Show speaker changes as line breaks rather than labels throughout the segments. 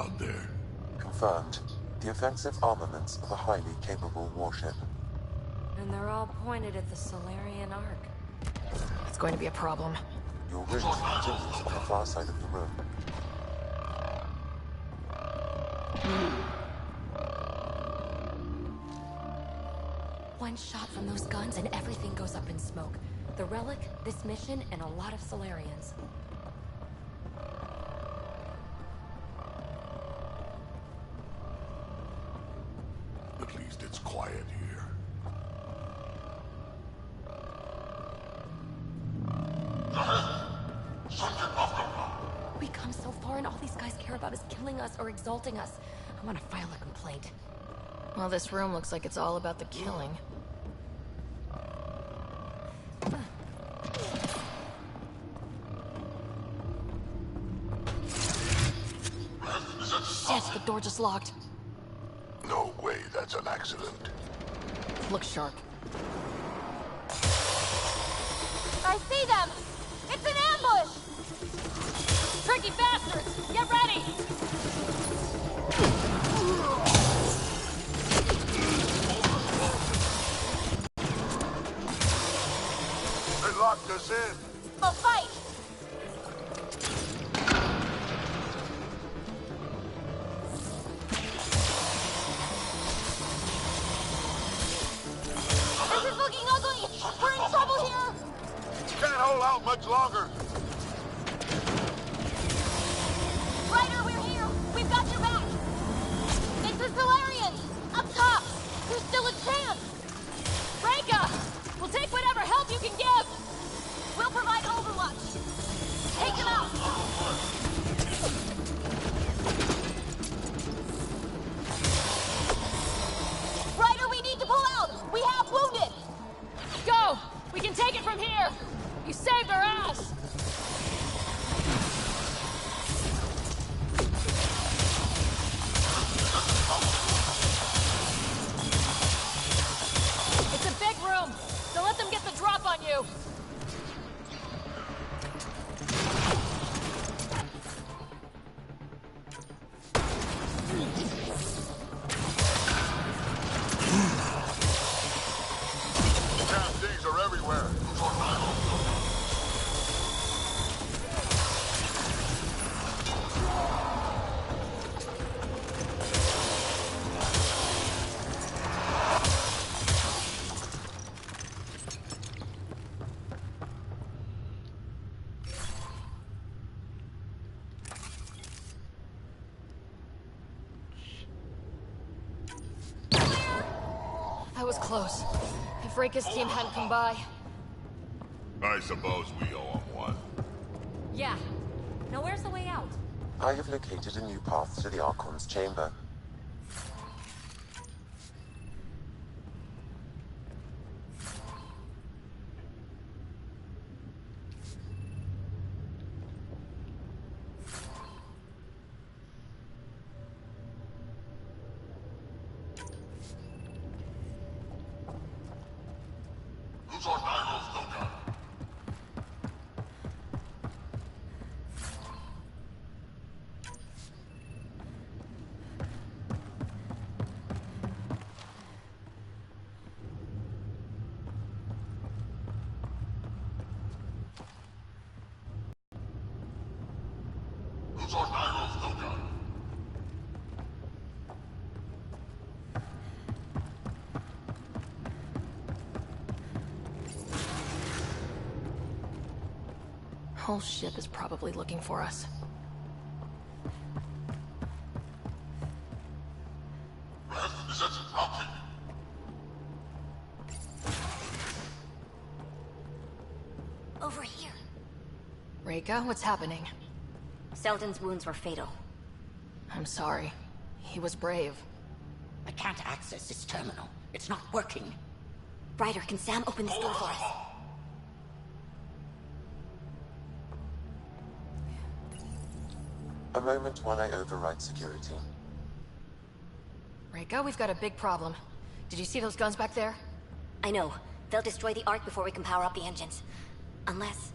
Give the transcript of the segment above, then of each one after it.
out there.
Confirmed. The offensive armaments of a highly capable warship.
And they're all pointed at the Solarian Ark.
It's going to be a problem.
Your route continues on the far side of the room.
One shot from those guns and everything goes up in smoke. The Relic, this mission, and a lot of Solarians.
At least it's quiet here.
We come so far and all these guys care about is killing us or exalting us. I want to file a complaint.
Well, this room looks like it's all about the killing.
Shit, the door just locked.
No way, that's an accident.
Look sharp.
I see them! It's an ambush! Tricky bastards! Get ready!
They locked us in.
A fight! This is looking ugly! We're in trouble here!
Can't hold out much longer.
Ryder, we're here! We've got your back! It's the Solarians! Up top! There's still a chance! Reka! We'll take whatever help you can give! We'll provide overwatch! Take them out! Ryder, we need to pull out! We have wounded! Go! We can take it from here! You saved our ass! It's a big room! Don't let them get the drop on you!
These are everywhere.
That was close. If Reka's team hadn't come by...
I suppose we owe them one.
Yeah. Now where's the way out?
I have located a new path to the Archon's chamber.
Whole ship is probably looking for us.
Over here.
Reka, what's happening?
Selden's wounds were fatal.
I'm sorry. He was brave.
I can't access this terminal. It's not working.
Ryder, can Sam open this door for us?
A moment while I override security.
Reka, we've got a big problem. Did you see those guns back there?
I know. They'll destroy the Ark before we can power up the engines. Unless...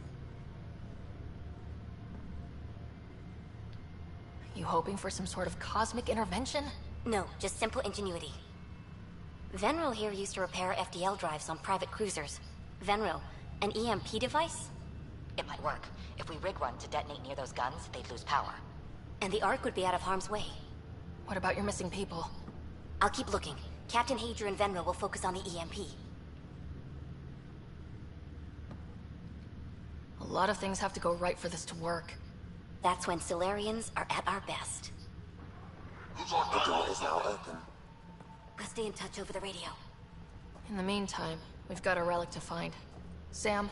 You hoping for some sort of cosmic intervention?
No, just simple ingenuity. Venril here used to repair FDL drives on private cruisers. Venril, an EMP device?
It might work. If we rig one to detonate near those guns, they'd lose power.
And the Ark would be out of harm's way.
What about your missing people?
I'll keep looking. Captain Hadra and Venril will focus on the EMP.
A lot of things have to go right for this to work.
That's when Solarians are at our best.
The door is now open.
We'll stay in touch over the radio.
In the meantime, we've got a relic to find. Sam?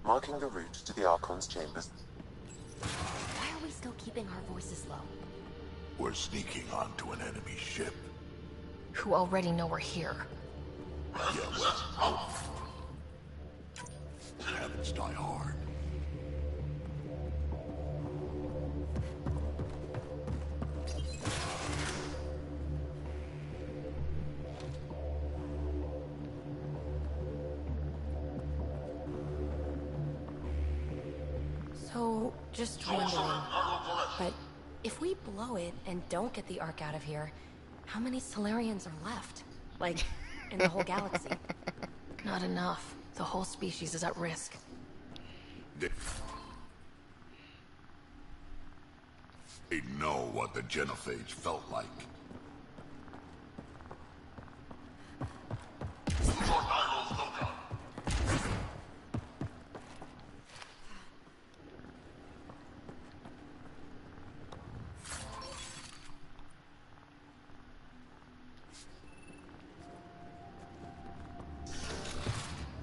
Marking the route to the Archon's chambers.
Why are we still keeping our voices low?
We're sneaking onto an enemy ship.
Who already know we're here.
Yeah, well, habits die hard.
So, just wondering, but if we blow it and don't get the Ark out of here, how many Solarians are left? Like, in the whole galaxy?
Not enough. The whole species is at risk.
They know what the genophage felt like.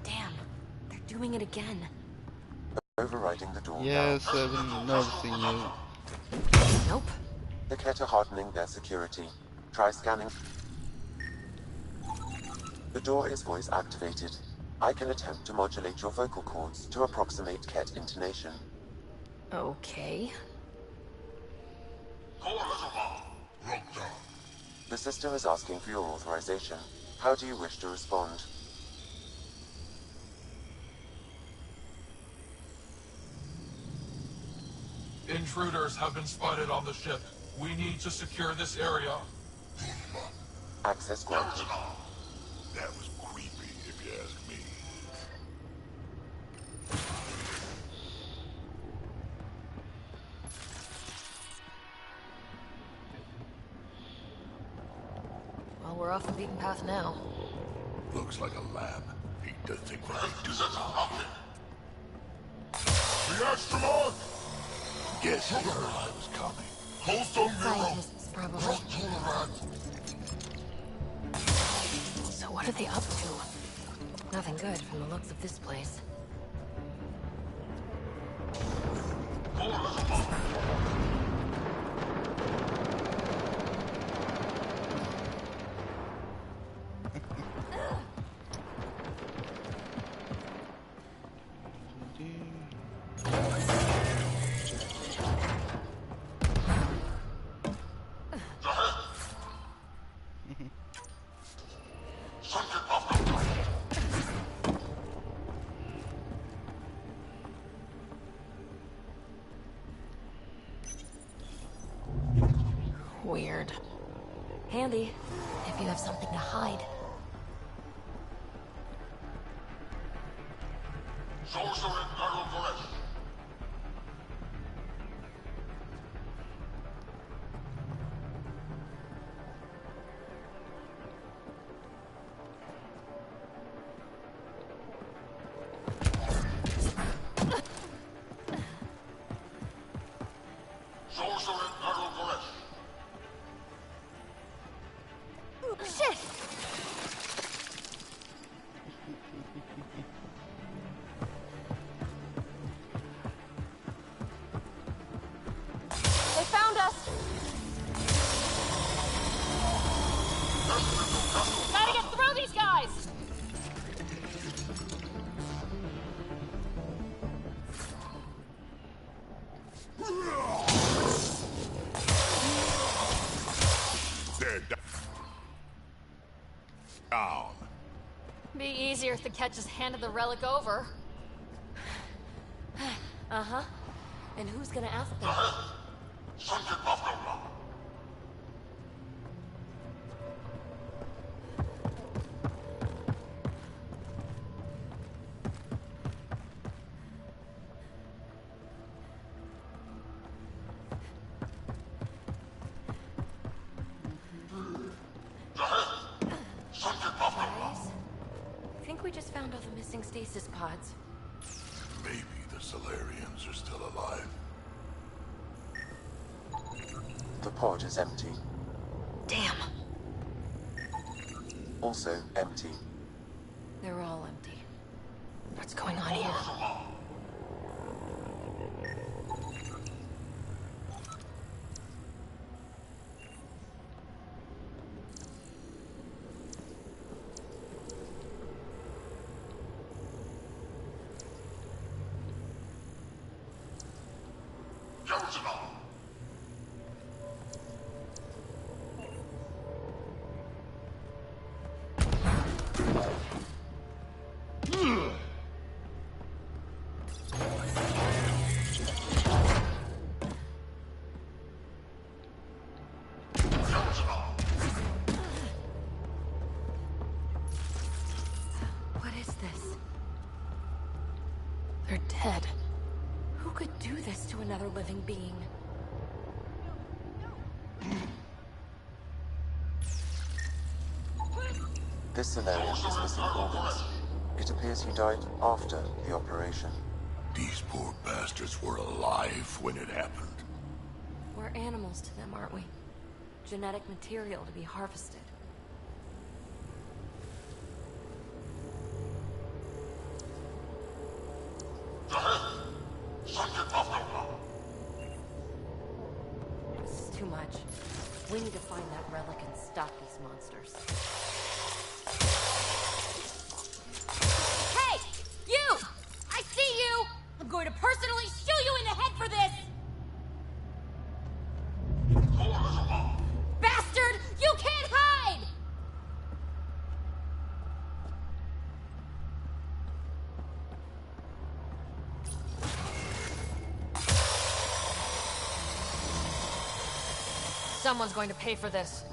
Damn, they're doing it again.
Overriding the door
Yes,
now.
I've been noticing you.
Nope.
The Ket are hardening their security. Try scanning. The door is voice activated. I can attempt to modulate your vocal cords to approximate Ket intonation.
Okay.
The system is asking for your authorization. How do you wish to respond?
Intruders have been spotted on the ship. We need to secure this area.
Access granted.
That was creepy, if you ask me.
Well, we're off the beaten path now.
Looks like a lab. Hate to think what they do around here. The astronaut! Guess you heard I was coming.
Scientists, probably.
So what are they up to?
Nothing good from the looks of this place.
Weird.
Handy, if you have something to hide.
Shit! They found us! Gotta get through these guys!
They're down.
Be easier if the Ket just handed the relic over.
Uh-huh. And who's gonna ask them? found all the missing stasis pods.
Maybe the Solarians are still alive.
The pod is empty.
Damn.
Also empty.
They're all empty.
What's going on here?
What is this?
They're dead.
Who could do this to another living being?
This Solarian is missing organs. It appears he died after the operation.
These poor bastards were alive when it happened.
We're animals to them, aren't we? Genetic material to be harvested. This is too much. We need to find that relic and stop these monsters.
Hey! You! I see you! I'm going to personally shoot you in the head for this! Bastard! You can't hide!
Someone's going to pay for this.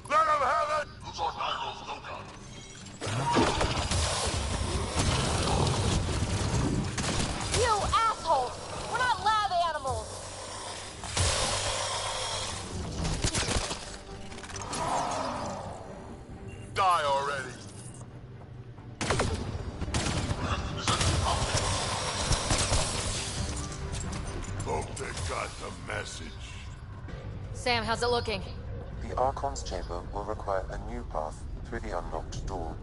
Let him have it! Who's on Nairo's lookout?
You asshole! We're not lab animals!
Die already! Hope they got the message.
Sam, how's it looking?
The Archon's chamber will require a new path through the unlocked door.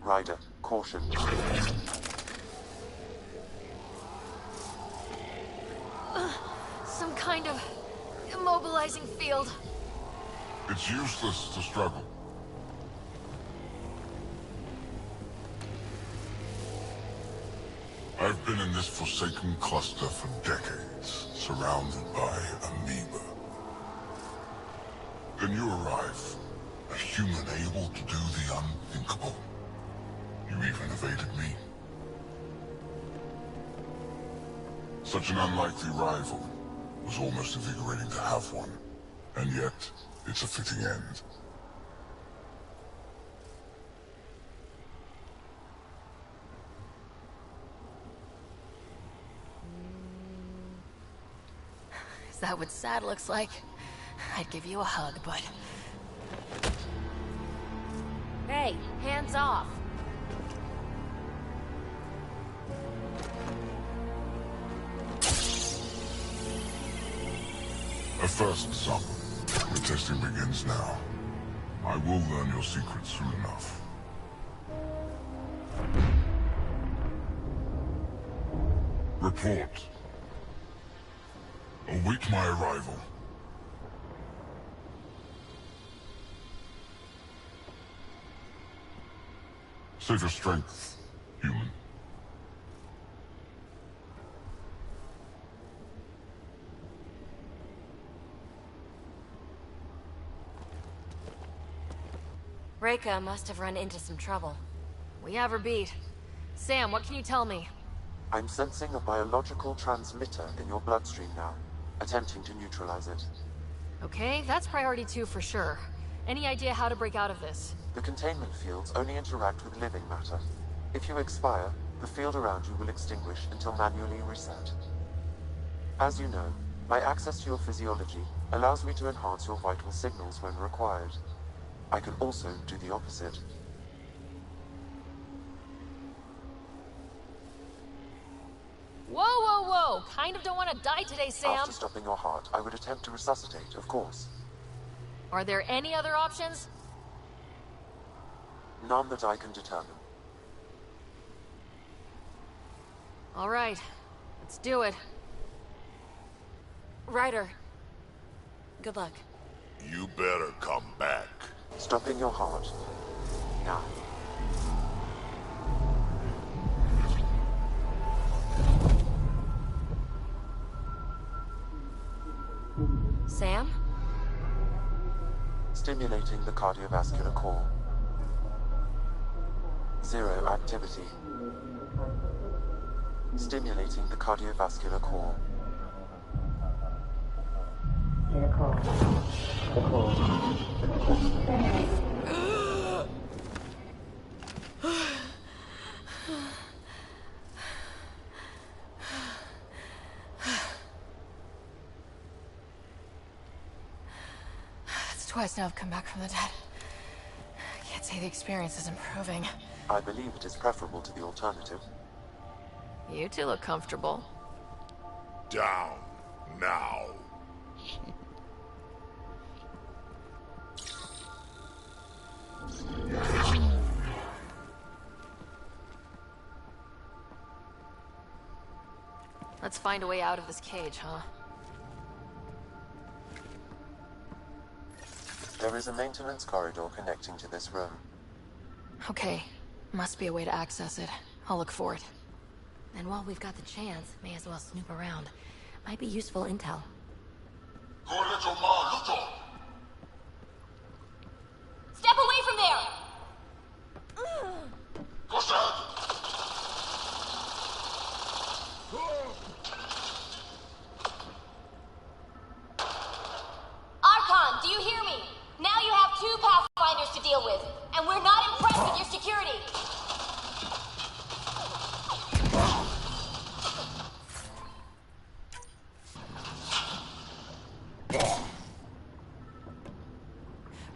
Ryder, caution.
Some kind of immobilizing field.
It's useless to struggle. I've been in this forsaken cluster for decades, surrounded by amoeba. Then you arrive, a human able to do the unthinkable. You even evaded me. Such an unlikely rival. Was almost invigorating to have one. And yet, it's a fitting end.
Is that what sad looks like? I'd give you a hug, but...
Hey, hands off!
A first sample. The testing begins now. I will learn your secrets soon enough. Report. Await my arrival. Save your strength, human.
Reka must have run into some trouble.
We have her beat. Sam, what can you tell me?
I'm sensing a biological transmitter in your bloodstream now, attempting to neutralize it.
Okay, that's priority 2 for sure. Any idea how to break out of this?
The containment fields only interact with living matter. If you expire, the field around you will extinguish until manually reset. As you know, my access to your physiology allows me to enhance your vital signals when required. I can also do the opposite.
Whoa, whoa, whoa! Kind of don't want to die today, Sam.
After stopping your heart, I would attempt to resuscitate, of course.
Are there any other options?
None that I can determine.
All right, let's do it.
Ryder. Good luck.
You better come back.
Stopping your heart. Now.
Sam?
Stimulating the cardiovascular core. Zero activity. Stimulating the cardiovascular core.
It's twice now I've come back from the dead. I can't say the experience is improving.
I believe it is preferable to the alternative.
You two look comfortable.
Down now.
Let's find a way out of this cage, huh?
There is a maintenance corridor connecting to this room.
Okay, must be a way to access it. I'll look for it.
And while we've got the chance, may as well snoop around. Might be useful intel.
Step away from there! Archon, do you hear me? Now you have 2 Pathfinders to deal with, and we're not impressed with your security.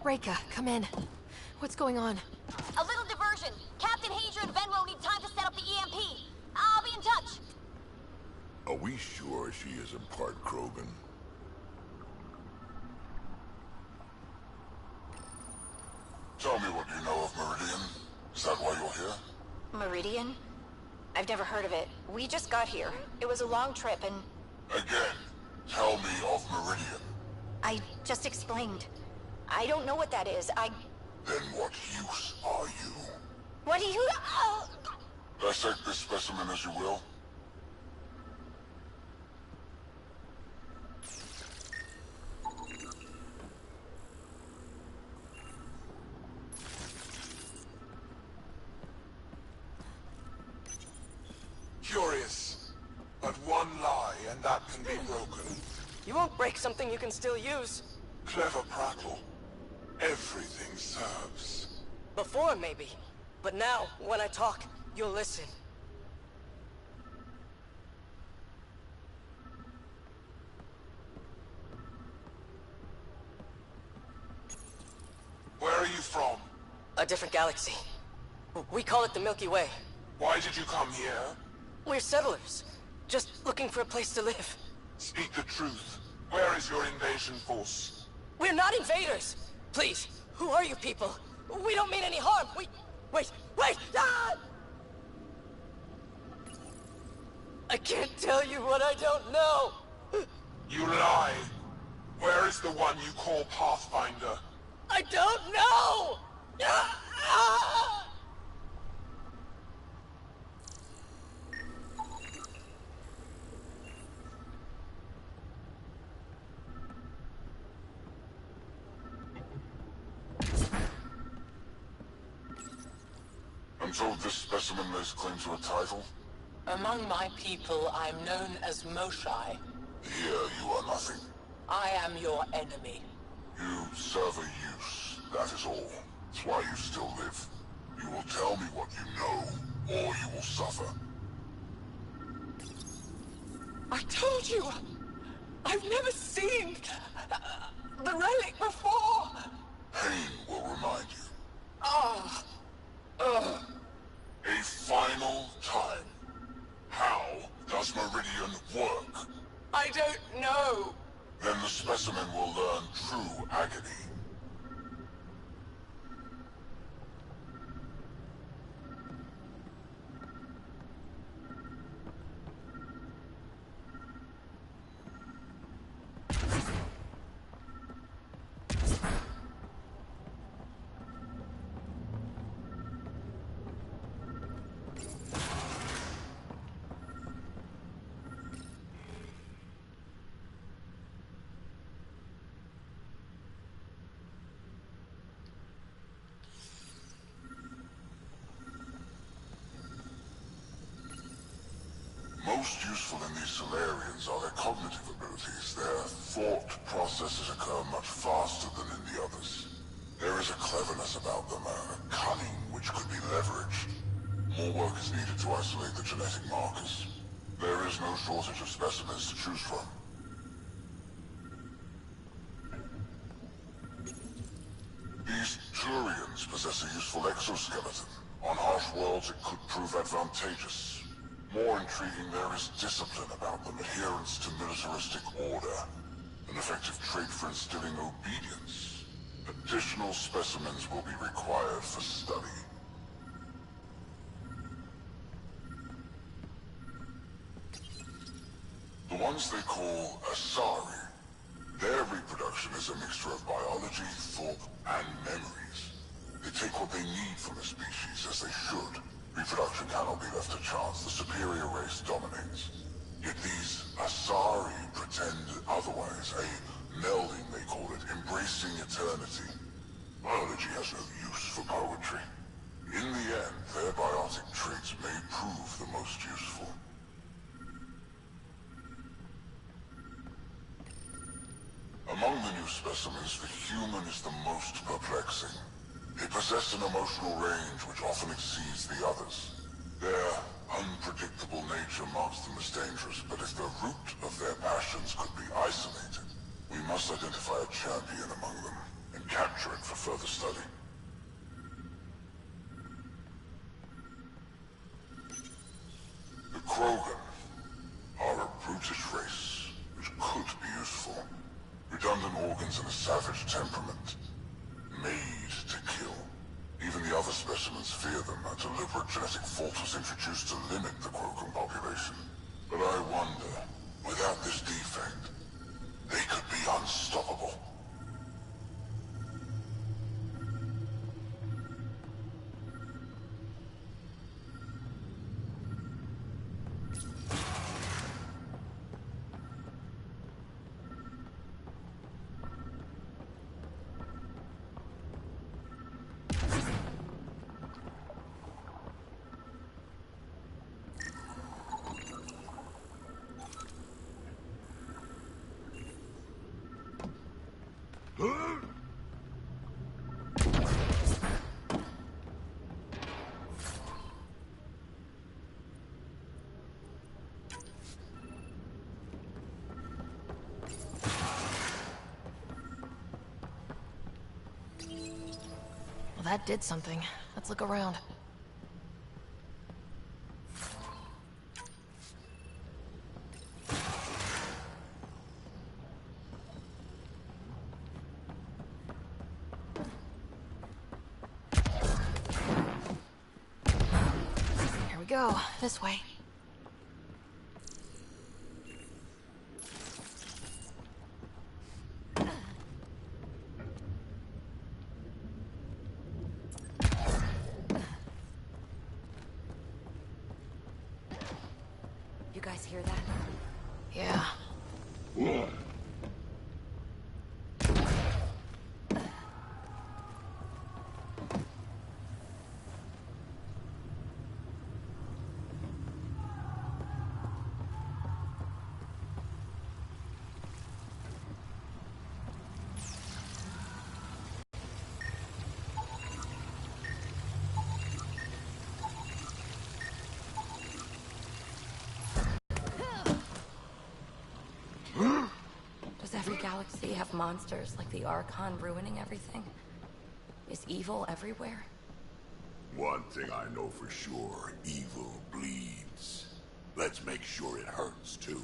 Reika, come in. What's going on?
A little diversion. Captain Hadra and Venro need time to set up the EMP. I'll be in touch.
Are we sure she isn't part Krogan? Tell me what you know of Meridian. Is that why you're here?
Meridian? I've never heard of it. We just got here. It was a long trip and...
Again, tell me of Meridian.
I just explained. I don't know what that is.
Then what use are you?
What do you...
Dissect this specimen as you will.
Curious. But one lie, and that can be broken.
You won't break something you can still use.
Clever prattle. Everything serves.
Before, maybe. But now, when I talk, you'll listen.
Where are you from?
A different galaxy. We call it the Milky Way.
Why did you come here?
We're settlers. Just looking for a place to live.
Speak the truth. Where is your invasion force?
We're not invaders! Please, who are you people? We don't mean any harm. Wait! Ah! I can't tell you what I don't know.
You lie. Where is the one you call Pathfinder?
I don't know! Ah!
I'm told this specimen lays claim to a title.
Among my people, I'm known as Moshai.
Here you are nothing.
I am your enemy.
You serve a use. is all. It's why you still live. You will tell me what you know, or you will suffer.
I told you! I've never seen the relic before!
Pain will remind you.
Ah!
A final time. How does Meridian work?
I don't know!
Then the specimen will learn true agony. Most useful in these Solarians are their cognitive abilities. Their thought processes occur much faster than in the others. There is a cleverness about them, a cunning which could be leveraged. More work is needed to isolate the genetic markers. There is no shortage of specimens to choose from. These Turians possess a useful exoskeleton. On harsh worlds, it could prove advantageous. More intriguing, there is discipline about them, adherence to militaristic order, an effective trait for instilling obedience. Additional specimens will be required for study. The ones they call Asari, their reproduction is a mixture of biology, thought, and memories. They take what they need from a species, as they should. Reproduction cannot be left to chance. The superior race dominates. Yet these Asari pretend otherwise. A melding, they call it, embracing eternity. Biology has no use for poetry. In the end, their biotic traits may prove the most useful. Among the new specimens, the human is the most perplexing. They possess an emotional range which often exceeds the others. Their unpredictable nature marks them as dangerous, but if the root of their passions could be isolated, we must identify a champion among them and capture it for further study. The Krogan are a brutish race, which could be useful. Redundant organs and a savage temperament. Made to kill. Even the other specimens fear them. A deliberate genetic fault was introduced to limit the Krogan population. But I wonder, without this defect, they could be unstoppable.
Well, that did something. Let's look around. Here we go. This way.
You guys hear that?
Yeah.
galaxy have monsters like the Archon ruining everything? Is evil everywhere?
One thing I know for sure, evil bleeds. Let's make sure it hurts, too.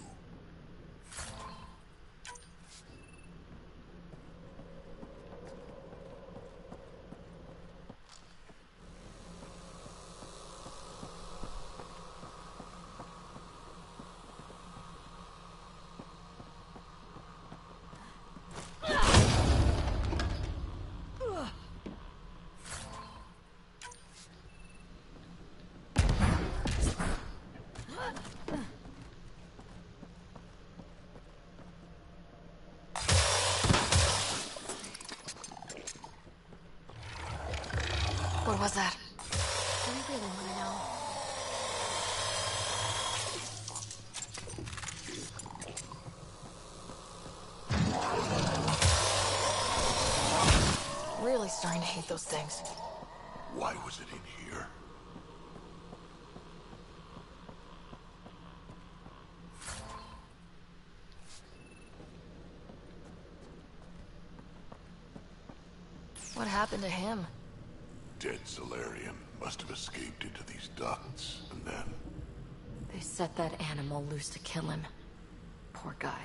What was that?
Do we really want to know?
Really starting to hate those things.
Why was it in here?
What happened to him?
Dead Solarian must have escaped into these ducts, and then...
They set that animal loose to kill him. Poor guy.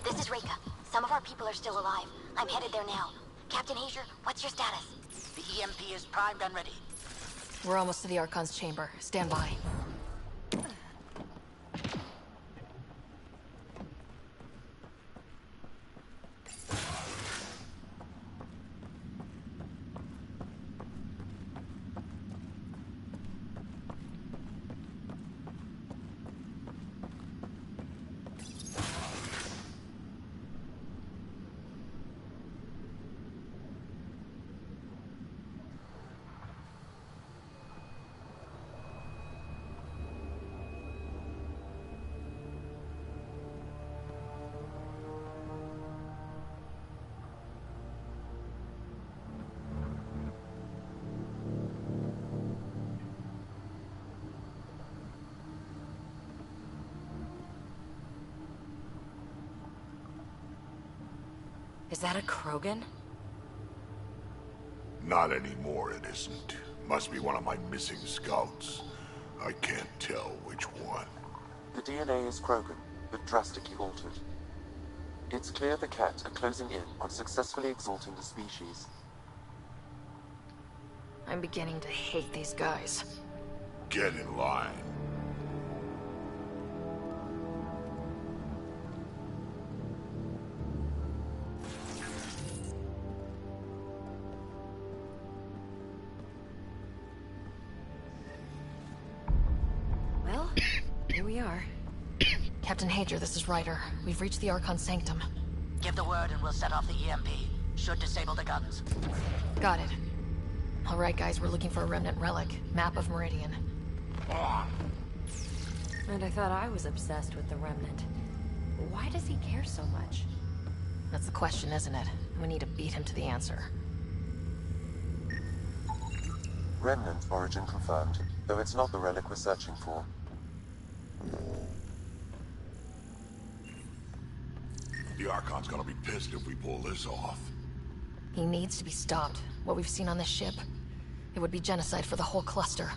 This is Reka. Some of our people are still alive. I'm headed there now. Captain Hazer, what's your status?
The EMP is primed and ready.
We're almost to the Archon's chamber. Stand by.
Is that a Krogan?
Not anymore, it isn't. Must be one of my missing scouts. I can't tell which one.
The DNA is Krogan, but drastically altered. It's clear the Cat are closing in on successfully exalting the species.
I'm beginning to hate these guys.
Get in line.
Well, here we are.
Captain Hager, this is Ryder. We've reached the Archon Sanctum.
Give the word and we'll set off the EMP. Should disable the guns.
Got it. All right, guys, we're looking for a remnant relic. Map of Meridian.
And I thought I was obsessed with the Remnant. Why does he care so much?
That's the question, isn't it? We need to beat him to the answer.
Remnant origin confirmed, though it's not the relic we're searching for.
The Archon's gonna be pissed if we pull this off.
He needs to be stopped. What we've seen on this ship, it would be genocide for the whole cluster.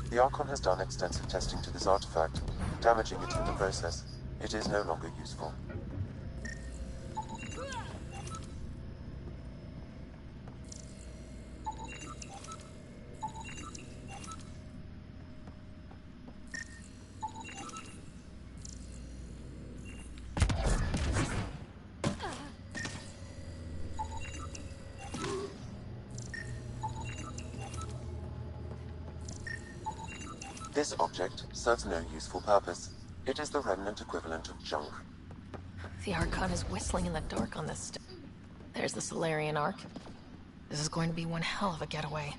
The Archon has done extensive testing to this artifact, damaging it in the process. It is no longer useful. This object serves no useful purpose. It is the remnant equivalent of junk.
The Archon is whistling in the dark on this There's the Solarian Ark. This is going to be one hell of a getaway.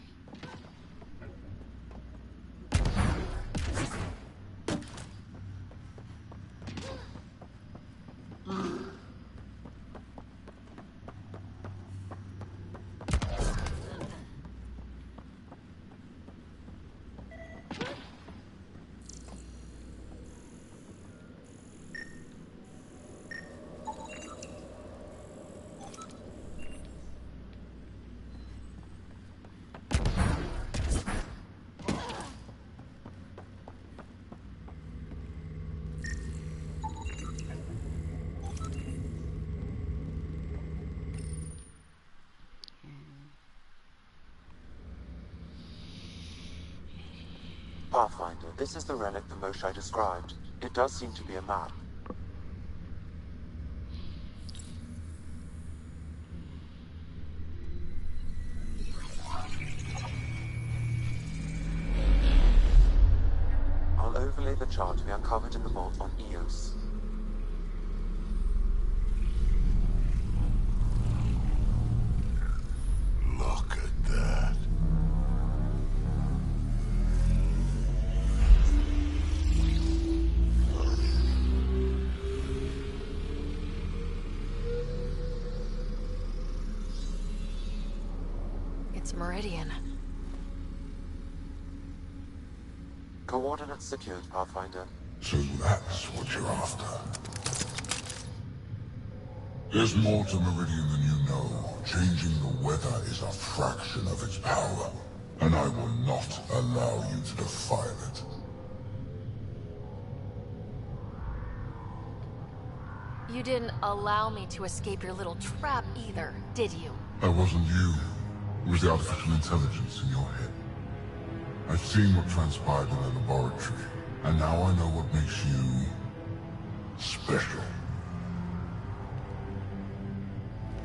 Pathfinder, this is the relic the Moshae described. It does seem to be a map. I'll overlay the chart we uncovered in the vault on Eos.
Look at that.
It's Meridian.
Coordinates secured, Pathfinder.
So that's what you're after. There's more to Meridian than you know. Changing the weather is a fraction of its power, and I will not allow you to defile it.
You didn't allow me to escape your little trap either, did you?
That wasn't you. It was the artificial intelligence in your head. I've seen what transpired in the laboratory, and now I know what makes you special.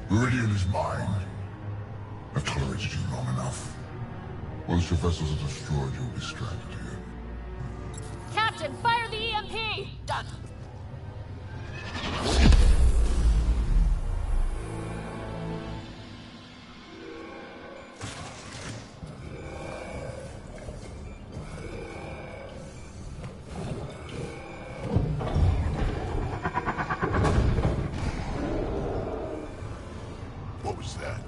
Meridian is mine. I've tolerated you long enough. Once your vessels are destroyed, you'll be stranded here.
Captain, fire the EMP!
Done.
What was that?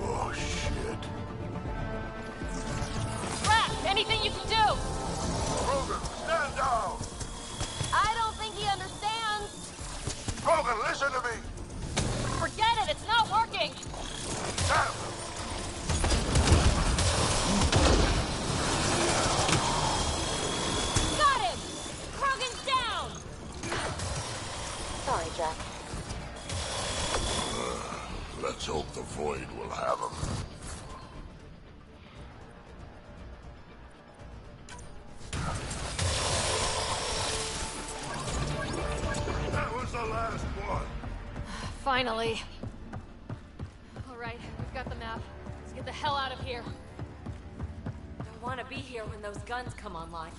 Oh, shit.
Drax, anything you can do!
Krogan, stand down!
I don't think he understands.
Krogan, listen to me!
Forget it, it's not working.
Damn!
Got him! Krogan's down!
Sorry, Jack.
Let's hope the Void will have him. That was the last one.
Finally.
All right, we've got the map. Let's get the hell out of here.
Don't want to be here when those guns come online.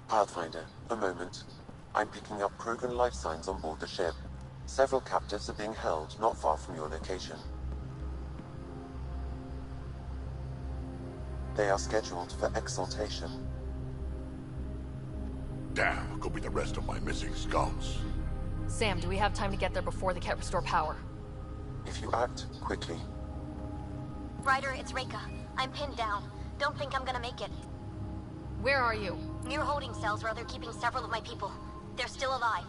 Pathfinder, a moment. I'm picking up Krogan life signs on board the ship. Several captives are being held not far from your location. They are scheduled for exaltation.
Damn, go be the rest of my missing scouts.
Sam, do we have time to get there before they can't restore power?
If you act quickly,
Ryder, it's Reika. I'm pinned down. Don't think I'm gonna make it.
Where are you?
Near holding cells where they're keeping several of my people. They're still alive.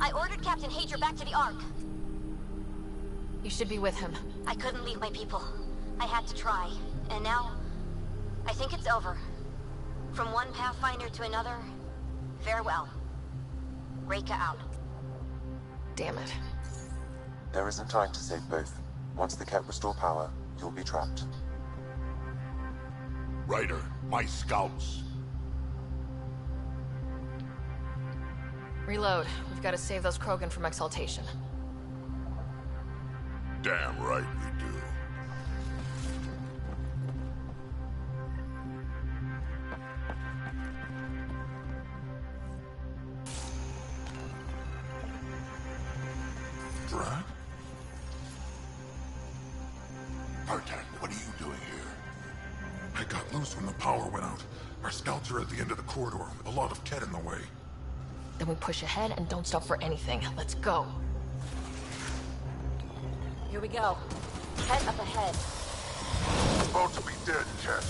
I ordered Captain Hager back to the Ark.
You should be with him.
I couldn't leave my people. I had to try. And now, I think it's over. From one Pathfinder to another, farewell. Reika out.
Damn it.
there isn't time to save both. Once the Ket restore power, you'll be trapped.
Ryder, my scouts.
Reload. We've got to save those Krogan from exaltation.
Damn right we do. Brad? Bartek, what are you doing here?
I got loose when the power went out. Our scouts are at the end of the corridor with a lot of Ket in the way.
Then we push ahead and don't stop for anything. Let's go.
Here we go. Ket up ahead.
About to be dead, Ket.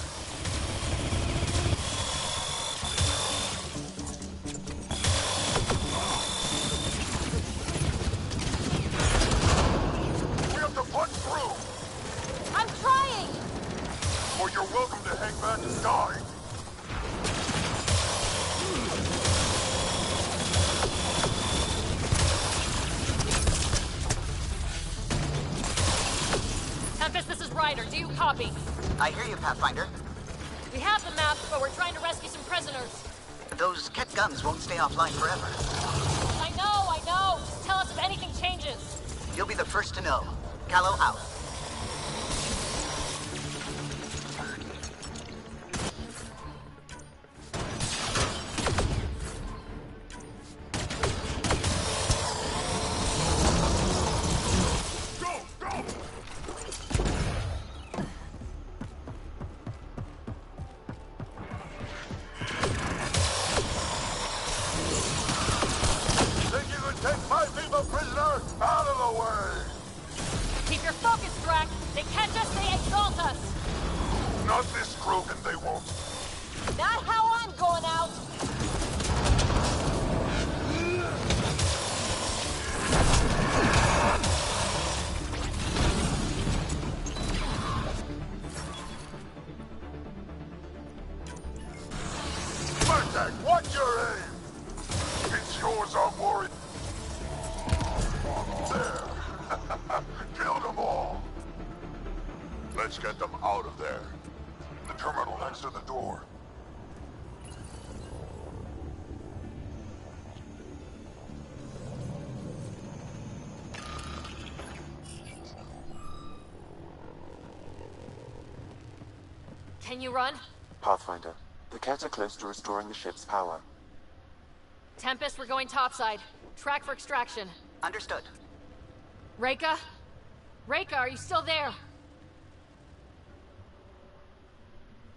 copy.
I hear you, Pathfinder.
We have the map, but we're trying to rescue some prisoners.
Those Ket guns won't stay offline forever.
I know. Just tell us if anything changes.
You'll be the first to know. Callow out.
Keep your focus, Drax. They catch us, they exalt us.
Not this Krogan, they won't.
Not how I'm going out.
Murtag, watch your aim! It's yours, I'm worried. There. Killed them all. Let's get them out of there. The terminal next to the door.
Can you run?
Pathfinder, the Ket are close to restoring the ship's power.
Tempest, we're going topside. Track for extraction.
Understood.
Reka? Reka, are you still there?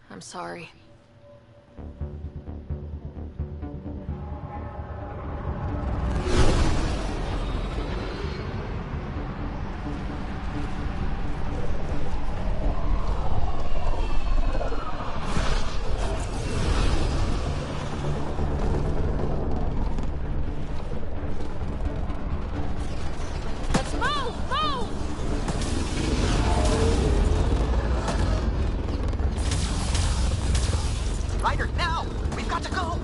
I'm sorry.
Ryder, now! We've got to go!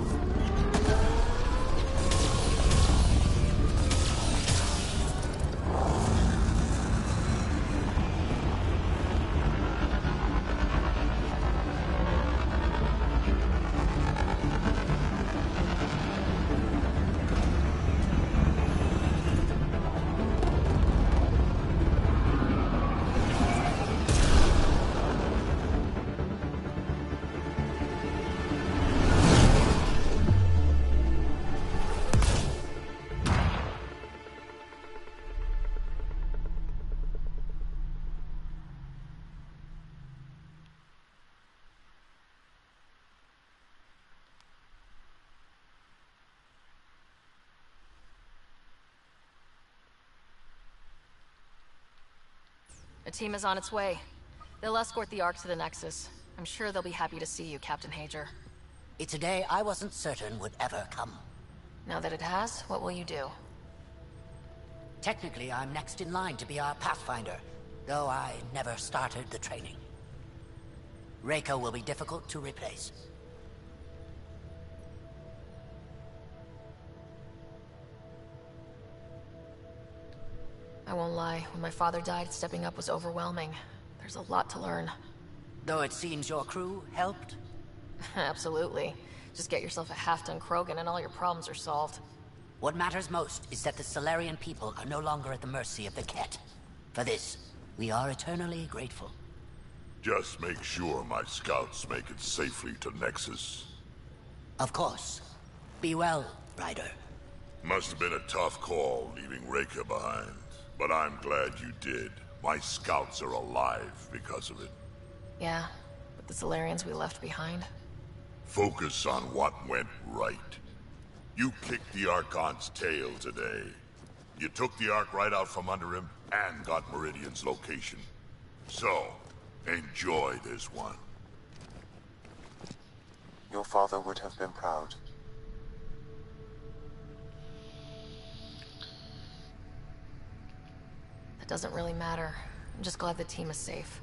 A team is on its way. They'll escort the Ark to the Nexus. I'm sure they'll be happy to see you, Captain Hager.
It's a day I wasn't certain would ever come.
Now that it has, what will you do?
Technically, I'm next in line to be our Pathfinder, though I never started the training. Reka will be difficult to replace.
I won't lie, when my father died, stepping up was overwhelming. There's a lot to learn.
Though it seems your crew helped?
Absolutely. Just get yourself a half-ton Krogan and all your problems are solved.
What matters most is that the Salarian people are no longer at the mercy of the Ket. For this, we are eternally grateful.
Just make sure my scouts make it safely to Nexus.
Of course. Be well, Ryder.
Must have been a tough call leaving Reka behind, but I'm glad you did. My scouts are alive because of it.
Yeah, but the Salarians we left behind?
Focus on what went right. You kicked the Archon's tail today. You took the Ark right out from under him and got Meridian's location. So, enjoy this one.
Your father would have been proud.
That doesn't really matter. I'm just glad the team is safe.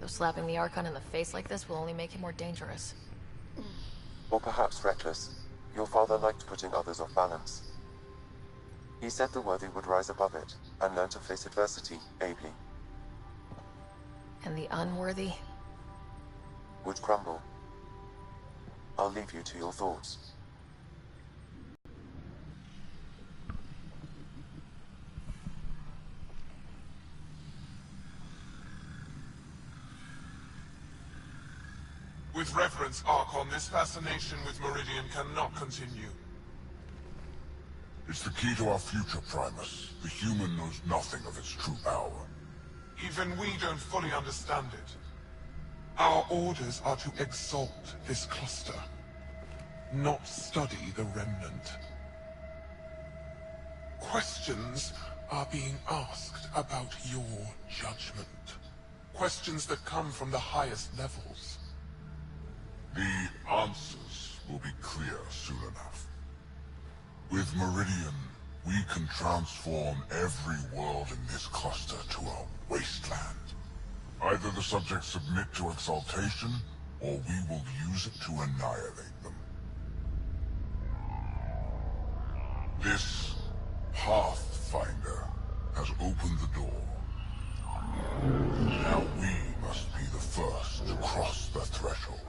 Though slapping the Archon in the face like this will only make him more dangerous.
Or perhaps reckless. Your father liked putting others off balance. He said the worthy would rise above it, and learn to face adversity ably.
And the unworthy?
Would crumble. I'll leave you to your thoughts.
With reverence, Archon, this fascination with Meridian cannot continue.
It's the key to our future, Primus. The human knows nothing of its true power.
Even we don't fully understand it. Our orders are to exalt this cluster, not study the remnant. Questions are being asked about your judgment. Questions that come from the highest levels.
The answers will be clear soon enough. With Meridian, we can transform every world in this cluster to a wasteland. Either the subjects submit to exaltation, or we will use it to annihilate them. This Pathfinder has opened the door. Now we must be the first to cross the threshold.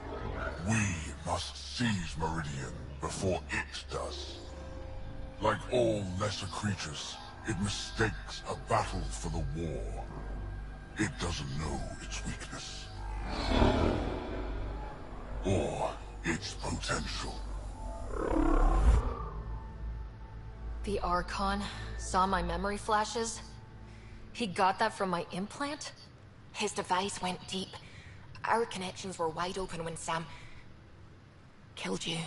We must seize Meridian before it does. Like all lesser creatures, it mistakes a battle for the war. It doesn't know its weakness. Or its potential.
The Archon saw my memory flashes? He got that from my implant?
His device went deep. Our connections were wide open when Sam killed you.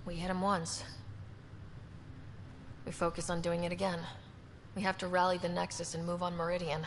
We hit him once. We focus on doing it again. We have to rally the Nexus and move on Meridian.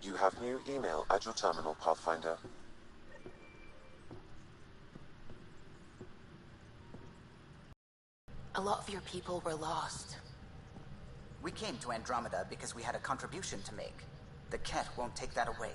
You have new email at your terminal, Pathfinder.
A lot of your people were lost.
We came to Andromeda because we had a contribution to make. The Ket won't take that away.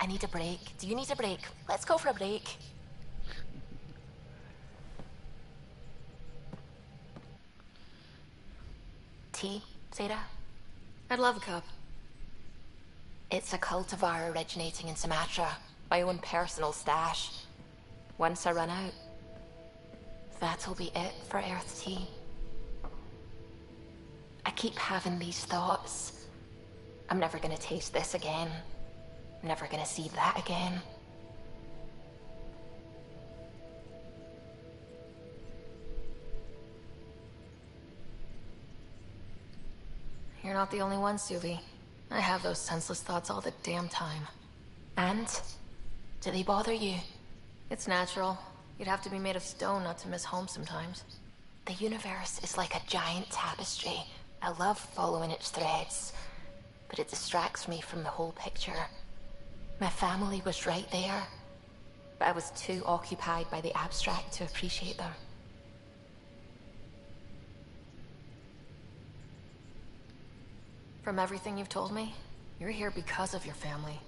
I need a break. Do you need a break? Let's go for a break. Tea, Sarah?
I'd love a cup.
It's a cultivar originating in Sumatra. My own personal stash. Once I run out, that'll be it for Earth Tea. I keep having these thoughts. I'm never gonna taste this again. I'm never gonna see that again.
You're not the only one, Suvi. I have those senseless thoughts all the damn time.
And? Do they bother you?
It's natural. You'd have to be made of stone not to miss home sometimes.
The universe is like a giant tapestry. I love following its threads, but it distracts me from the whole picture. My family was right there, but I was too occupied by the abstract to appreciate them.
From everything you've told me, you're here because of your family.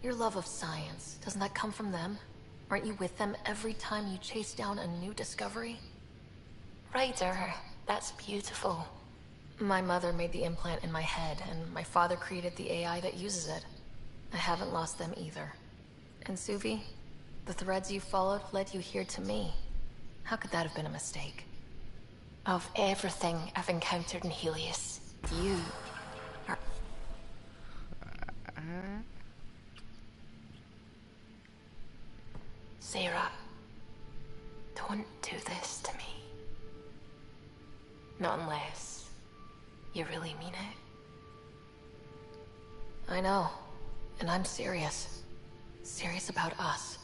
Your love of science, doesn't that come from them? Aren't you with them every time you chase down a new discovery?
Ryder, that's beautiful.
My mother made the implant in my head, and my father created the AI that uses it. I haven't lost them either. And Suvi, the threads you followed led you here to me. How could that have been a mistake?
Of everything I've encountered in Helios, you are... Sarah, don't do this to me. Not unless you really mean it.
I know, and I'm serious. Serious about us.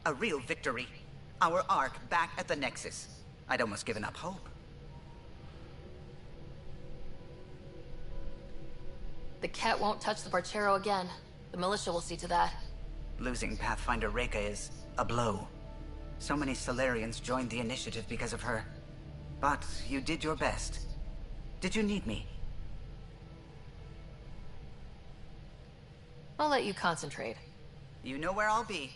A real victory. Our Ark back at the Nexus. I'd almost given up hope.
The Ket won't touch the Barchero again. The militia will see to that.
Losing Pathfinder Reka is a blow. So many Solarians joined the initiative because of her. But you did your best. Did you need me?
I'll let you concentrate.
You know where I'll be.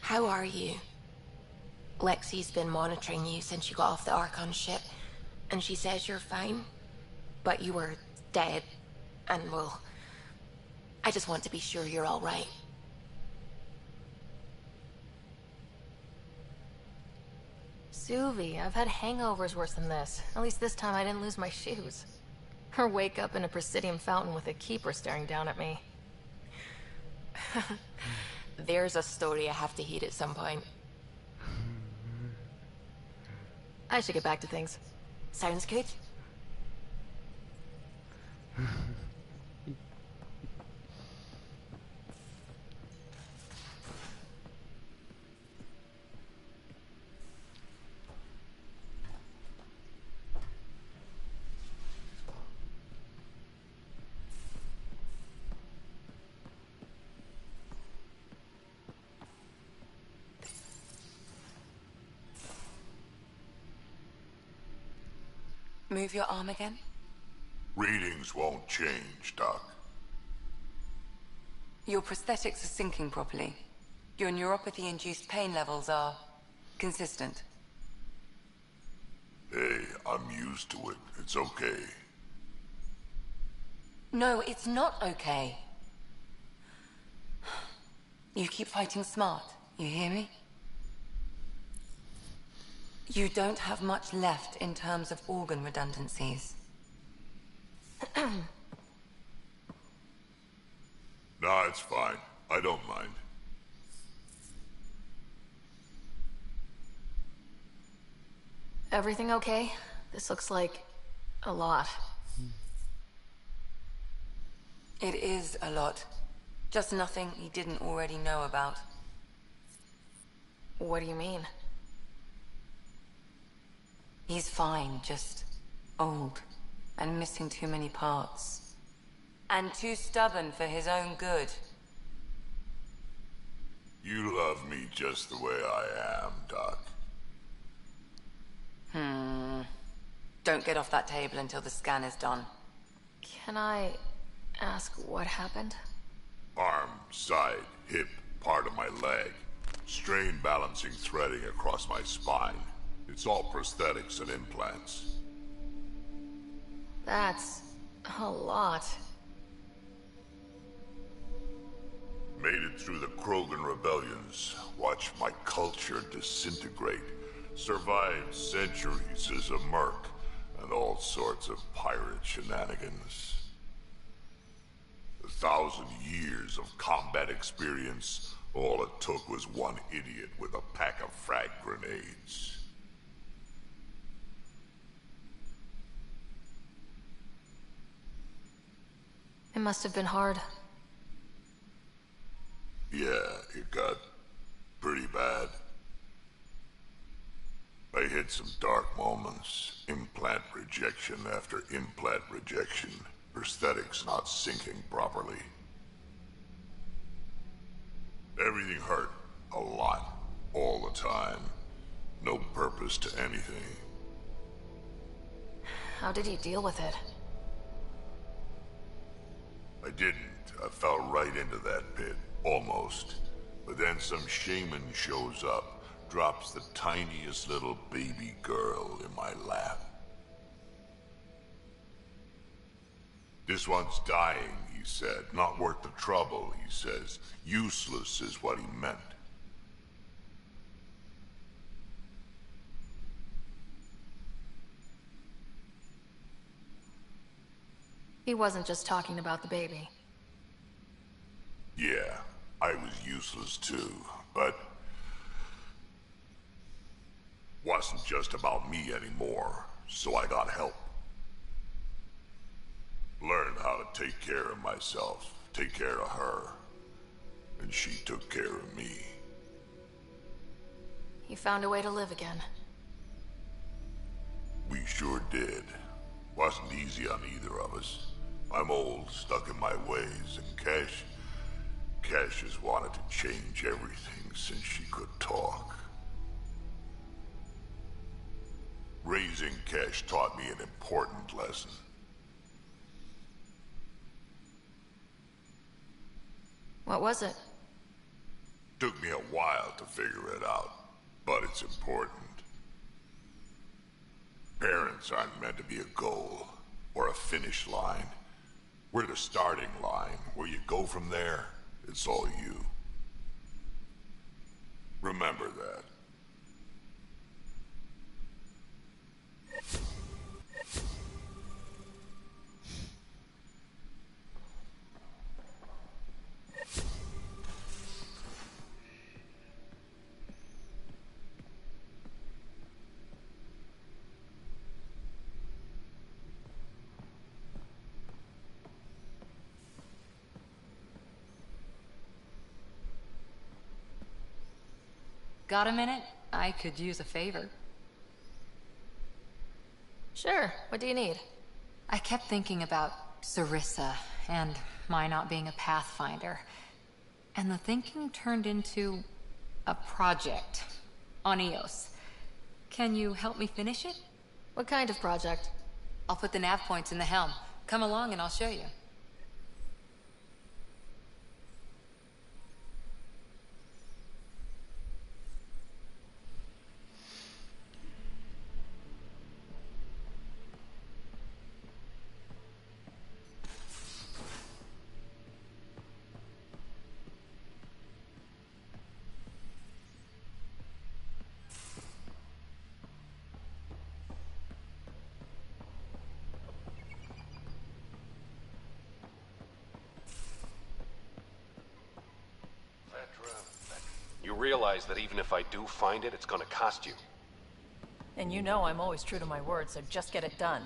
How are you? Lexi's been monitoring you since you got off the Archon ship, and she says you're fine, but you were dead, and well, I just want to be sure you're all right.
Suvi, I've had hangovers worse than this. At least this time I didn't lose my shoes. Or wake up in a Presidium fountain with a keeper staring down at me.
There's a story I have to hear at some point.
I should get back to things.
Sounds good.
Move your arm again?
Readings won't change, Doc.
Your prosthetics are syncing properly. Your neuropathy-induced pain levels are consistent.
Hey, I'm used to it. It's okay.
No, it's not okay. You keep fighting smart, you hear me? You don't have much left in terms of organ redundancies.
it's fine. I don't mind.
Everything okay? This looks like a lot.
It is a lot. Just nothing he didn't already know about.
What do you mean?
He's fine, just old and missing too many parts. And too stubborn for his own good.
You love me just the way I am, Doc.
Don't get off that table until the scan is done.
Can I ask what happened?
Arm, side, hip, part of my leg. Strain balancing threading across my spine. It's all prosthetics and implants.
That's a lot.
Made it through the Krogan rebellions. Watched my culture disintegrate. Survived centuries as a merc. And all sorts of pirate shenanigans. 1,000 years of combat experience. All it took was one idiot with a pack of frag grenades.
It must have been hard.
Yeah, it got pretty bad. I hit some dark moments. Implant rejection after implant rejection. Prosthetics not syncing properly. Everything hurt. A lot. All the time. No purpose to anything.
How did you deal with it?
I didn't. I fell right into that pit. Almost. But then some shaman shows up. Drops the tiniest little baby girl in my lap. This one's dying, he said. Not worth the trouble, he says. Useless is what he meant.
He wasn't just talking about the baby.
Yeah, I was useless too, but wasn't just about me anymore, so I got help. Learned how to take care of myself, take care of her, and she took care of me.
You found a way to live again.
We sure did. Wasn't easy on either of us. I'm old, stuck in my ways, and Cash has wanted to change everything since she could talk. Raising Cash taught me an important lesson.
What was it?
Took me a while to figure it out, but it's important. Parents aren't meant to be a goal, or a finish line. We're the starting line. Where you go from there, it's all you. Remember that.
Got a minute? I could use a favor.
Sure, what do you need?
I kept thinking about Sarissa and my not being a Pathfinder. And the thinking turned into a project on Eos. Can you help me finish it?
What kind of project?
I'll put the nav points in the helm. Come along and I'll show you.
realize that even if I do find it, it's gonna cost you.
And you know I'm always true to my word, so just get it done.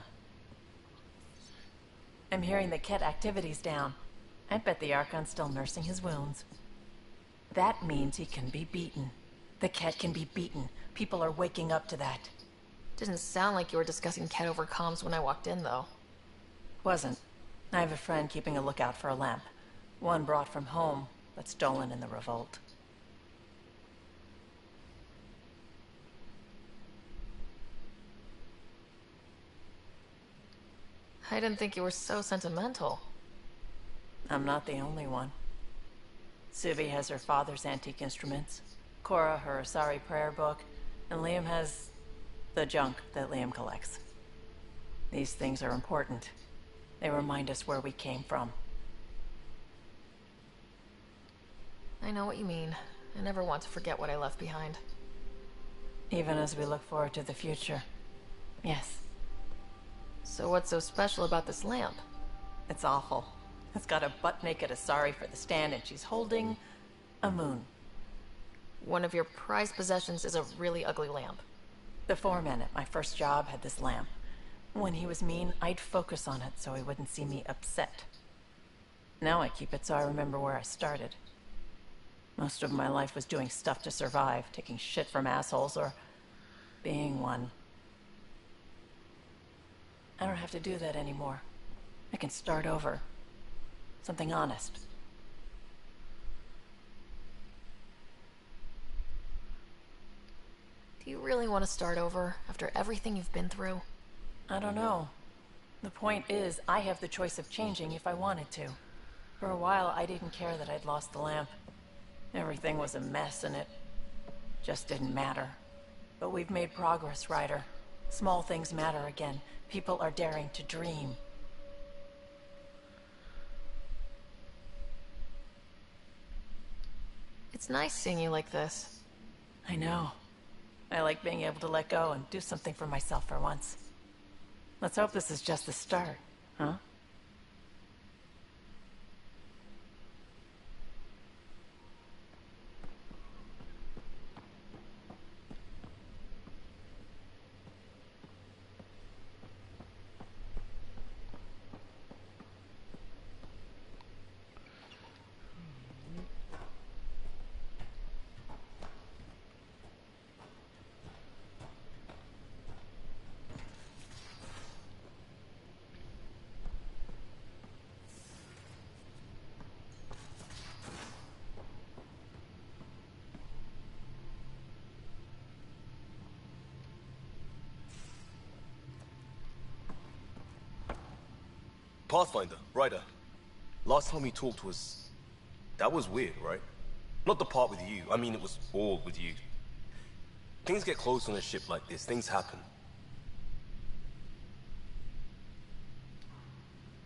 I'm hearing the Ket activity's down. I bet the Archon's still nursing his wounds. That means he can be beaten. The Ket can be beaten. People are waking up to that.
Didn't sound like you were discussing Ket over comms when I walked in, though.
Wasn't. I have a friend keeping a lookout for a lamp. One brought from home, but stolen in the revolt.
I didn't think you were so sentimental.
I'm not the only one. Suvi has her father's antique instruments, Cora her Asari prayer book, and Liam has the junk that Liam collects. These things are important. They remind us where we came from.
I know what you mean. I never want to forget what I left behind.
Even as we look forward to the future. Yes.
So what's so special about this lamp?
It's awful. It's got a butt-naked Asari for the stand, and she's holding a moon.
One of your prized possessions is a really ugly lamp.
The foreman at my first job had this lamp. When he was mean, I'd focus on it so he wouldn't see me upset. Now I keep it so I remember where I started. Most of my life was doing stuff to survive, taking shit from assholes, or being one. I don't have to do that anymore. I can start over. Something honest.
Do you really want to start over after everything you've been through?
I don't know. The point is, I have the choice of changing if I wanted to. For a while, I didn't care that I'd lost the lamp. Everything was a mess, and it just didn't matter. But we've made progress, Ryder. Small things matter again. People are daring to dream.
It's nice seeing you like this.
I know. I like being able to let go and do something for myself for once. Let's hope this is just the start, huh?
Pathfinder, Ryder. Last time we talked was... that was weird, right? Not the part with you. I mean, it was all with you. Things get close on a ship like this. Things happen.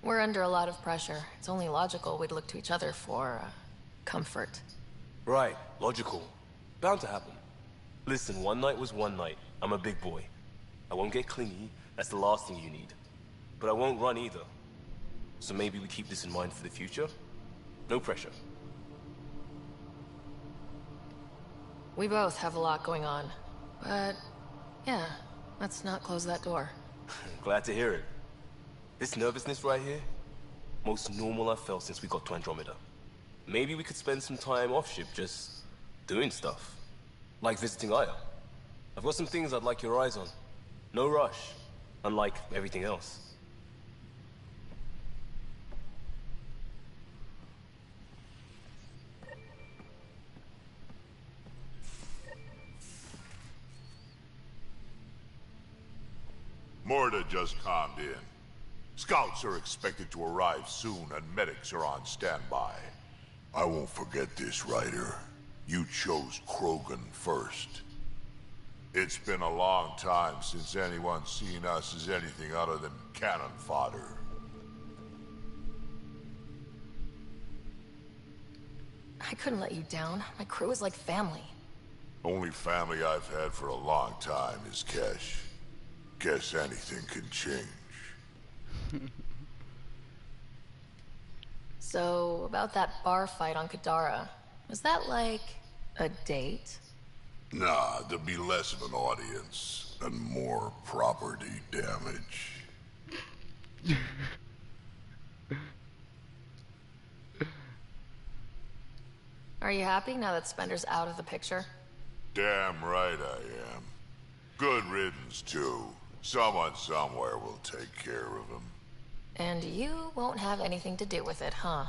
We're under a lot of pressure. It's only logical we'd look to each other for, comfort.
Right. Logical. Bound to happen. Listen, one night was one night. I'm a big boy. I won't get clingy. That's the last thing you need. But I won't run either. So maybe we keep this in mind for the future? No pressure.
We both have a lot going on. But, yeah, let's not close that door.
Glad to hear it. This nervousness right here, most normal I've felt since we got to Andromeda. Maybe we could spend some time off-ship just doing stuff. Like visiting Aya. I've got some things I'd like your eyes on. No rush, unlike everything else.
Morda just calmed in. Scouts are expected to arrive soon and medics are on standby. I won't forget this, Ryder. You chose Krogan first. It's been a long time since anyone's seen us as anything other than cannon fodder.
I couldn't let you down. My crew is like family.
Only family I've had for a long time is Kesh. Guess anything can change.
So, about that bar fight on Kadara, was that like A date?
Nah, there'd be less of an audience and more property damage.
Are you happy now that Spender's out of the picture?
Damn right I am. Good riddance, too. Someone somewhere will take care of him.
And you won't have anything to do with it, huh?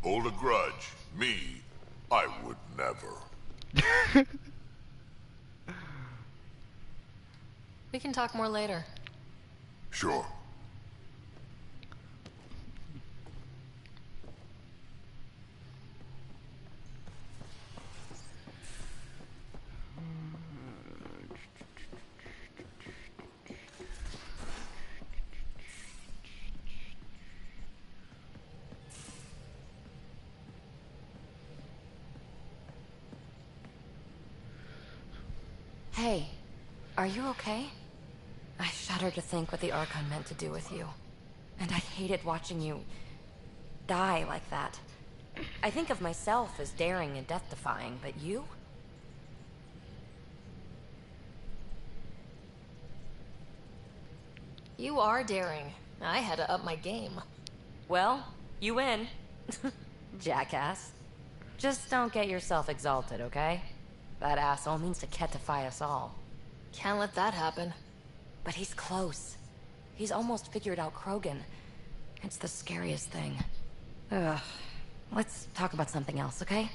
Hold a grudge. Me, I would never.
We can talk more later.
Sure.
Hey, are you okay? I shudder to think what the Archon meant to do with you. And I hated watching you die like that. I think of myself as daring and death-defying, but you?
You are daring. I had to up my game.
Well, you win. Jackass. Just don't get yourself exalted, okay? That asshole means to ketify us all.
Can't let that happen.
But he's close. He's almost figured out Krogan. It's the scariest thing. Ugh. Let's talk about something else, okay?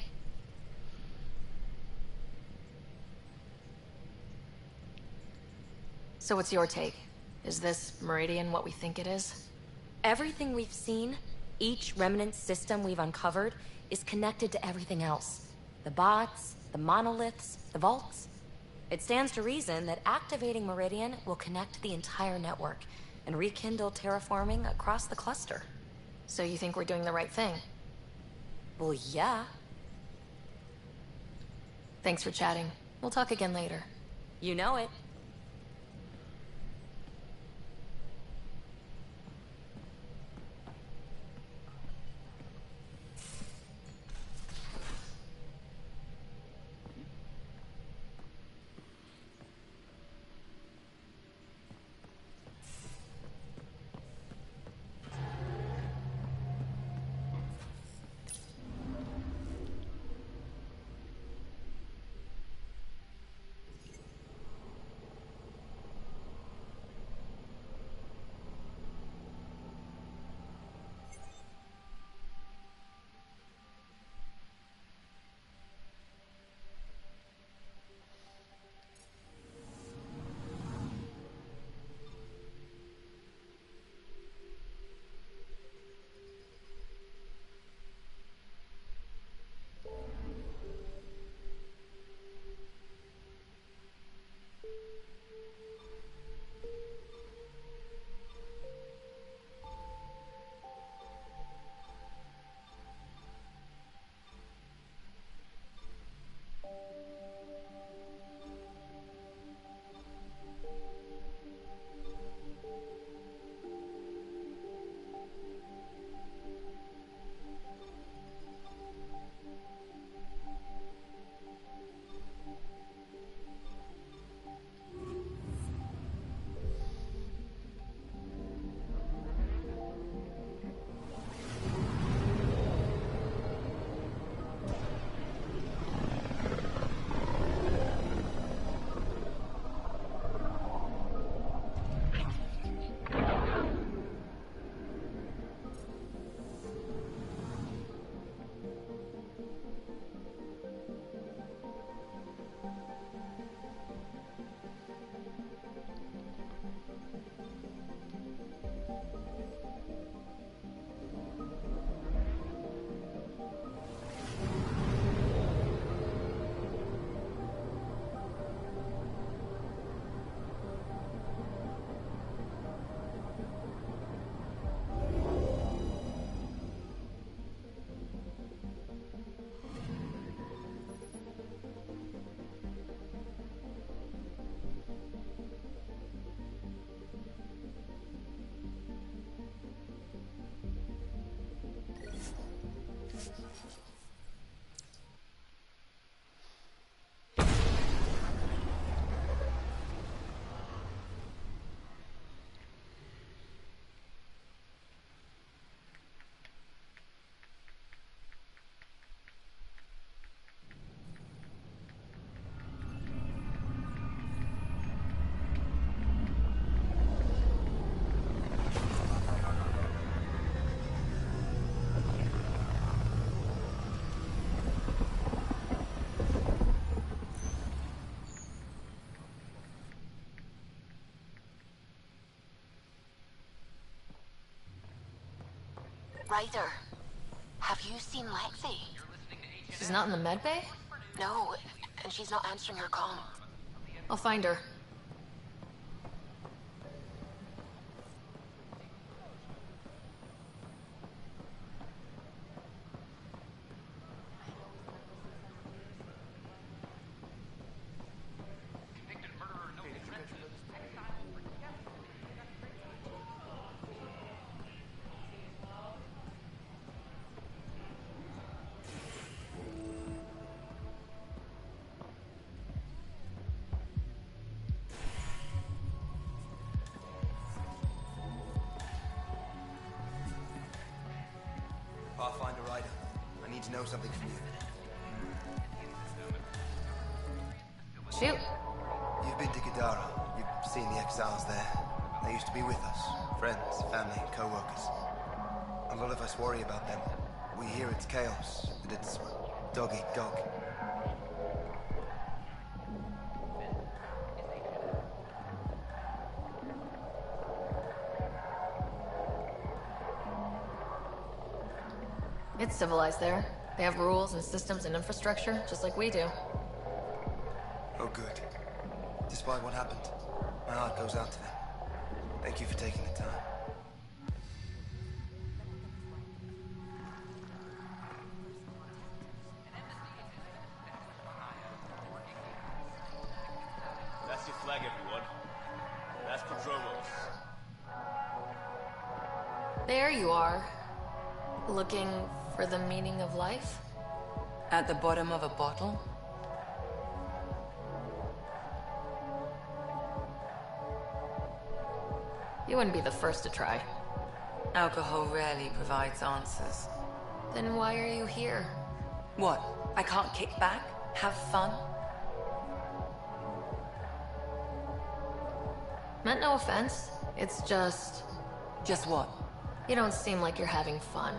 So what's your take? Is this Meridian what we think it is?
Everything we've seen, each remnant system we've uncovered, is connected to everything else. The bots, the monoliths, the vaults. It stands to reason that activating Meridian will connect the entire network and rekindle terraforming across the cluster.
So you think we're doing the right thing?
Well, yeah.
Thanks for chatting. We'll talk again later.
You know it. Ryder, have you seen Lexi?
She's not in the med bay?
No, and she's not answering her comm.
I'll find her.
Pathfinder Ryder, I need to know something from you.
Shoot.
You've been to Gadara. You've seen the exiles there. They used to be with us. Friends, family, co-workers. A lot of us worry about them. We hear it's chaos, and it's dog eat dog.
It's civilized there. They have rules and systems and infrastructure, just like we do.
Oh, good. Despite what happened, my heart goes out to them. Thank you for taking the time.
That's your flag, everyone. That's Prodromos.
There you are. Looking for the meaning of life?
At the bottom of a bottle?
You wouldn't be the first to try.
Alcohol rarely provides answers.
Then why are you here?
What? I can't kick back? Have fun?
Meant no offense. It's just...
Just what?
You don't seem like you're having fun.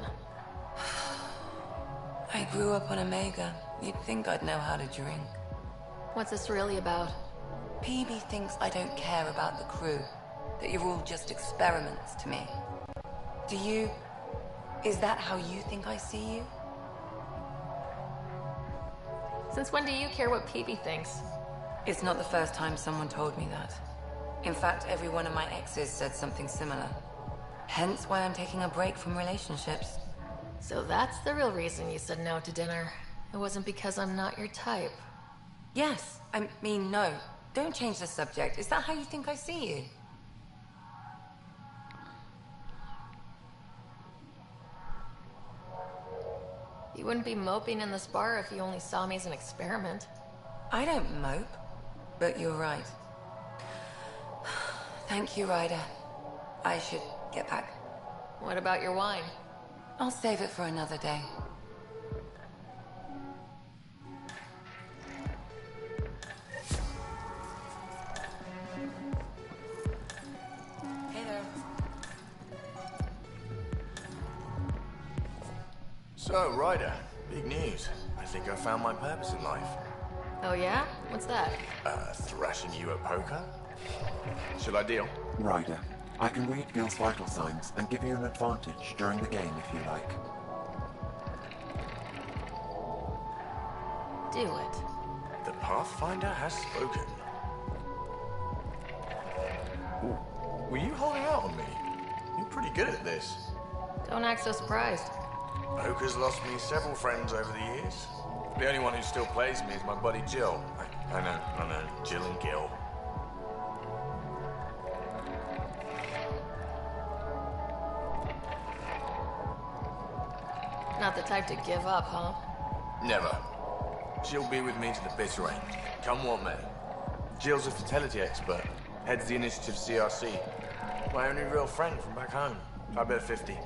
I grew up on Omega. You'd think I'd know how to drink.
What's this really about?
PB thinks I don't care about the crew. That you're all just experiments to me. Do you... Is that how you think I see you?
Since when do you care what PB thinks?
It's not the first time someone told me that. In fact, every one of my exes said something similar. Hence why I'm taking a break from relationships.
So that's the real reason you said no to dinner. It wasn't because I'm not your type.
Yes. I mean, no. Don't change the subject. Is that how you think I see you?
You wouldn't be moping in this bar if you only saw me as an experiment.
I don't mope. But you're right. Thank you, Ryder. I should get back.
What about your wine?
I'll save it for another day. Hey there.
So, Ryder, big news. I think I found my purpose in life.
Oh yeah? What's that?
Thrashing you at poker? Should I deal?
Ryder, I can read Gil's vital signs and give you an advantage during the game if you like.
Do it.
The Pathfinder has spoken. Ooh. Were you holding out on me? You're pretty good at this.
Don't act so surprised.
Poker's lost me several friends over the years. The only one who still plays me is my buddy Jill. I know, Jill and Gil.
Not the type to give up, huh?
Never. She'll be with me to the bitter end, come what may. Jill's a fertility expert, heads the initiative CRC. My only real friend from back home. I bet 50.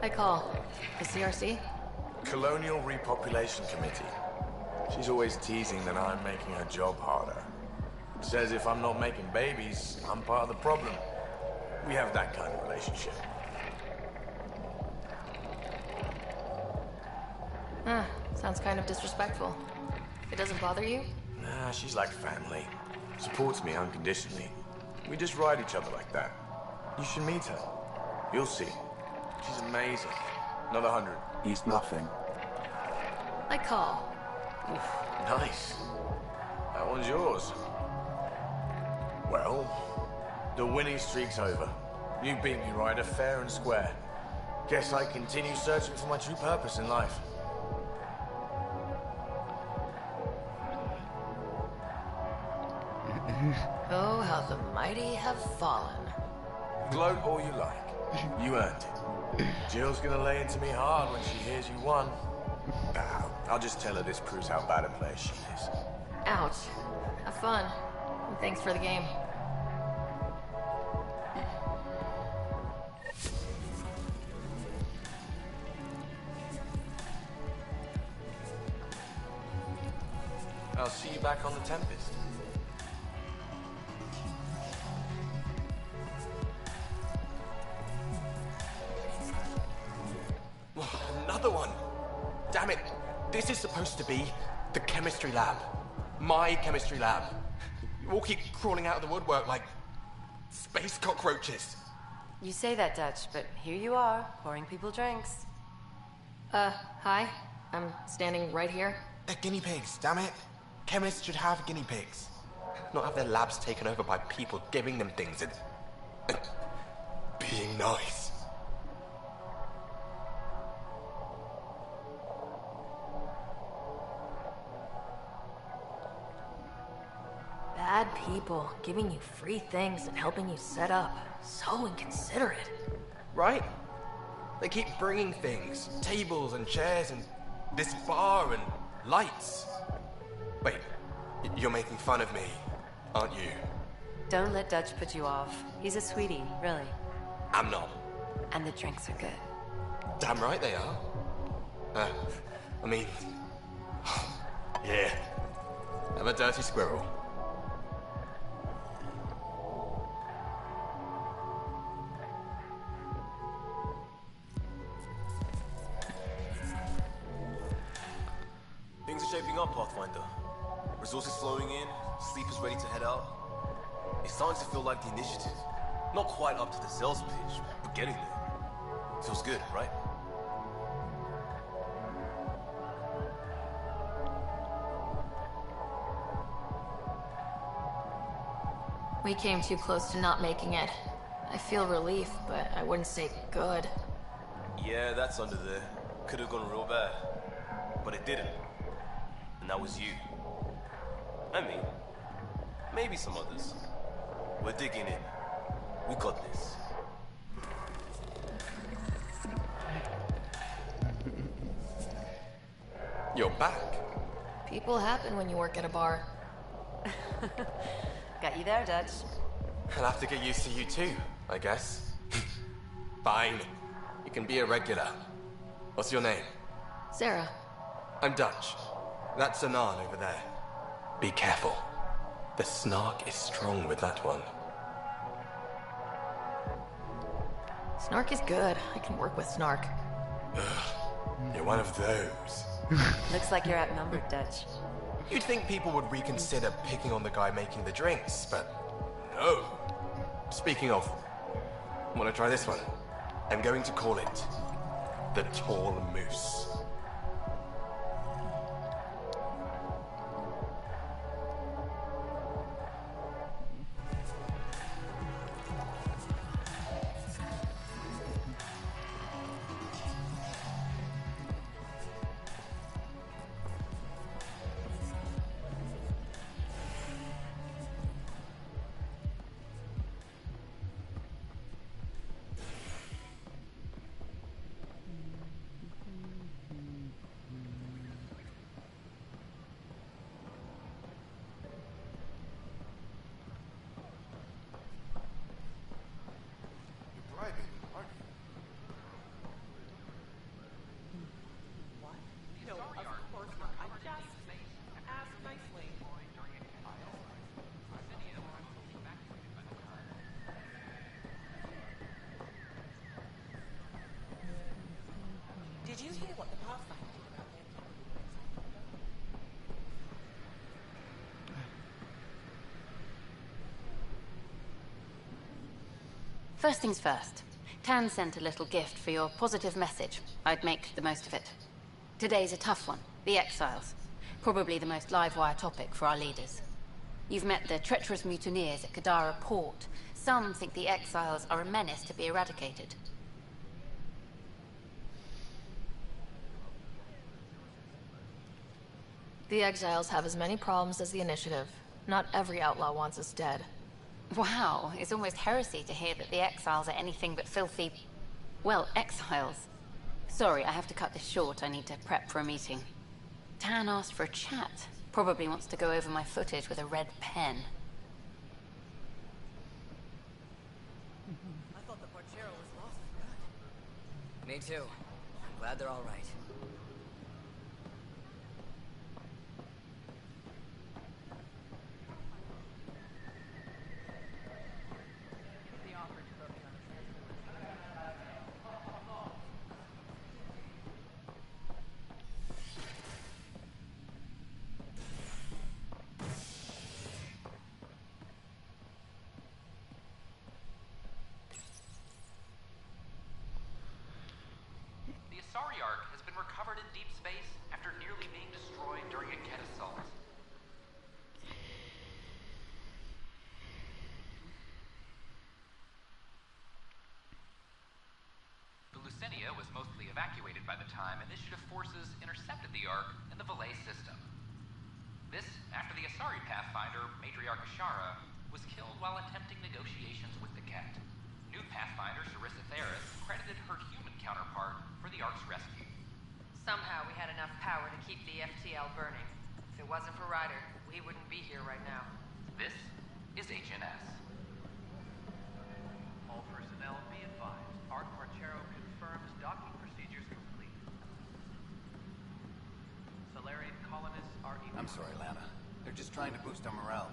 I call. The CRC?
Colonial Repopulation Committee. She's always teasing that I'm making her job harder. Says if I'm not making babies, I'm part of the problem. We have that kind of relationship.
Sounds kind of disrespectful. It doesn't bother you?
Nah, she's like family. Supports me unconditionally. We just ride each other like that. You should meet her. You'll see. She's amazing. Another 100.
He's nothing.
I call.
Nice. That one's yours. Well, the winning streak's over. You beat me, Ryder, fair and square. Guess I continue searching for my true purpose in life.
Oh, how the mighty have fallen.
Gloat all you like. You earned it. Jill's gonna lay into me hard when she hears you won. I'll just tell her this proves how bad a player she is.
Ouch. Have fun. And thanks for the game.
I'll see you back on the Tempest.
Another one! Damn it! This is supposed to be the chemistry lab. My chemistry lab. You all keep crawling out of the woodwork like space cockroaches.
You say that, Dutch, but here you are, pouring people drinks.
Hi. I'm standing right here.
They're guinea pigs, damn it. Chemists should have guinea pigs. Not have their labs taken over by people giving them things and being nice.
Bad people giving you free things and helping you set up. So inconsiderate.
Right? They keep bringing things. Tables and chairs and this bar and lights. Wait, you're making fun of me, aren't you?
Don't let Dutch put you off. He's a sweetie, really.
I'm not.
And the drinks are good.
Damn right they are. I mean... yeah. I'm a dirty squirrel.
Things are shaping up, Pathfinder. Resources flowing in, sleepers ready to head out. It's starting to feel like the initiative. Not quite up to the sales pitch, but getting there. Feels good, right?
We came too close to not making it. I feel relief, but I wouldn't say good.
Yeah, that's under there. Could have gone real bad. But it didn't. And that was you. And me. Maybe some others. We're digging in. We got this.
You're back.
People happen when you work at a bar.
Got you there, Dutch.
I'll have to get used to you too, I guess. Fine. You can be a regular. What's your name?
Sarah.
I'm Dutch. That's Anan over there. Be careful. The snark is strong with that one.
Snark is good. I can work with Snark.
You're one of those.
Looks like you're outnumbered, Dutch.
You'd think people would reconsider picking on the guy making the drinks, but no. Speaking of, wanna try this one? I'm going to call it the Tall Moose.
Did you hear what the Pathfinder did about their
First things first.
Tan sent a little gift for your positive message. I'd make the most of it. Today's a tough one. The Exiles. Probably the most live-wire topic for our leaders. You've met the treacherous mutineers at Kadara Port. Some think the Exiles are a menace to be eradicated.
The Exiles have as many problems as the Initiative. Not every outlaw wants us dead.
Wow, it's almost heresy to hear that the Exiles are anything but filthy... well, exiles. Sorry, I have to cut this short. I need to prep for a meeting. Tan asked for a chat. Probably wants to go over my footage with a red pen.
I thought the Parchero was lost for good. Me too. I'm glad they're all right.
Asari Ark has been recovered in deep space after nearly being destroyed during a Kett assault. The Lucinia was mostly evacuated by the time Initiative forces intercepted the Ark in the Valais system. This after the Asari Pathfinder, Matriarch Ashara, was killed while attempting negotiations with the Kett. New Pathfinder Sarissa Theris credited her human counterpart for the Ark's rescue.
Somehow we had enough power to keep the FTL burning. If it wasn't for Ryder, we wouldn't be here right now.
This is HNS.
All personnel be advised. Ark Parchero confirms docking procedures complete. Salarian colonists are...
I'm sorry, Lana. They're just trying to boost our morale.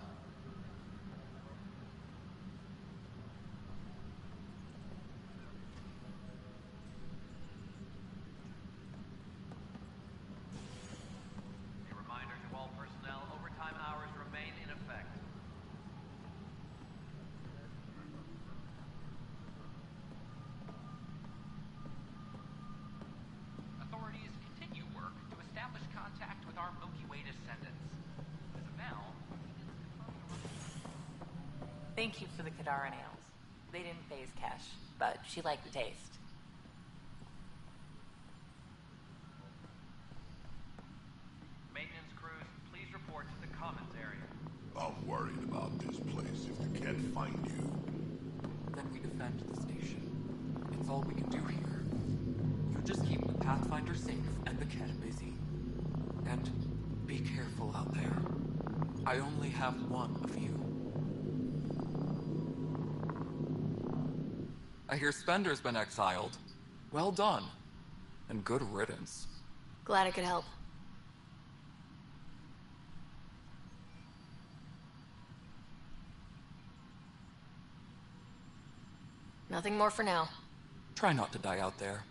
Thank you for the Kadara nails. They didn't phase Kesh, but she liked the taste.
Maintenance crews, please report to the commons area.
I'm worried about this place if they can't find you.
Then we defend the station. It's all we can do here. You just keep the Pathfinder safe and the Kett busy. And be careful out there. I only have one of you. I hear Spender's been exiled. Well done. And good riddance.
Glad I could help. Nothing more for now.
Try not to die out there.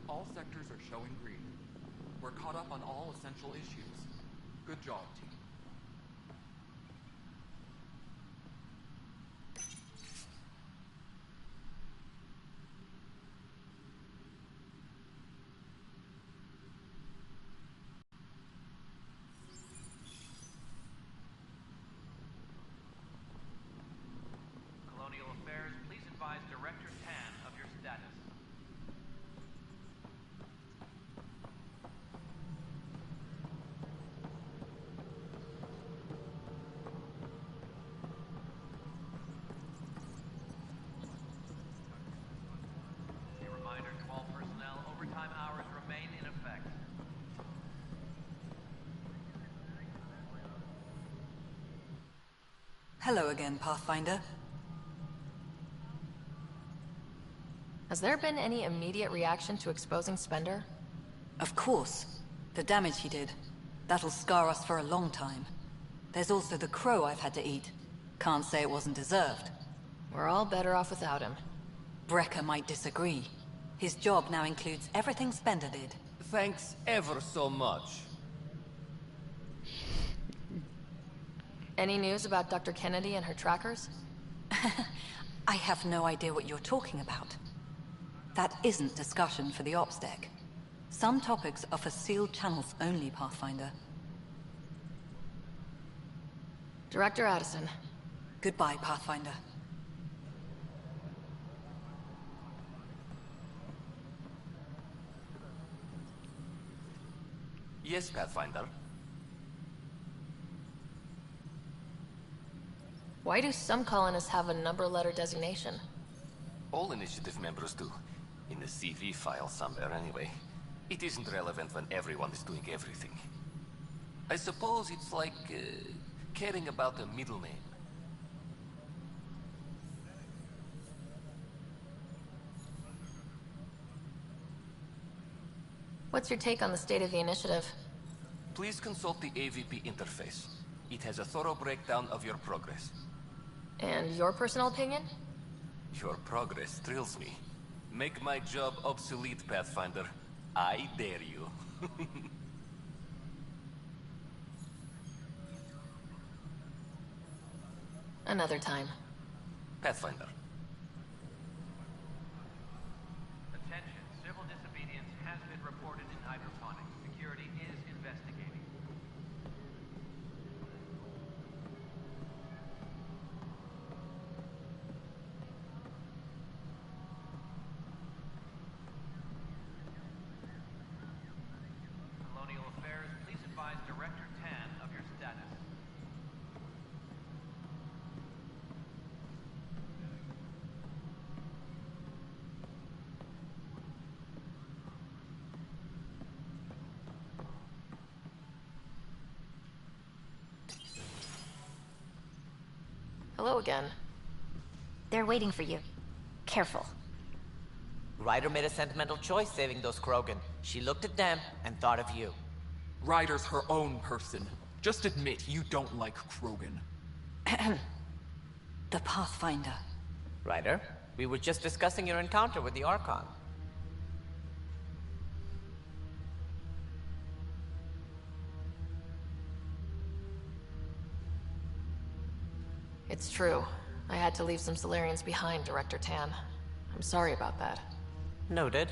All sectors are showing green. We're caught up on all essential issues. Good job, team.
Colonial Affairs, please advise Director Tan of your status. A reminder to all personnel, overtime hours remain in effect.
Hello again, Pathfinder.
Has there been any immediate reaction to exposing Spender?
Of course. The damage he did. That'll scar us for a long time. There's also the crow I've had to eat. Can't say it wasn't deserved.
We're all better off without him.
Brecker might disagree. His job now includes everything Spender did.
Thanks ever so much.
Any news about Dr. Kennedy and her trackers?
I have no idea what you're talking about. That isn't discussion for the ops deck. Some topics are for sealed channels only, Pathfinder.
Director Addison.
Goodbye, Pathfinder.
Yes, Pathfinder.
Why do some colonists have a number letter designation?
All initiative members do. In the CV file somewhere, anyway. It isn't relevant when everyone is doing everything. I suppose it's like caring about a middle name.
What's your take on the state of the initiative?
Please consult the AVP interface. It has a thorough breakdown of your progress.
And your personal opinion?
Your progress thrills me. Make my job obsolete, Pathfinder. I dare you.
Another time.
Pathfinder.
Attention, civil disobedience has been reported in hydroponics. Security is investigating. Colonial Affairs, please advise Director Tan of your status.
Hello again.
They're waiting for you. Careful.
Ryder made a sentimental choice saving those Krogan. She looked at them and thought of you.
Ryder's her own person. Just admit you don't like Krogan.
The Pathfinder.
Ryder, we were just discussing your encounter with the Archon.
It's true. I had to leave some Solarians behind, Director Tan. I'm sorry about that.
Noted.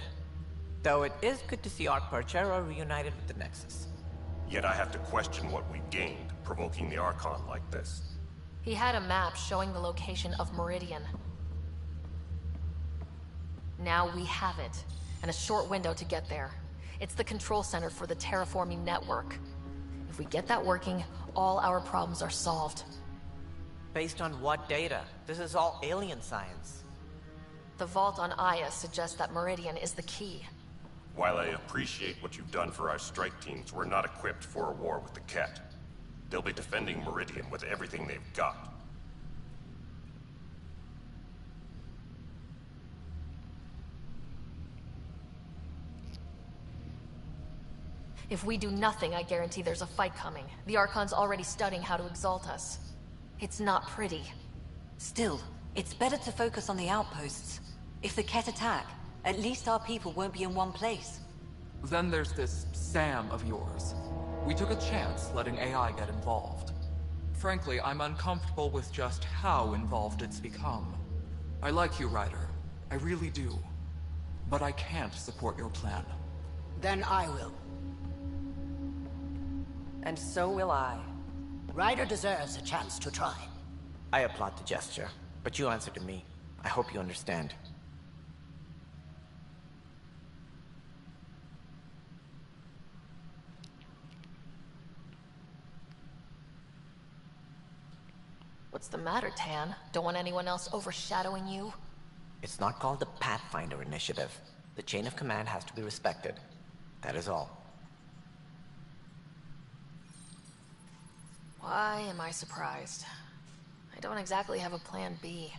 Though it is good to see Arch Parchera reunited with the Nexus.
Yet I have to question what we gained, provoking the Archon like this.
He had a map showing the location of Meridian. Now we have it, and a short window to get there. It's the control center for the terraforming network. If we get that working, all our problems are solved.
Based on what data? This is all alien science.
The vault on Aya suggests that Meridian is the key.
While I appreciate what you've done for our strike teams, we're not equipped for a war with the Ket. They'll be defending Meridian with everything they've got.
If we do nothing, I guarantee there's a fight coming. The Archon's already studying how to exalt us. It's not pretty.
Still, it's better to focus on the outposts. If the Ket attack, at least our people won't be in one place.
Then there's this Sam of yours. We took a chance letting AI get involved. Frankly, I'm uncomfortable with just how involved it's become. I like you, Ryder. I really do. But I can't support your plan.
Then I will.
And so will I.
Ryder deserves a chance to try.
I applaud the gesture, but you answer to me. I hope you understand.
What's the matter, Tan? Don't want anyone else overshadowing you?
It's not called the Pathfinder Initiative. The chain of command has to be respected. That is all.
Why am I surprised? I don't exactly have a plan B.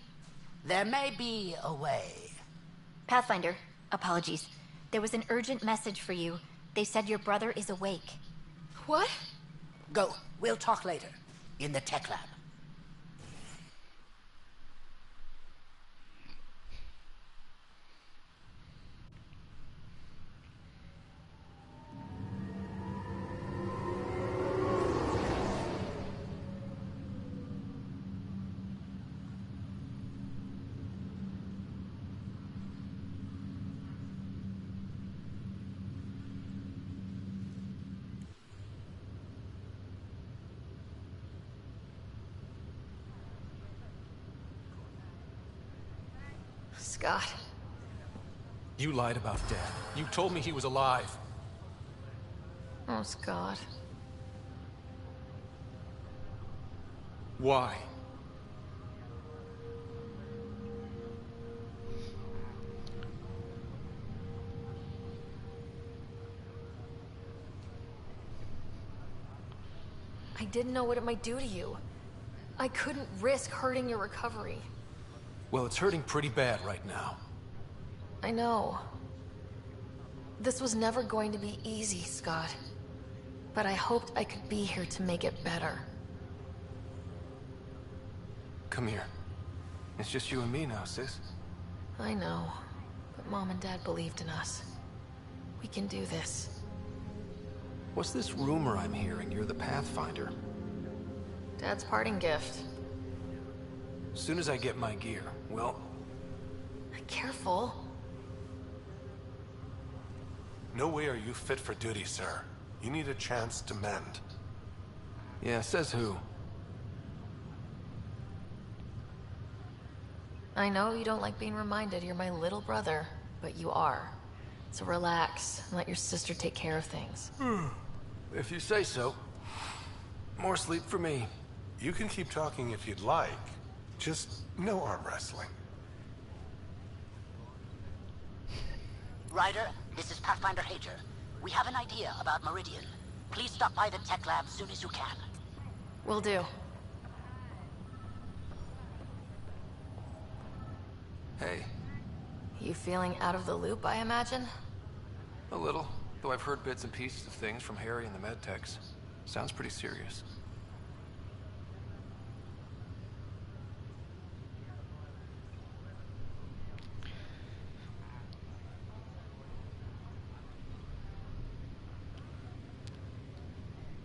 There may be a way.
Pathfinder, apologies. There was an urgent message for you. They said your brother is awake.
What?
Go. We'll talk later. In the tech lab.
Scott.
You lied about Dad. You told me he was alive.
Oh, Scott.
Why?
I didn't know what it might do to you. I couldn't risk hurting your recovery.
Well, it's hurting pretty bad right now.
I know. This was never going to be easy, Scott. But I hoped I could be here to make it better.
Come here. It's just you and me now, sis.
I know. But Mom and Dad believed in us. We can do this.
What's this rumor I'm hearing? You're the Pathfinder.
Dad's parting gift.
As soon as I get my gear, well...
Careful.
No way are you fit for duty, sir. You need a chance to mend.
Yeah, says who?
I know you don't like being reminded you're my little brother, but you are. So relax and let your sister take care of things.
If you say so. More sleep for me.
You can keep talking if you'd like. Just no arm wrestling.
Ryder, this is Pathfinder Hager. We have an idea about Meridian. Please stop by the tech lab as soon as you can.
Will do.
Hey.
You feeling out of the loop, I imagine?
A little, though I've heard bits and pieces of things from Harry and the medtechs. Sounds pretty serious.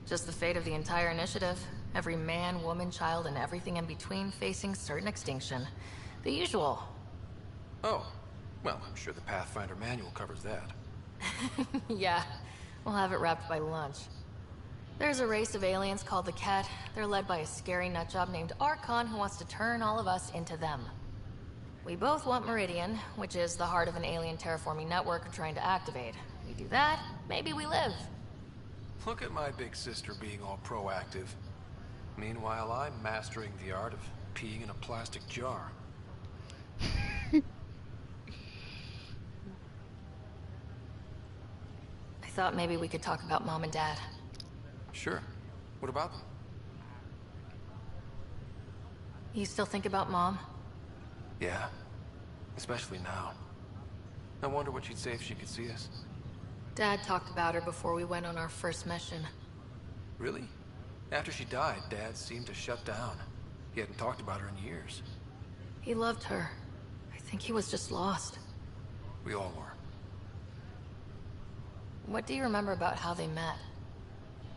Just the fate of the entire initiative. Every man, woman, child, and everything in between facing certain extinction. The usual.
Oh. Well, I'm sure the Pathfinder manual covers that.
Yeah. We'll have it wrapped by lunch. There's a race of aliens called the Ket. They're led by a scary nutjob named Archon who wants to turn all of us into them. We both want Meridian, which is the heart of an alien terraforming network we're trying to activate. We do that, maybe we live.
Look at my big sister being all proactive. Meanwhile, I'm mastering the art of peeing in a plastic jar.
I thought maybe we could talk about Mom and Dad.
Sure. What about them?
You still think about Mom?
Yeah. Especially now. I wonder what she'd say if she could see us.
Dad talked about her before we went on our first mission.
Really? After she died, Dad seemed to shut down. He hadn't talked about her in years.
He loved her. I think he was just lost.
We all were.
What do you remember about how they met?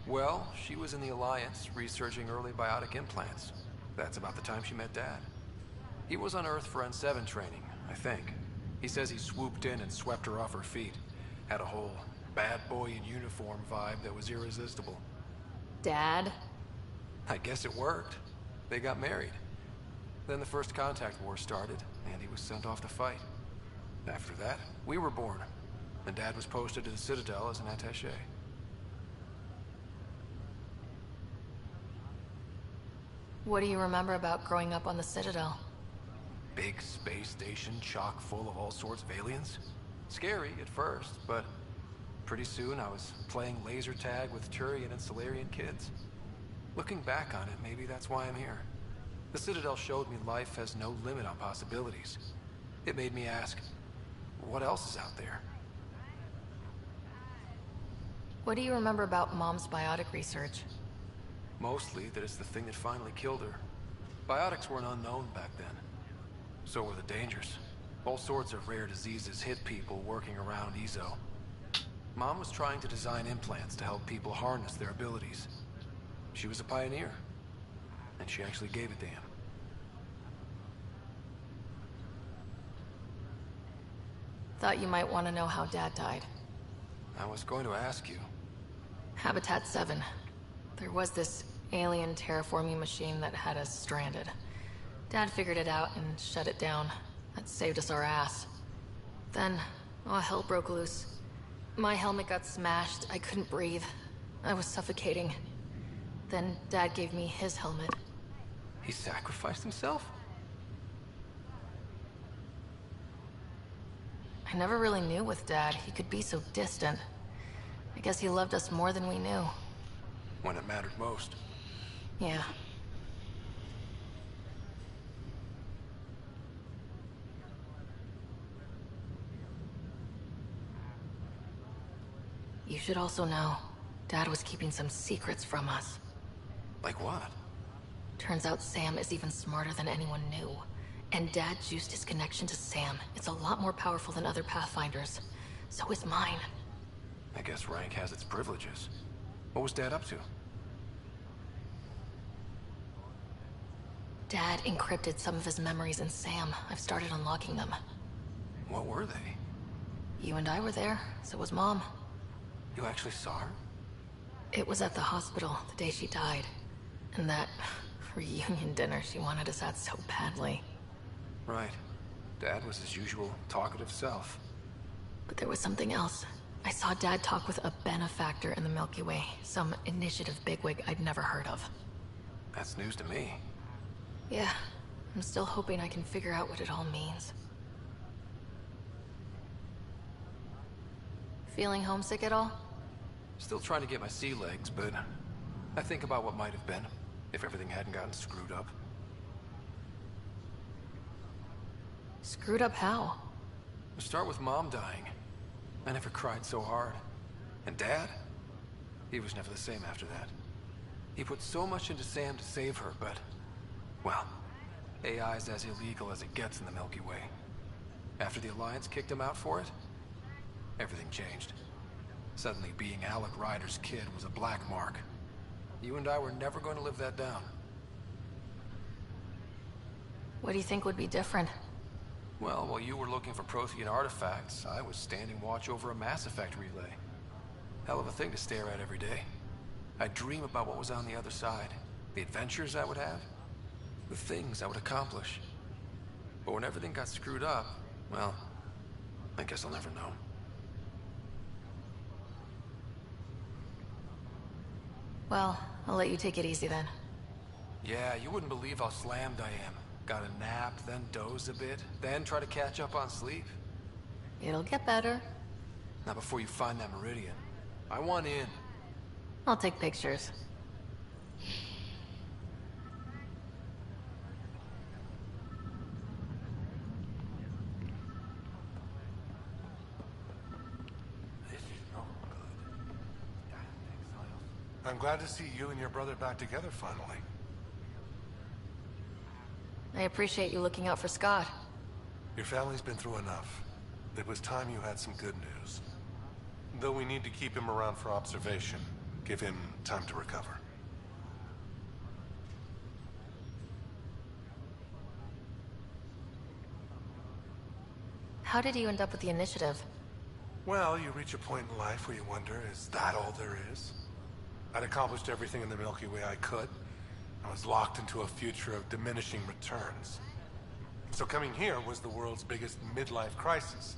Well, she was in the Alliance, researching early biotic implants. That's about the time she met Dad. He was on Earth for N7 training, I think. He says he swooped in and swept her off her feet. Had a whole bad boy in uniform vibe that was irresistible.
Dad?
I guess it worked. They got married. Then the first contact war started, and he was sent off to fight. After that, we were born, and Dad was posted to the Citadel as an attaché.
What do you remember about growing up on the Citadel?
Big space station chock full of all sorts of aliens. Scary at first, but pretty soon I was playing laser tag with Turian and Solarian kids. Looking back on it, maybe that's why I'm here. The Citadel showed me life has no limit on possibilities. It made me ask, what else is out there?
What do you remember about Mom's biotic research?
Mostly that it's the thing that finally killed her. Biotics were an unknown back then. So were the dangers. All sorts of rare diseases hit people working around EZO. Mom was trying to design implants to help people harness their abilities. She was a pioneer. And she actually gave a damn.
Thought you might want to know how Dad died.
I was going to ask you.
Habitat 7. There was this alien terraforming machine that had us stranded. Dad figured it out and shut it down. That saved us our ass. Then, all hell broke loose. My helmet got smashed, I couldn't breathe. I was suffocating. Then Dad gave me his helmet.
He sacrificed himself?
I never really knew with Dad. He could be so distant. I guess he loved us more than we knew.
When it mattered most.
Yeah. You should also know, Dad was keeping some secrets from us.
Like what?
Turns out Sam is even smarter than anyone knew. And Dad juiced his connection to Sam. It's a lot more powerful than other Pathfinders. So is mine.
I guess rank has its privileges. What was Dad up to?
Dad encrypted some of his memories in Sam. I've started unlocking them.
What were they?
You and I were there, so was Mom.
You actually saw her?
It was at the hospital the day she died. And that reunion dinner she wanted us at so badly.
Right. Dad was his usual talkative self.
But there was something else. I saw Dad talk with a benefactor in the Milky Way. Some initiative bigwig I'd never heard of.
That's news to me.
Yeah, I'm still hoping I can figure out what it all means. Feeling homesick at all?
Still trying to get my sea legs, but I think about what might have been if everything hadn't gotten screwed up.
Screwed up how?
Start with Mom dying. I never cried so hard. And Dad? He was never the same after that. He put so much into Sam to save her, but... well, AI's as illegal as it gets in the Milky Way. After the Alliance kicked him out for it, everything changed. Suddenly being Alec Ryder's kid was a black mark. You and I were never going to live that down.
What do you think would be different?
Well, while you were looking for Prothean artifacts, I was standing watch over a Mass Effect relay. Hell of a thing to stare at every day. I'd dream about what was on the other side, the adventures I would have, the things I would accomplish. But when everything got screwed up, well, I guess I'll never know.
Well, I'll let you take it easy then.
Yeah, you wouldn't believe how slammed I am. Got a nap, then doze a bit, then try to catch up on sleep.
It'll get better.
Not before you find that Meridian. I want in.
I'll take pictures.
I'm glad to see you and your brother back together finally.
I appreciate you looking out for Scott.
Your family's been through enough. It was time you had some good news. Though we need to keep him around for observation. Give him time to recover.
How did you end up with the initiative?
Well, you reach a point in life where you wonder, is that all there is? I'd accomplished everything in the Milky Way I could. I was locked into a future of diminishing returns. So coming here was the world's biggest midlife crisis.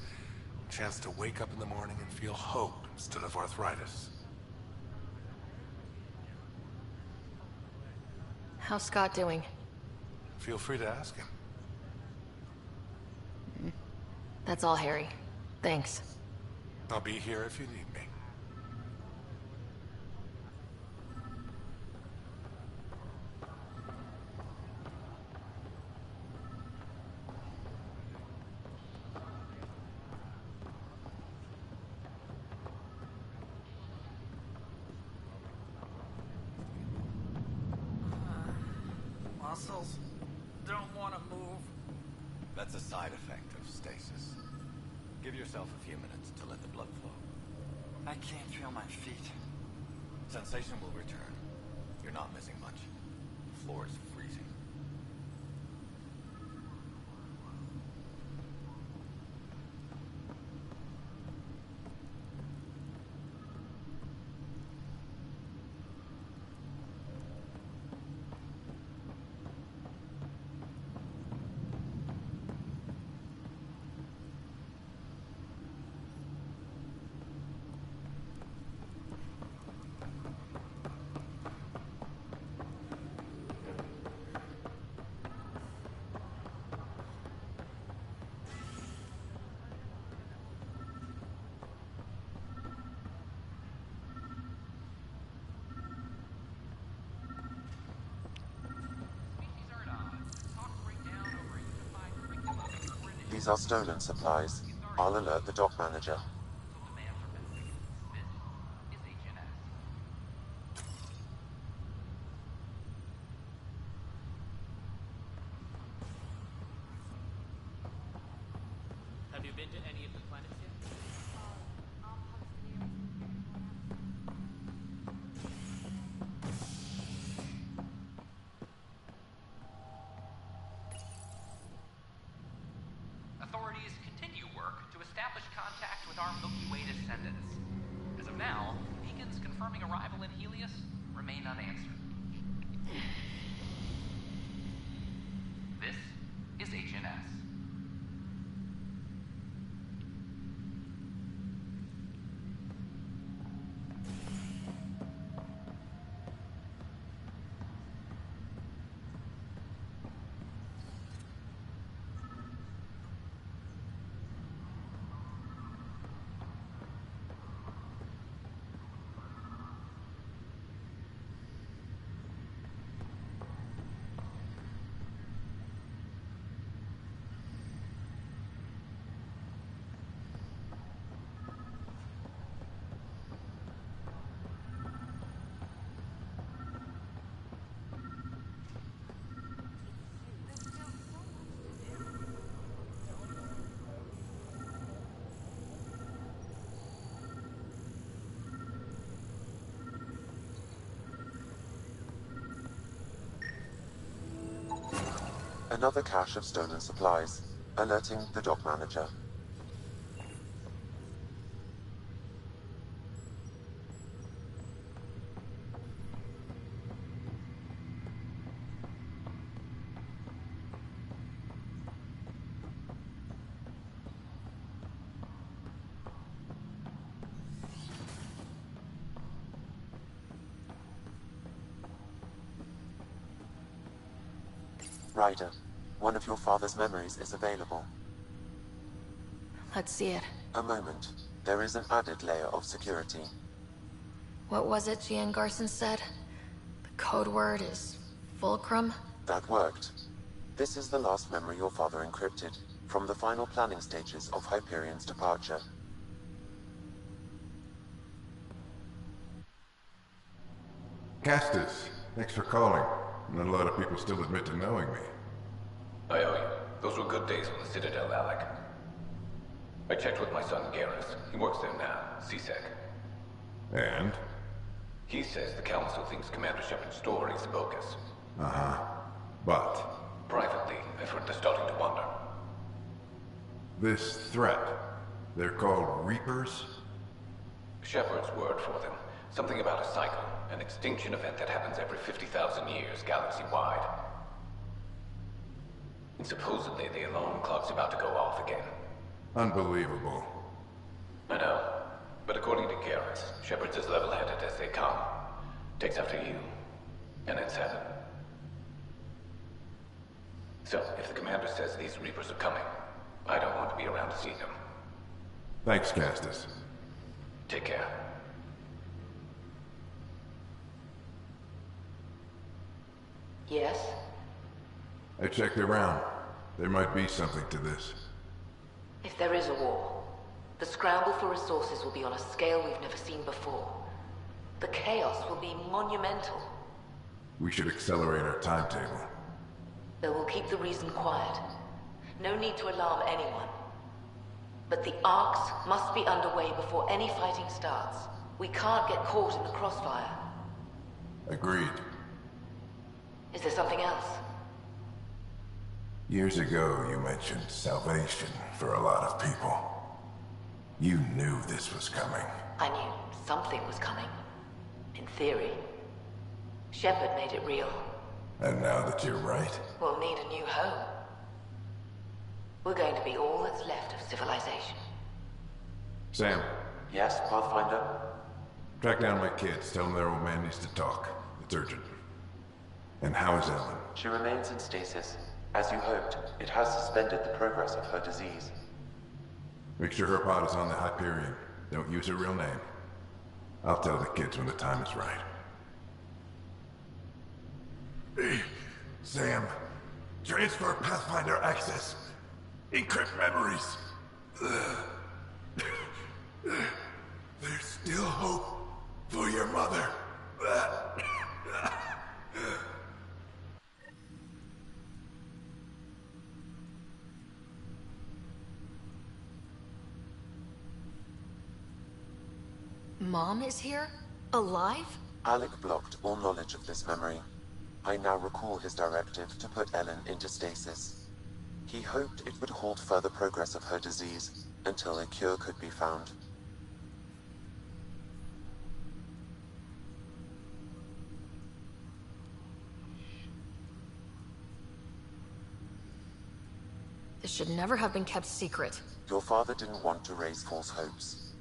A chance to wake up in the morning and feel hope instead of arthritis.
How's Scott doing?
Feel free to ask him.
That's all, Harry. Thanks.
I'll be here if you need me.
Muscles don't want to move.
That's a side effect of stasis. Give yourself a few minutes to let the blood flow.
I can't feel my feet.
Sensation will return. You're not missing much. The floor is freezing.
These are stolen supplies. I'll alert the dock manager.
Have you been to any of the planets yet?
Authorities continue work to establish contact with our Milky Way descendants. As of now, beacons confirming arrival in Helios remain unanswered. This is HNS.
Another cache of stolen supplies. Alerting the dock manager. Ryder, one of your father's memories is available.
Let's see it.
A moment. There is an added layer of security.
What was it Gian Garson said? The code word is Fulcrum?
That worked. This is the last memory your father encrypted, from the final planning stages of Hyperion's departure.
Castus, thanks for calling. Not a lot of people still admit to knowing me.
I owe you. Those were good days on the Citadel, Alec. I checked with my son, Garrus. He works there now, CSEC.
And?
He says the Council thinks Commander Shepard's story is bogus.
Uh-huh. But?
Privately, I've heard they're starting to wonder.
This threat, they're called Reapers?
Shepard's word for them. Something about a cycle, an extinction event that happens every 50,000 years, galaxy-wide. And supposedly the alarm clock's about to go off again.
Unbelievable.
I know. But according to Garrus, Shepard's as level-headed as they come. Takes after you. And then 7. So, if the commander says these Reapers are coming, I don't want to be around to see them.
Thanks, Castus.
Take care.
Yes?
I checked around. There might be something to this.
If there is a war, the scramble for resources will be on a scale we've never seen before. The chaos will be monumental.
We should accelerate our timetable.
They will keep the reason quiet. No need to alarm anyone. But the arcs must be underway before any fighting starts. We can't get caught in the crossfire.
Agreed.
Is there something else?
Years ago, you mentioned salvation for a lot of people. You knew this was coming.
I knew something was coming. In theory. Shepard made it real.
And now that you're right?
We'll need a new home. We're going to be all that's left of civilization.
Sam.
Yes, Pathfinder?
Track down my kids. Tell them their old man needs to talk. It's urgent. And how is Ellen?
She remains in stasis. As you hoped, it has suspended the progress of her disease.
Make sure her pod is on the Hyperion. Don't use her real name. I'll tell the kids when the time is right.
Hey, Sam. Transfer Pathfinder access.
Encrypt memories. There's still hope for your mother.
Mom is here? Alive?
Alec blocked all knowledge of this memory. I now recall his directive to put Ellen into stasis. He hoped it would halt further progress of her disease until a cure could be found.
This should never have been kept secret.
Your father didn't want to raise false hopes.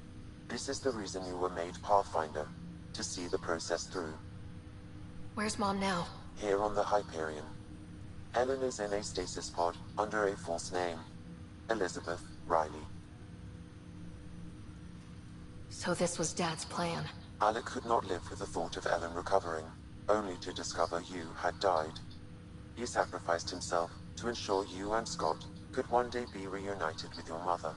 This is the reason you were made Pathfinder, to see the process through.
Where's Mom now?
Here on the Hyperion. Ellen is in a stasis pod under a false name. Elizabeth Riley.
So this was Dad's plan.
Alec could not live with the thought of Ellen recovering, only to discover you had died. He sacrificed himself to ensure you and Scott could one day be reunited with your mother.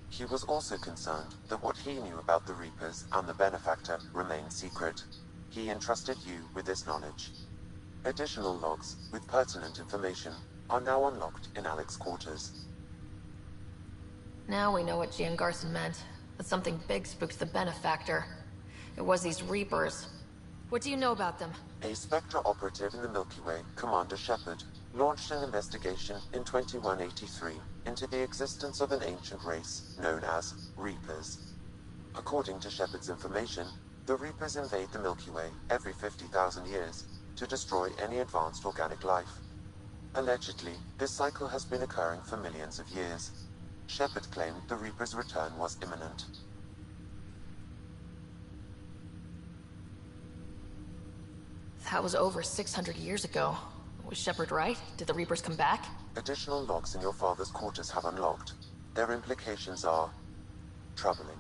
He was also concerned that what he knew about the Reapers and the Benefactor remained secret. He entrusted you with this knowledge. Additional logs with pertinent information are now unlocked in Alec's quarters.
Now we know what Gian Garson meant. That something big spooked the Benefactor. It was these Reapers. What do you know about them?
A Spectre operative in the Milky Way, Commander Shepard, launched an investigation in 2183 into the existence of an ancient race known as Reapers. According to Shepard's information, the Reapers invade the Milky Way every 50,000 years to destroy any advanced organic life. Allegedly, this cycle has been occurring for millions of years. Shepard claimed the Reapers' return was imminent.
That was over 600 years ago. Was Shepard right? Did the Reapers come back?
Additional logs in your father's quarters have unlocked. Their implications are troubling.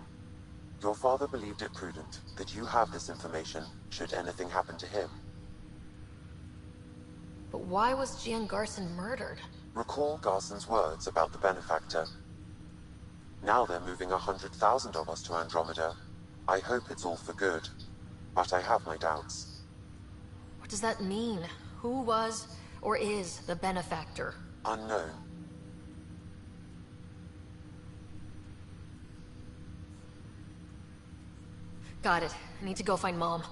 Your father believed it prudent that you have this information should anything happen to him.
But why was Gian Garson murdered?
Recall Garson's words about the Benefactor. Now they're moving 100,000 of us to Andromeda. I hope it's all for good, but I have my doubts.
What does that mean? Who was, or is, the Benefactor?
Unknown.
Got it. I need to go find Mom.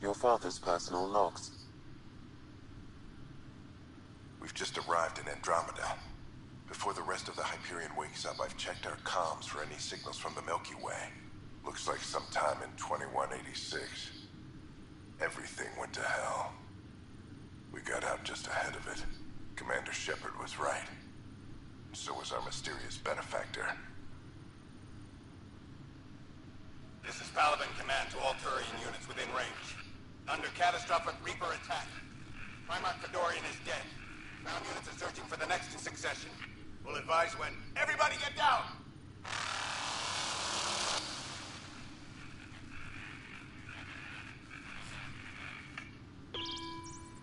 Your father's personal logs.
We've just arrived in Andromeda. Before the rest of the Hyperion wakes up, I've checked our comms for any signals from the Milky Way. Looks like sometime in 2186. Everything went to hell. We got out just ahead of it. Commander Shepard was right. So was our mysterious Benefactor.
This is Paladin Command to all Turian units within range. Under catastrophic Reaper attack. Primarch Fedorian is dead. Ground units are searching for the next in succession. We'll advise when. Everybody get down!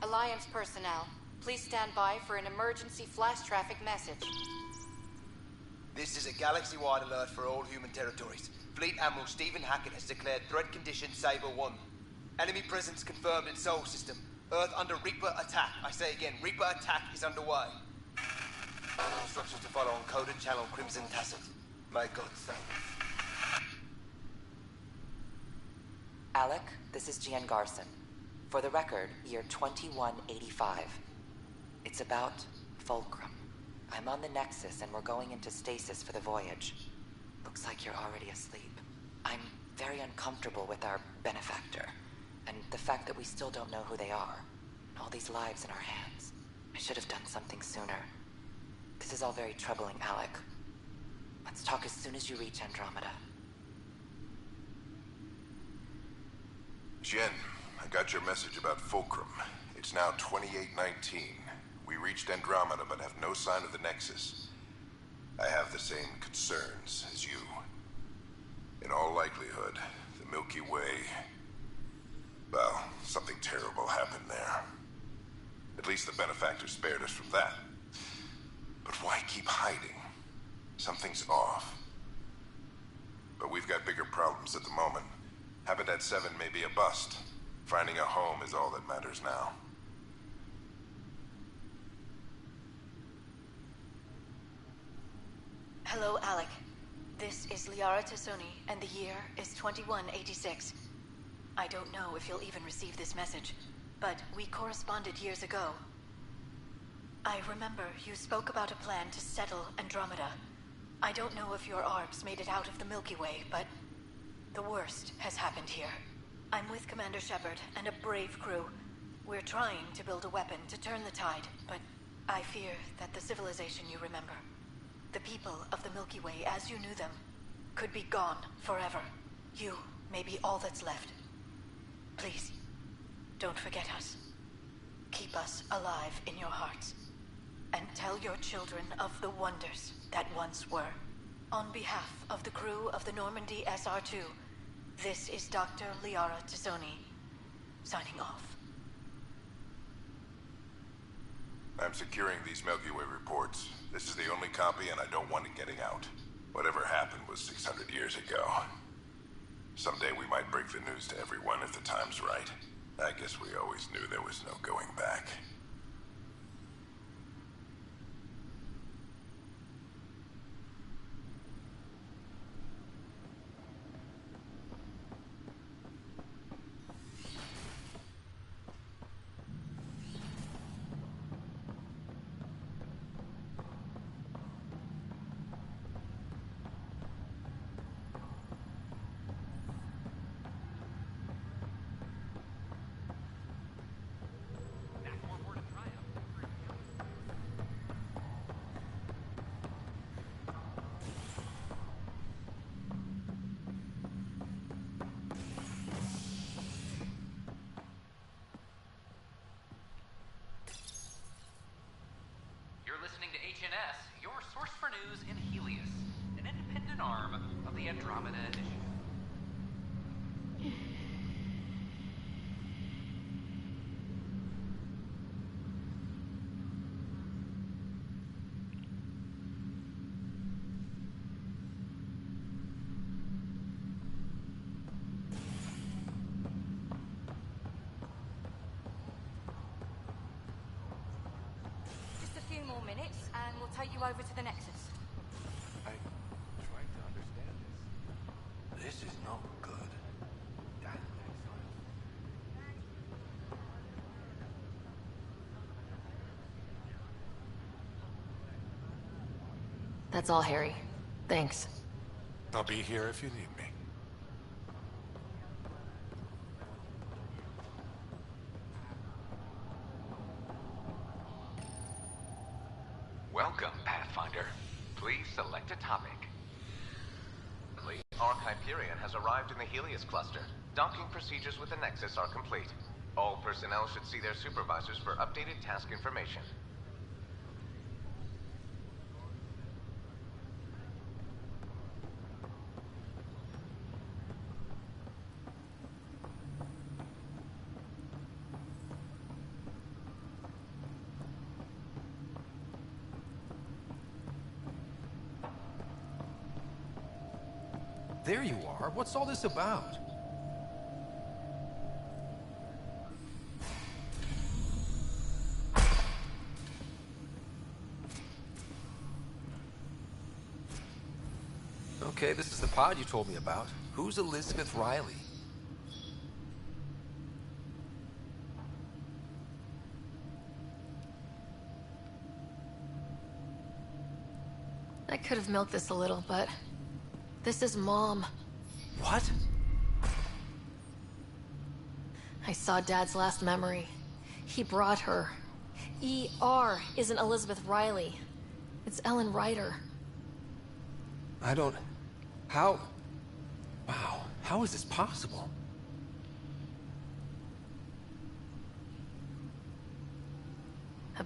Alliance personnel, please stand by for an emergency flash traffic message.
This is a galaxy-wide alert for all human territories. Fleet Admiral Stephen Hackett has declared threat condition Saber 1. Enemy presence confirmed in Sol System. Earth under Reaper attack. I say again, Reaper attack is underway. Instructions to follow on coded channel Crimson Tacit. May God save us.
Alec, this is Gian Garson. For the record, year 2185. It's about Fulcrum. I'm on the Nexus and we're going into stasis for the voyage. Looks like you're already asleep. I'm very uncomfortable with our Benefactor, and the fact that we still don't know who they are. All these lives in our hands. I should have done something sooner. This is all very troubling, Alec. Let's talk as soon as you reach Andromeda.
Jen, I got your message about Fulcrum. It's now 2819. We reached Andromeda but have no sign of the Nexus. I have the same concerns as you. In all likelihood, the Milky Way... well, something terrible happened there. At least the benefactor spared us from that. But why keep hiding? Something's off. But we've got bigger problems at the moment. Habitat 7 may be a bust. Finding a home is all that matters now.
Hello, Alec. This is Liara Tassoni, and the year is 2186. I don't know if you'll even receive this message, but we corresponded years ago. I remember you spoke about a plan to settle Andromeda. I don't know if your ARCs made it out of the Milky Way, but the worst has happened here. I'm with Commander Shepard and a brave crew. We're trying to build a weapon to turn the tide, but I fear that the civilization you remember, the people of the Milky Way as you knew them, could be gone forever. You may be all that's left. Please, don't forget us. Keep us alive in your hearts. And tell your children of the wonders that once were. On behalf of the crew of the Normandy SR-2, this is Dr. Liara Tassoni, signing off.
I'm securing these Milky Way reports. This is the only copy, and I don't want it getting out. Whatever happened was 600 years ago. Someday we might break the news to everyone if the time's right. I guess we always knew there was no going back.
Listening to HNS, your source for news in Helios, an independent arm of the Andromeda Initiative.
Minutes, and we'll take you over to the Nexus.
I'm trying to understand this. This is not good.
That's all, Harry. Thanks.
I'll be here if you need me.
Welcome, Pathfinder. Please select a topic. Arc Hyperion has arrived in the Helios cluster. Docking procedures with the Nexus are complete. All personnel should see their supervisors for updated task information.
There you are. What's all this about? Okay, this is the pod you told me about. Who's Elizabeth Riley?
I could have milked this a little, but this is Mom.
What?
I saw Dad's last memory. He brought her. ER isn't Elizabeth Riley. It's Ellen Ryder.
I don't... How... Wow, how is this possible?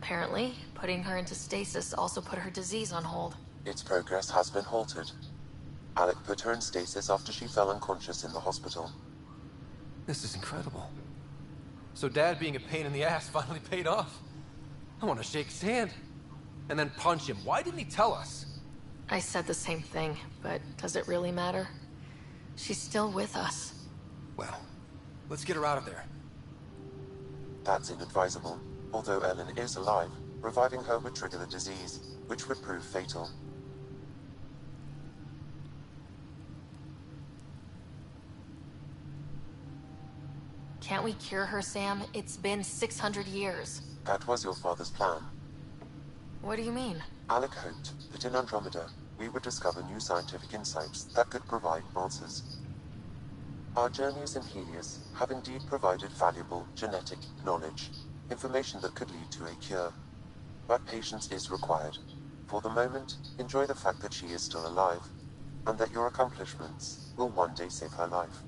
Apparently, putting her into stasis also put her disease on hold.
Its progress has been halted. Alec put her in stasis after she fell unconscious in the hospital.
This is incredible. So Dad being a pain in the ass finally paid off. I want to shake his hand. And then punch him. Why didn't he tell us?
I said the same thing, but does it really matter? She's still with us.
Well, let's get her out of there.
That's inadvisable. Although Ellen is alive, reviving her would trigger the disease, which would prove fatal.
Can't we cure her, Sam? It's been 600 years.
That was your father's plan.
What do you mean?
Alec hoped that in Andromeda, we would discover new scientific insights that could provide answers. Our journeys in Helios have indeed provided valuable genetic knowledge, information that could lead to a cure. But patience is required. For the moment, enjoy the fact that she is still alive, and that your accomplishments will one day save her life.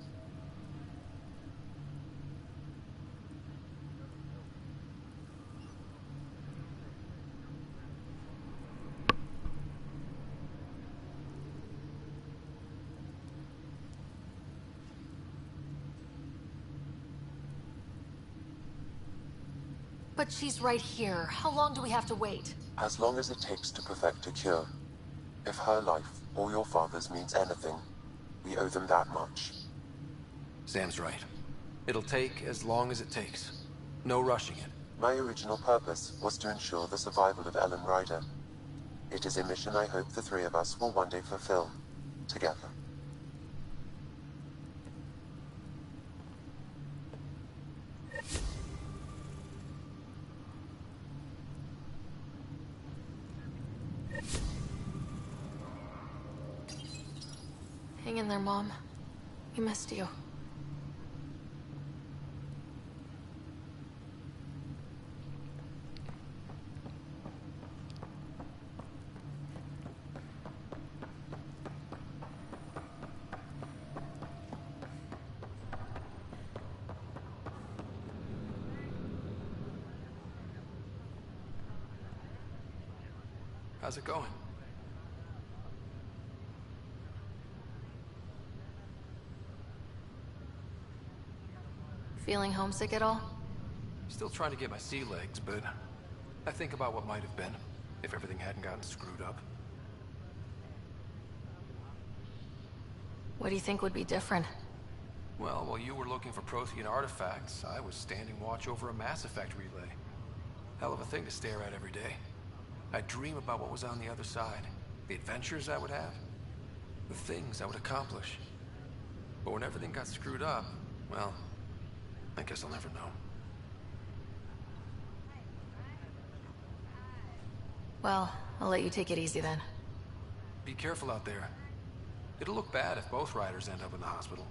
But she's right here. How long do we have to wait?
As long as it takes to perfect a cure. If her life, or your father's, means anything, we owe them that much.
Sam's right. It'll take as long as it takes. No rushing it.
My original purpose was to ensure the survival of Ellen Ryder. It is a mission I hope the three of us will one day fulfill, together.
Hang in there, Mom. We missed you.
How's it going?
Feeling homesick at all?
Still trying to get my sea legs, but I think about what might have been if everything hadn't gotten screwed up.
What do you think would be different?
Well, while you were looking for Prothean artifacts, I was standing watch over a Mass Effect relay. Hell of a thing to stare at every day. I'd dream about what was on the other side, the adventures I would have, the things I would accomplish. But when everything got screwed up, well, I guess I'll never know.
Well, I'll let you take it easy then.
Be careful out there. It'll look bad if both riders end up in the hospital.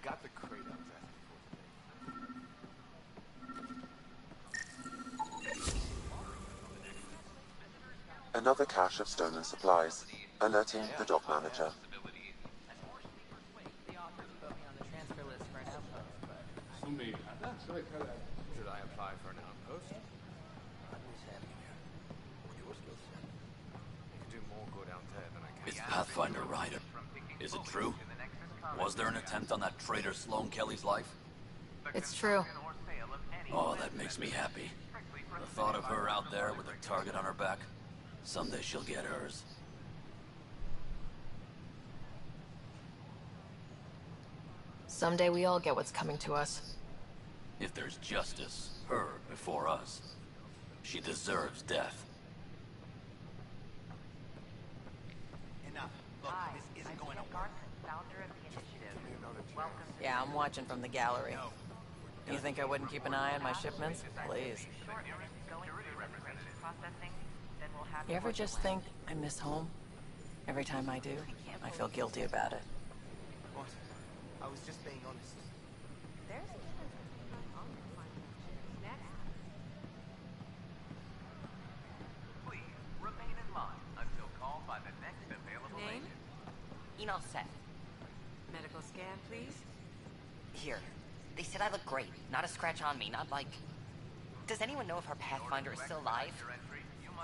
Got the crate I was asking for.
Another cache of stolen supplies, alerting the dock manager.
Should I apply for an outpost? You can do more good out there than I can.
It's Pathfinder Ryder. Is it true? Was there an attempt on that traitor Sloane Kelly's life?
It's true.
Oh, that makes me happy. The thought of her out there with a target on her back. Someday she'll get hers.
Someday we all get what's coming to us.
If there's justice, her before us. She deserves death.
Enough. Look, this isn't going to work.
Yeah, I'm watching from the gallery. You think I wouldn't keep an eye on my shipments? Please. You ever just think I miss home? Every time I do, I feel guilty about it.
What? I was just being honest.
Please remain in line until called by the next available
Name?
agent.
Enal Seth. Medical scan, please.
Here. They said I look great. Not a scratch on me. Not like... Does anyone know if our Pathfinder is still alive?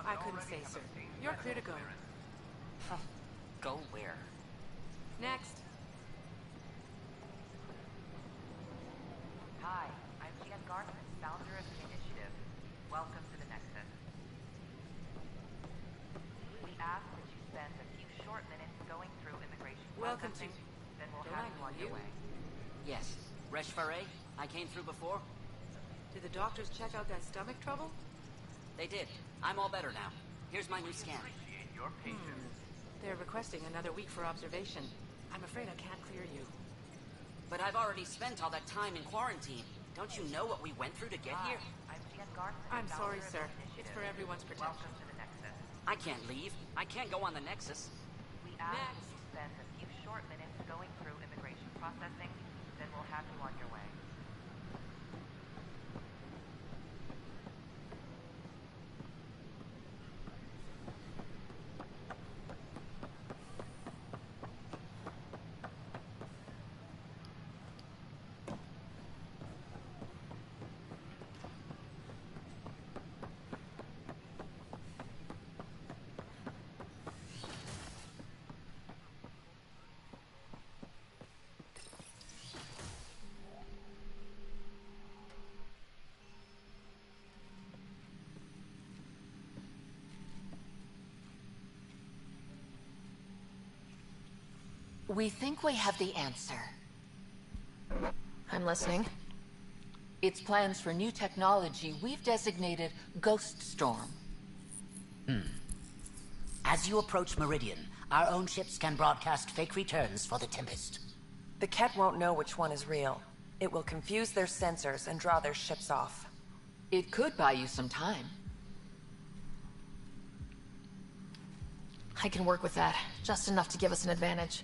I couldn't say, sir. You're clear to go.
Huh. Go where?
Next.
Hi, I'm Jan Garson, founder of the initiative. Welcome to the Nexus. We ask that you spend a few short minutes going through immigration
Welcome
processing, then we'll
Don't
have
I
you
know
on your
you?
way.
Yes. Resh Faray? I came through before?
Did the doctors check out that stomach trouble?
They did. I'm all better now. Here's my new scan.
They're requesting another week for observation. I'm afraid I can't clear you.
But I've already spent all that time in quarantine. Don't you know what we went through to get here?
I'm Jan Garson.
I'm sorry,
founder of
sir.
the initiative.
It's for everyone's protection.
Welcome to the Nexus.
I can't leave. I can't go on the Nexus.
We ask that you spend a few short minutes going through immigration processing, then we'll have you on your way.
We think we have the answer.
I'm listening.
It's plans for new technology we've designated Ghost Storm.
As you approach Meridian, our own ships can broadcast fake returns for the Tempest.
The Ket won't know which one is real. It will confuse their sensors and draw their ships off.
It could buy you some time.
I can work with that. Just enough to give us an advantage.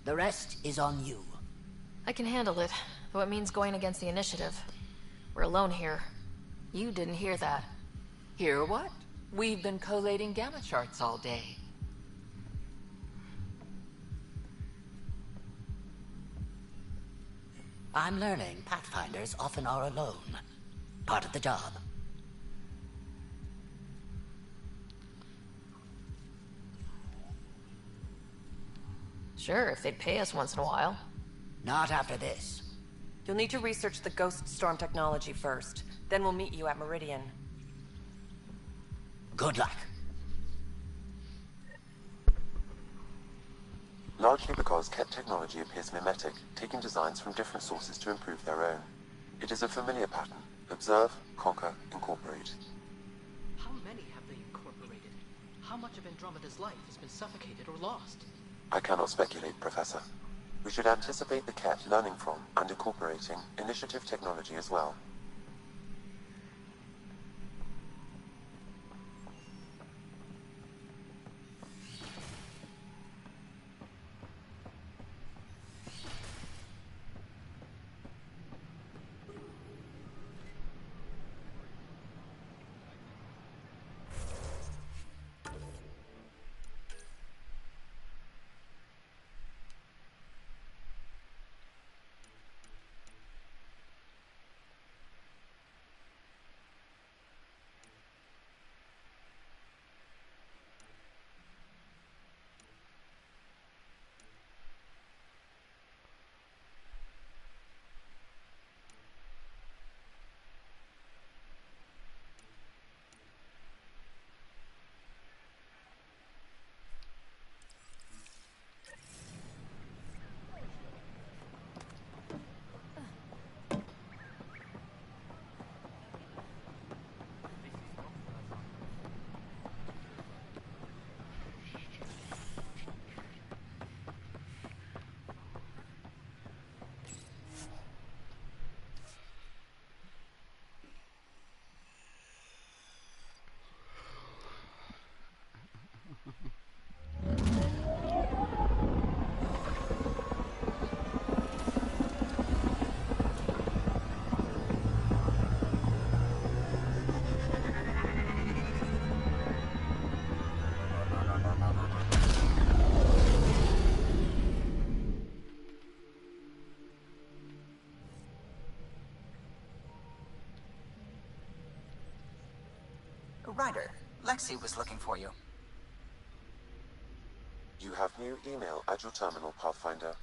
The rest is on you.
I can handle it, though it means going against the initiative. We're alone here. You didn't hear that.
Hear what? We've been collating gamma charts all day.
I'm learning Pathfinders often are alone. Part of the job.
Sure, if they'd pay us once in a while.
Not after this.
You'll need to research the Ghost Storm technology first. Then we'll meet you at Meridian.
Good luck.
Largely because Ket technology appears mimetic, taking designs from different sources to improve their own. It is a familiar pattern. Observe, conquer, incorporate.
How many have they incorporated? How much of Andromeda's life has been suffocated or lost?
I cannot speculate, Professor. We should anticipate the Ket learning from and incorporating initiative technology as well.
Ryder, Lexi was looking for you.
You have new email at your terminal, Pathfinder.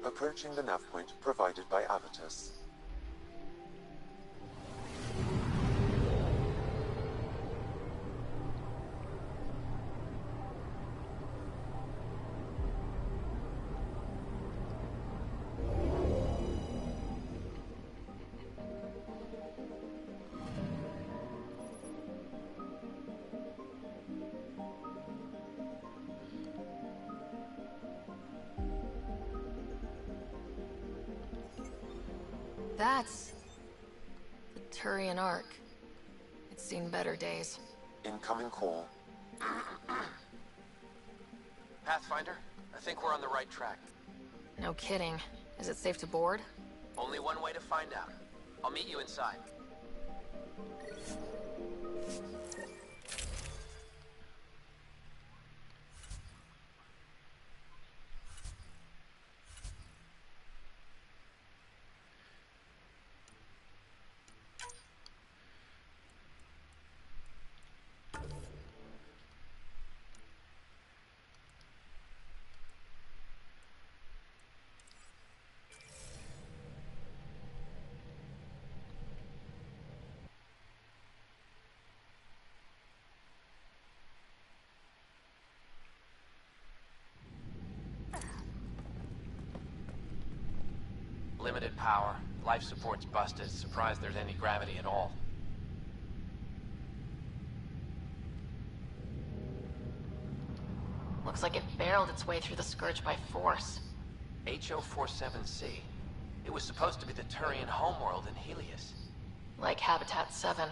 Approaching the nav point provided by Avitus.
That's the Turian Ark. It's seen better days.
Incoming call.
Pathfinder, I think we're on the right track.
No kidding. Is it safe to board?
Only one way to find out. I'll meet you inside. Limited power. Life support's busted. Surprised there's any gravity at all.
Looks like it barreled its way through the Scourge by force.
HO-47C. It was supposed to be the Turian homeworld in Helios.
Like Habitat 7.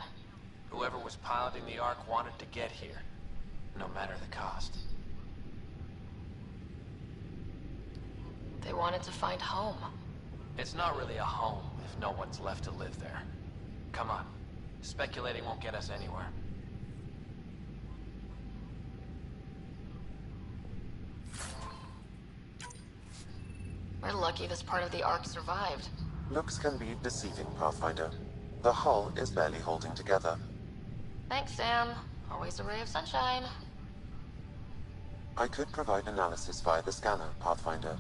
Whoever was piloting the Ark wanted to get here, no matter the cost.
They wanted to find home.
It's not really a home if no one's left to live there. Come on. Speculating won't get us anywhere.
We're lucky this part of the Ark survived.
Looks can be deceiving, Pathfinder. The hull is barely holding together.
Thanks, Sam. Always a ray of sunshine.
I could provide analysis via the scanner, Pathfinder.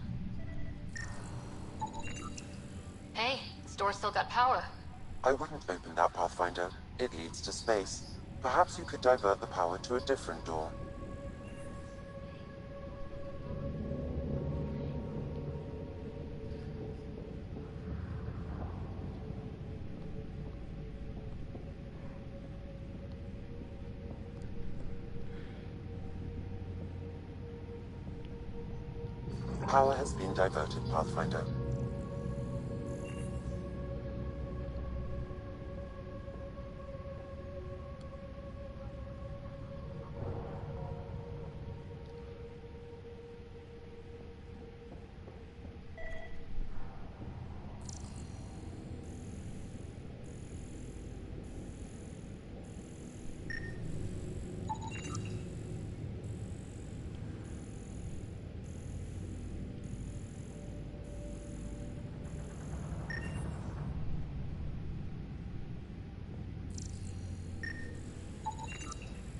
Hey, this door still got power.
I wouldn't open that, Pathfinder. It leads to space. Perhaps you could divert the power to a different door. Power has been diverted, Pathfinder.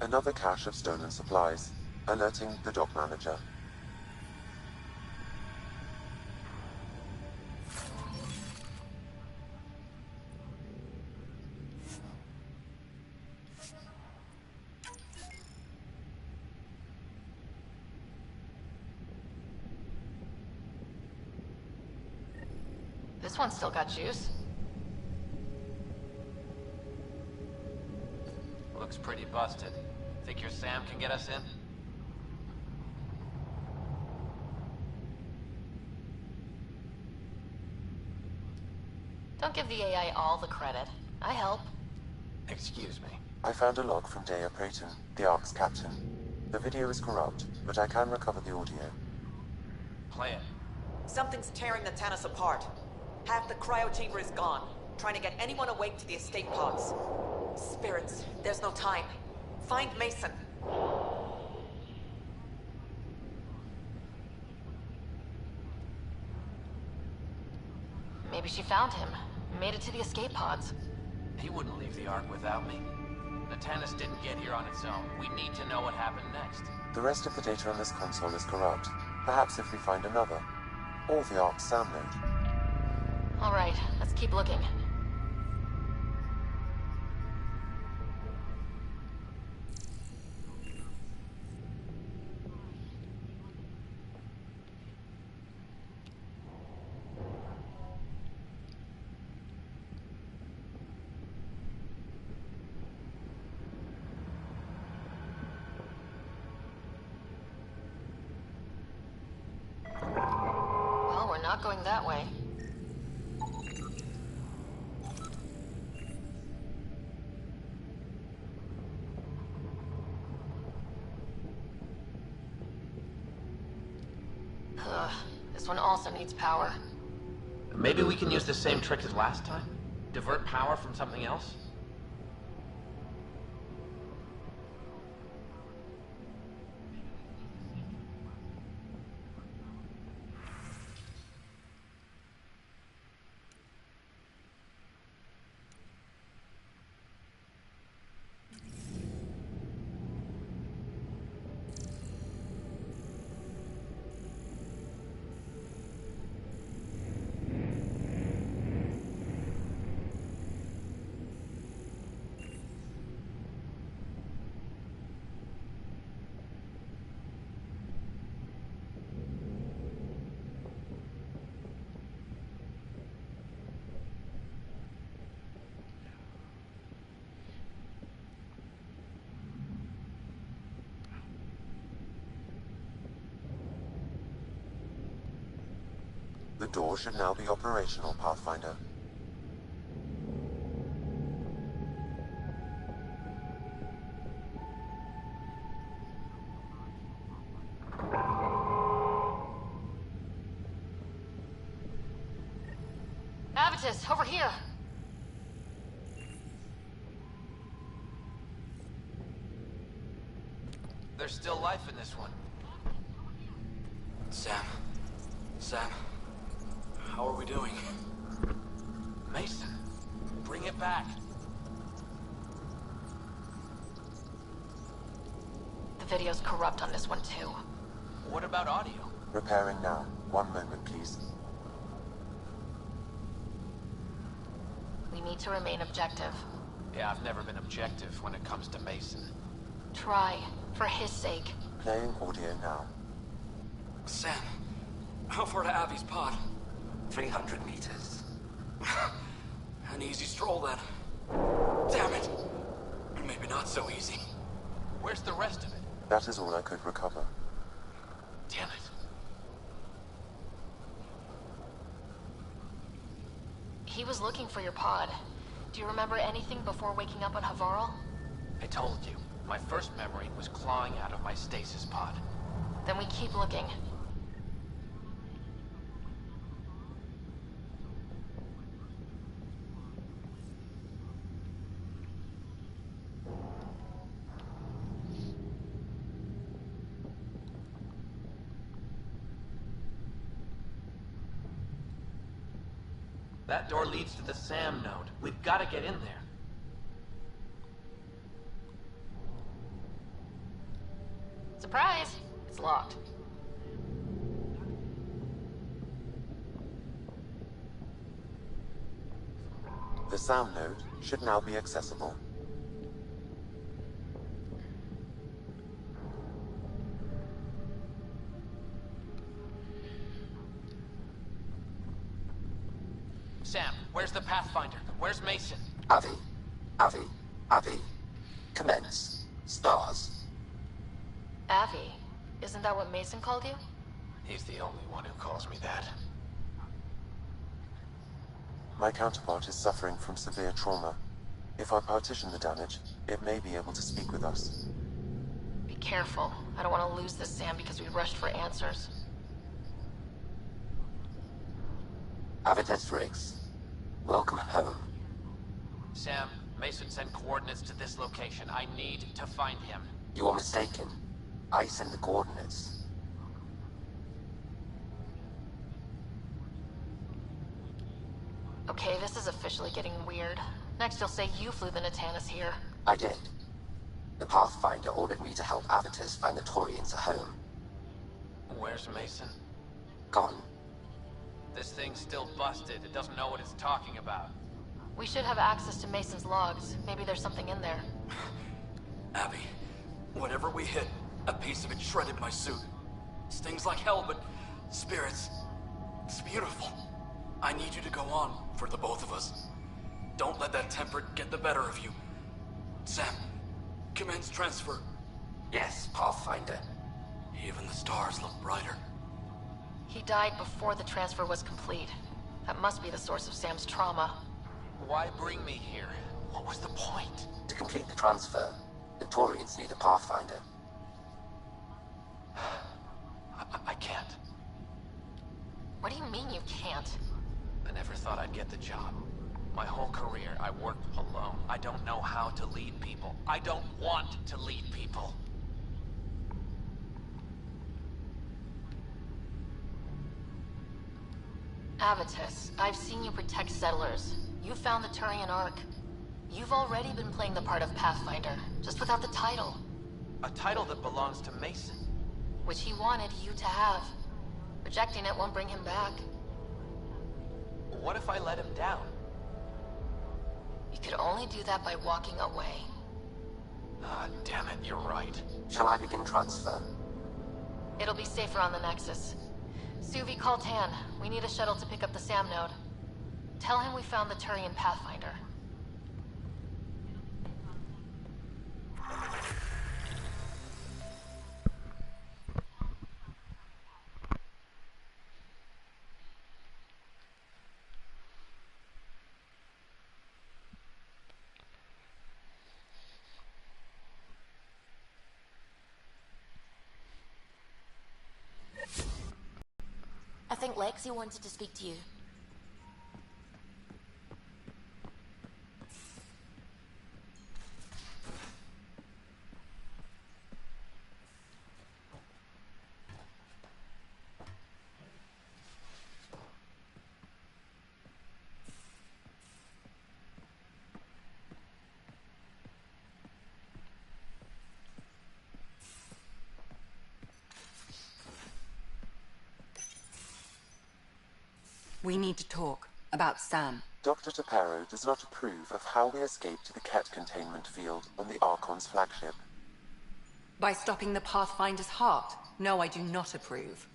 Another cache of stolen supplies, alerting the dock manager.
This one's still got juice.
Looks pretty busted. Think your Sam can get us in?
Don't give the AI all the credit. I help.
Excuse me.
I found a log from Dea Prayton, the Ark's captain. The video is corrupt, but I can recover the audio.
Play it.
Something's tearing the Tannis apart. Half the cryo chamber is gone, trying to get anyone awake to the escape pods. Spirits, there's no time. Find Mason.
Maybe she found him. Made it to the escape pods.
He wouldn't leave the Ark without me. The Tannis didn't get here on its own. We need to know what happened next.
The rest of the data on this console is corrupt. Perhaps if we find another. Or the Ark's SAM node.
All right, let's keep looking. Well, we're not going that way. Ugh, this one also needs power.
Maybe we can use the same trick as last time? Divert power from something else?
The door should now be operational, Pathfinder.
Avitus, over here!
There's still life in this one.
Sam. How are we doing?
Mason, bring it back.
The video's corrupt on this one, too.
What about audio?
Repairing now. 1 moment, please.
We need to remain objective.
Yeah, I've never been objective when it comes to Mason.
Try, for his sake.
Playing audio now.
Sam, how far to Avi's pod?
300 meters.
An easy stroll then. Damn it! Maybe not so easy.
Where's the rest of it?
That is all I could recover.
Damn it.
He was looking for your pod. Do you remember anything before waking up on Havarl?
I told you. My first memory was clawing out of my stasis pod.
Then we keep looking.
That door leads to the SAM node. We've got to get in there.
Surprise! It's locked.
The SAM node should now be accessible.
Sam, where's the Pathfinder? Where's Mason?
Avi. Commence. Stars.
Avi, isn't that what Mason called you?
He's the only one who calls me that.
My counterpart is suffering from severe trauma. If I partition the damage, it may be able to speak with us.
Be careful. I don't want to lose this Sam because we rushed for answers.
Avitus Riggs. Welcome home.
Sam, Mason sent coordinates to this location. I need to find him.
You are mistaken. I send the coordinates.
Okay, this is officially getting weird. Next you'll say you flew the Natanus here.
I did. The Pathfinder ordered me to help Avitus find the Taurians a home.
Where's Mason?
Gone.
This thing's still busted. It doesn't know what it's talking about.
We should have access to Mason's logs. Maybe there's something in there.
Abby, whatever we hit, a piece of it shredded my suit. Stings like hell, but spirits, it's beautiful. I need you to go on, for the both of us. Don't let that temper get the better of you. Sam, commence transfer.
Yes, Pathfinder.
Even the stars look brighter.
He died before the transfer was complete. That must be the source of Sam's trauma.
Why bring me here? What was the point?
To complete the transfer, the Taurians need a Pathfinder.
I can't.
What do you mean you can't?
I never thought I'd get the job. My whole career, I worked alone. I don't know how to lead people. I don't want to lead people.
Avitus, I've seen you protect settlers. You found the Turian Ark. You've already been playing the part of Pathfinder, just without the title.
A title that belongs to Mason.
Which he wanted you to have. Rejecting it won't bring him back.
What if I let him down?
You could only do that by walking away.
Ah, damn it, you're right.
Shall I begin transfer?
It'll be safer on the Nexus. Suvi, call Tan. We need a shuttle to pick up the SAM node. Tell him we found the Turian Pathfinder.
I think Lexi wanted to speak to you.
We need to talk about Sam.
Dr. Taparo does not approve of how we escaped the Ket containment field on the Archon's flagship.
By stopping the Pathfinder's heart? No, I do not approve.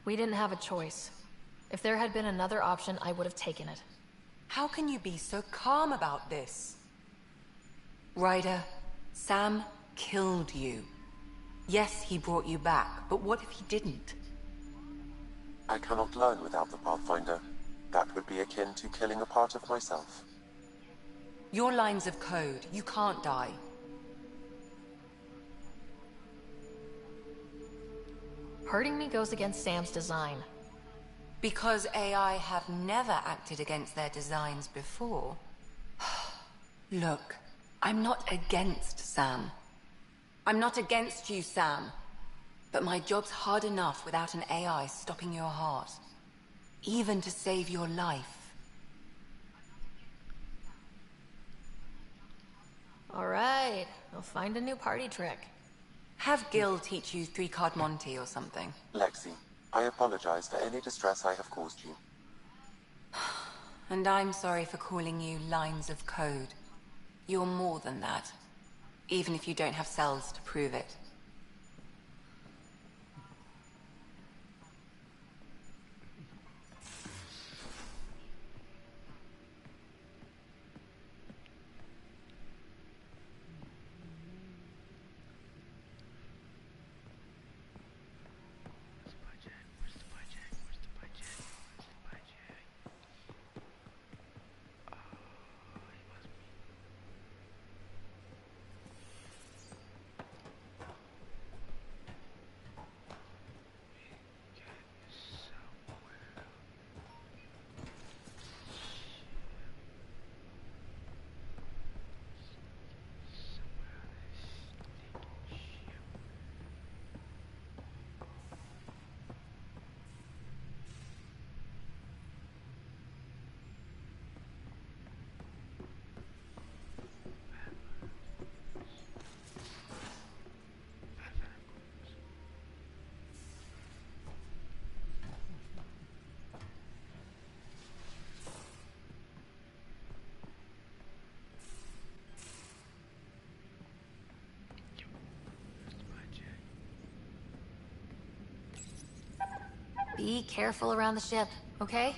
We didn't have a choice. If there had been another option, I would have taken it.
How can you be so calm about this? Ryder, Sam killed you. Yes, he brought you back, but what if he didn't?
I cannot learn without the Pathfinder. That would be akin to killing a part of myself.
Your lines of code, you can't die.
Hurting me goes against Sam's design.
Because AI have never acted against their designs before. Look, I'm not against Sam. I'm not against you, Sam. But my job's hard enough without an AI stopping your heart. Even to save your life.
All right, I'll find a new party trick.
Have Gil teach you 3-card Monty or something.
Lexi, I apologize for any distress I have caused you.
And I'm sorry for calling you lines of code. You're more than that. Even if you don't have cells to prove it.
Be careful around the ship, okay?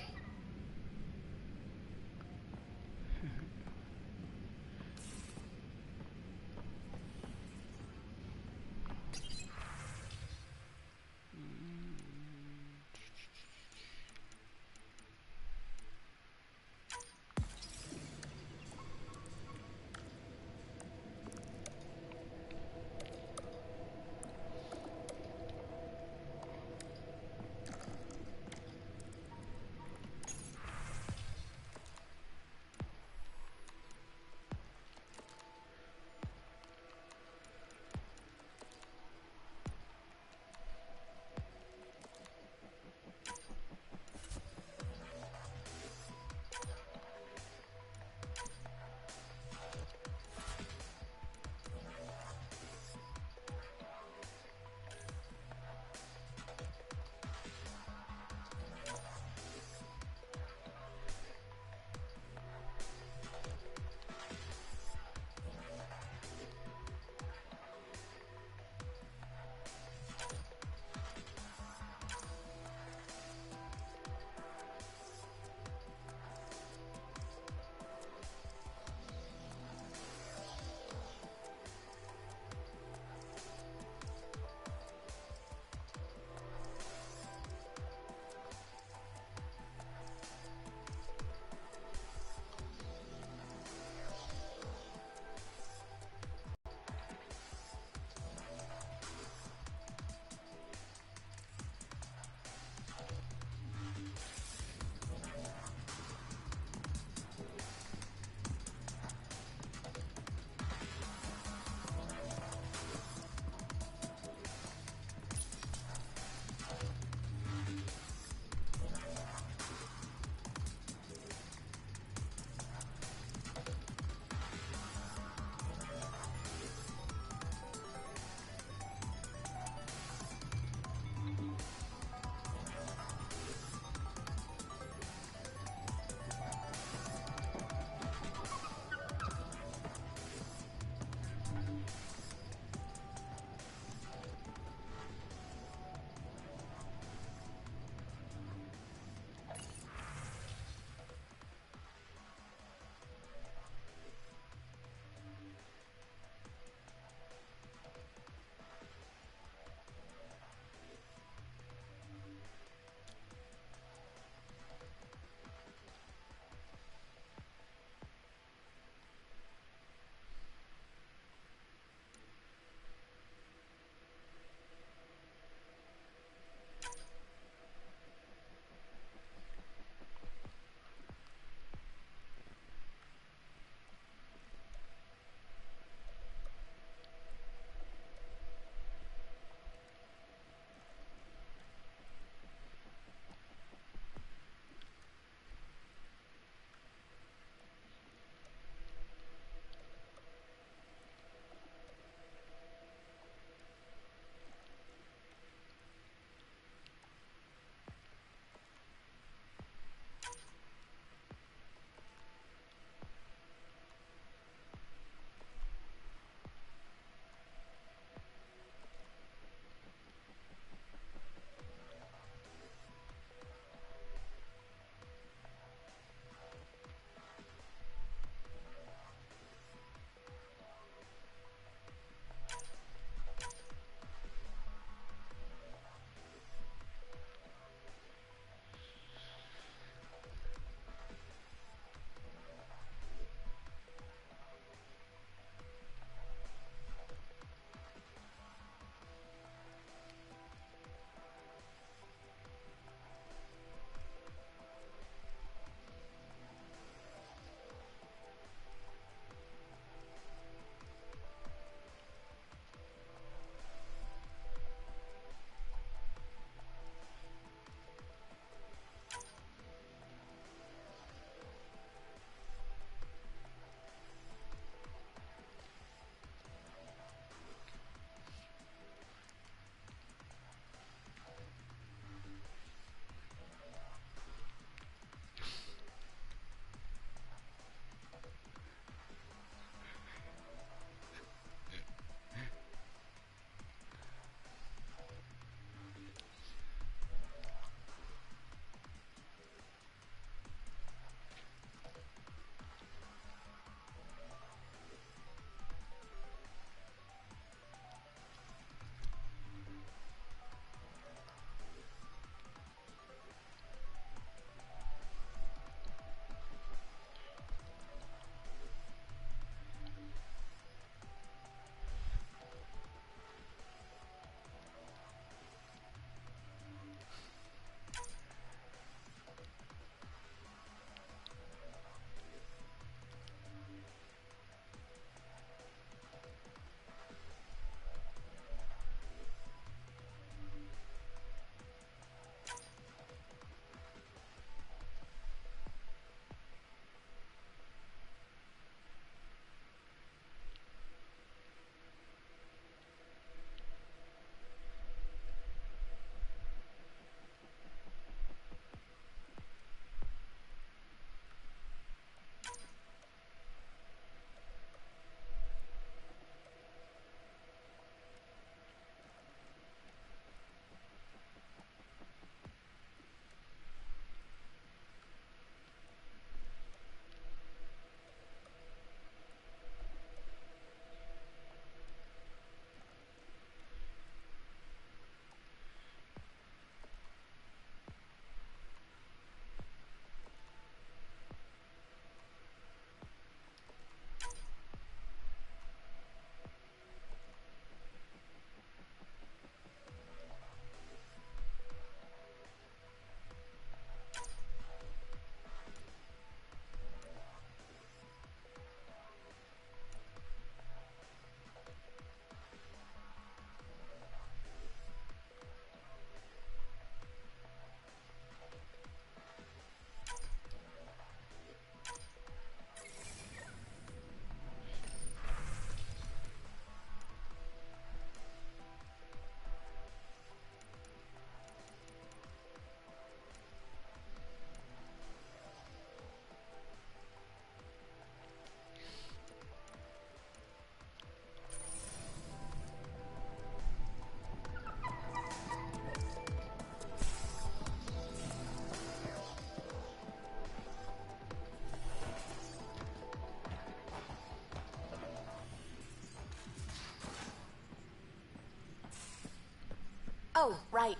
Oh, right.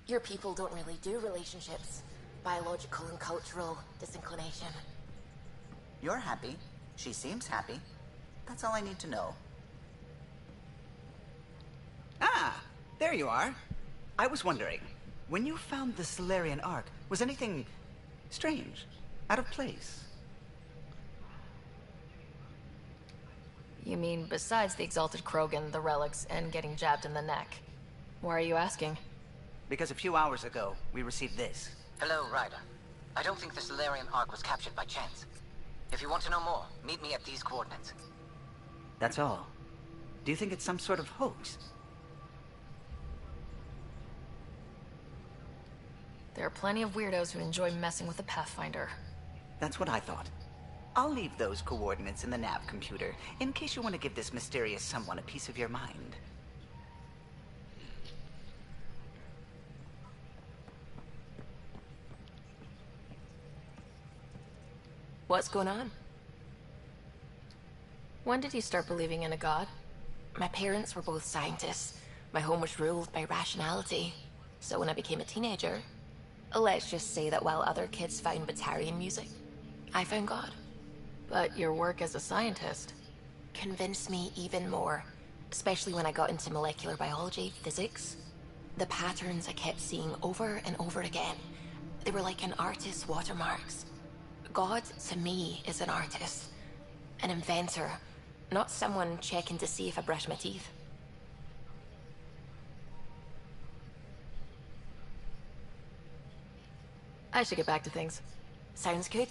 Your people don't really do relationships. Biological and cultural disinclination.
You're happy. She seems happy. That's all I need to know. Ah, there you are. I was wondering, when you found the Solarian Ark, was anything strange? Out of place?
You mean besides the Exalted Krogan, the relics, and getting jabbed in the neck? Why are you asking?
Because a few hours ago, we received this.
Hello, Ryder. I don't think the Solarian Ark was captured by chance. If you want to know more, meet me at these coordinates.
That's all. Do you think it's some sort of hoax?
There are plenty of weirdos who enjoy messing with the Pathfinder.
That's what I thought. I'll leave those coordinates in the nav computer, in case you want to give this mysterious someone a piece of your mind.
What's going on? When did you start believing in a god?
My parents were both scientists. My home was ruled by rationality. So when I became a teenager, let's just say that while other kids found Batarian music, I found God.
But your work as a scientist
convinced me even more, especially when I got into molecular biology, physics. The patterns I kept seeing over and over again, they were like an artist's watermarks. God, to me, is an artist. An inventor, not someone checking to see if I brush my teeth.
I should get back to things.
Sounds good.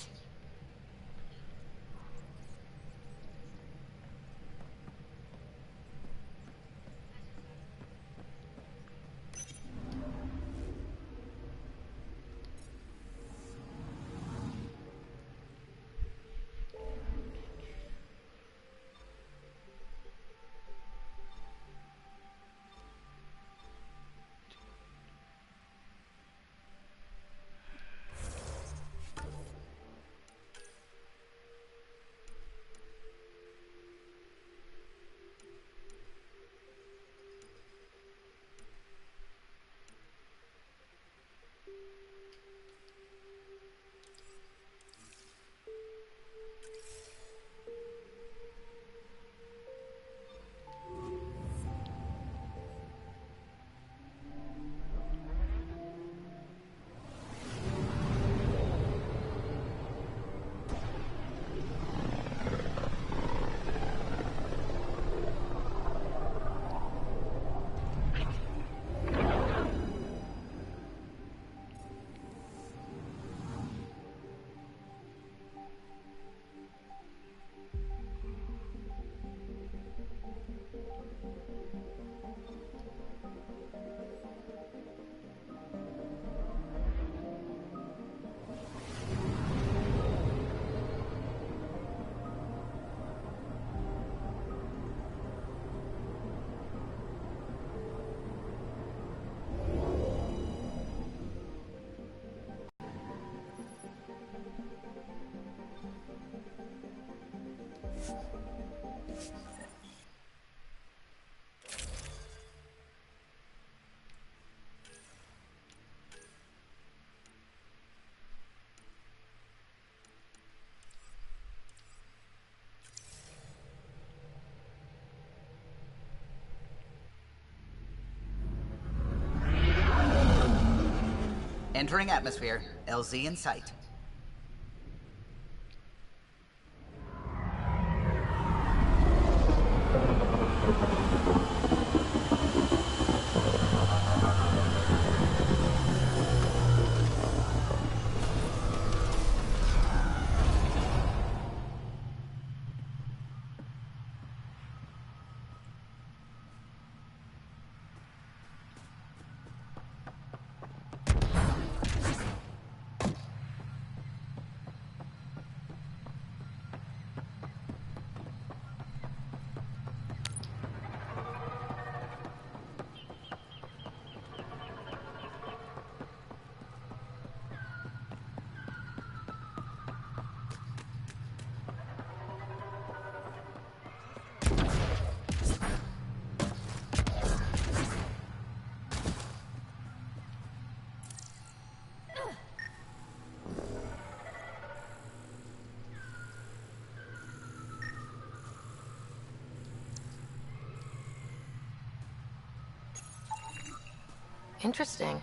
Entering atmosphere. LZ in sight.
Interesting.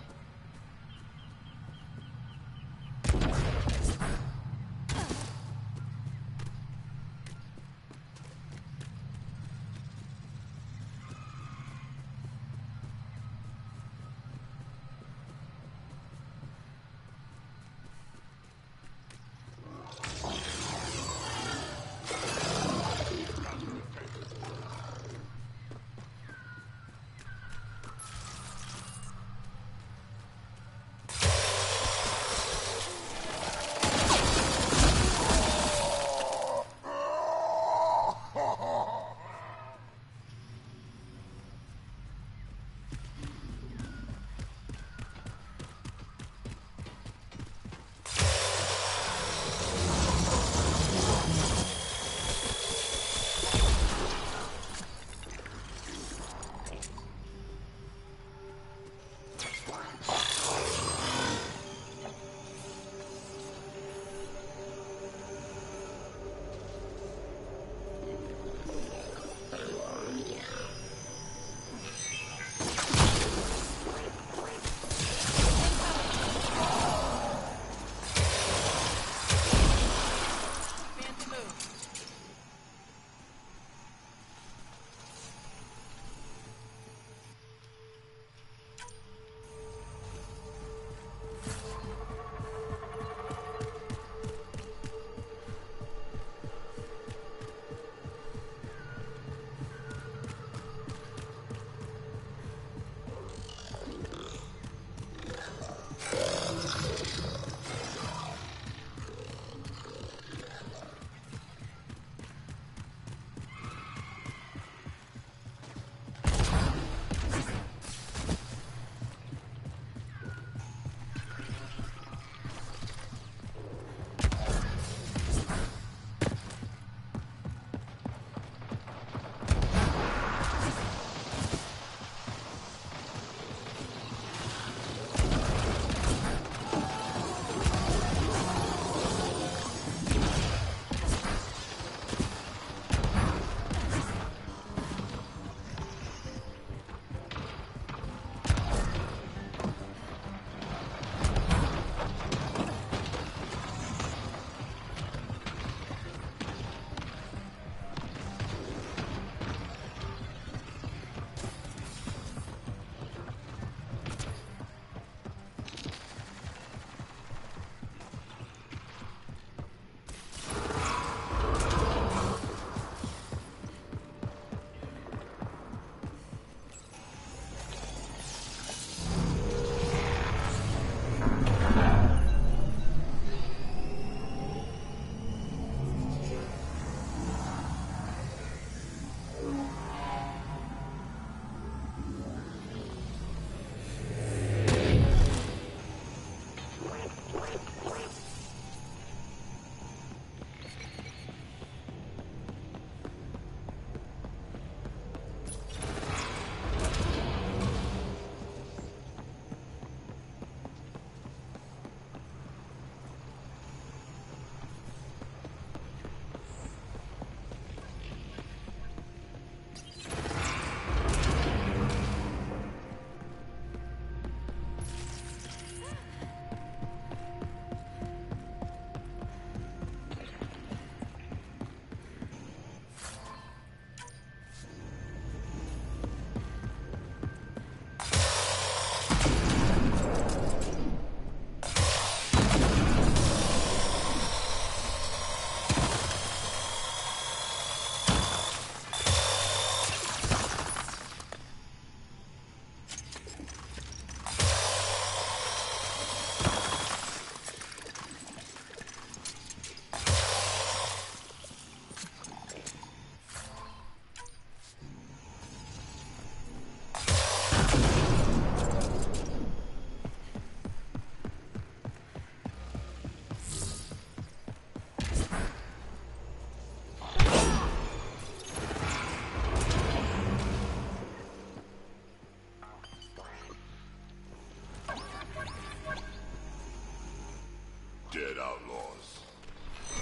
Dead outlaws.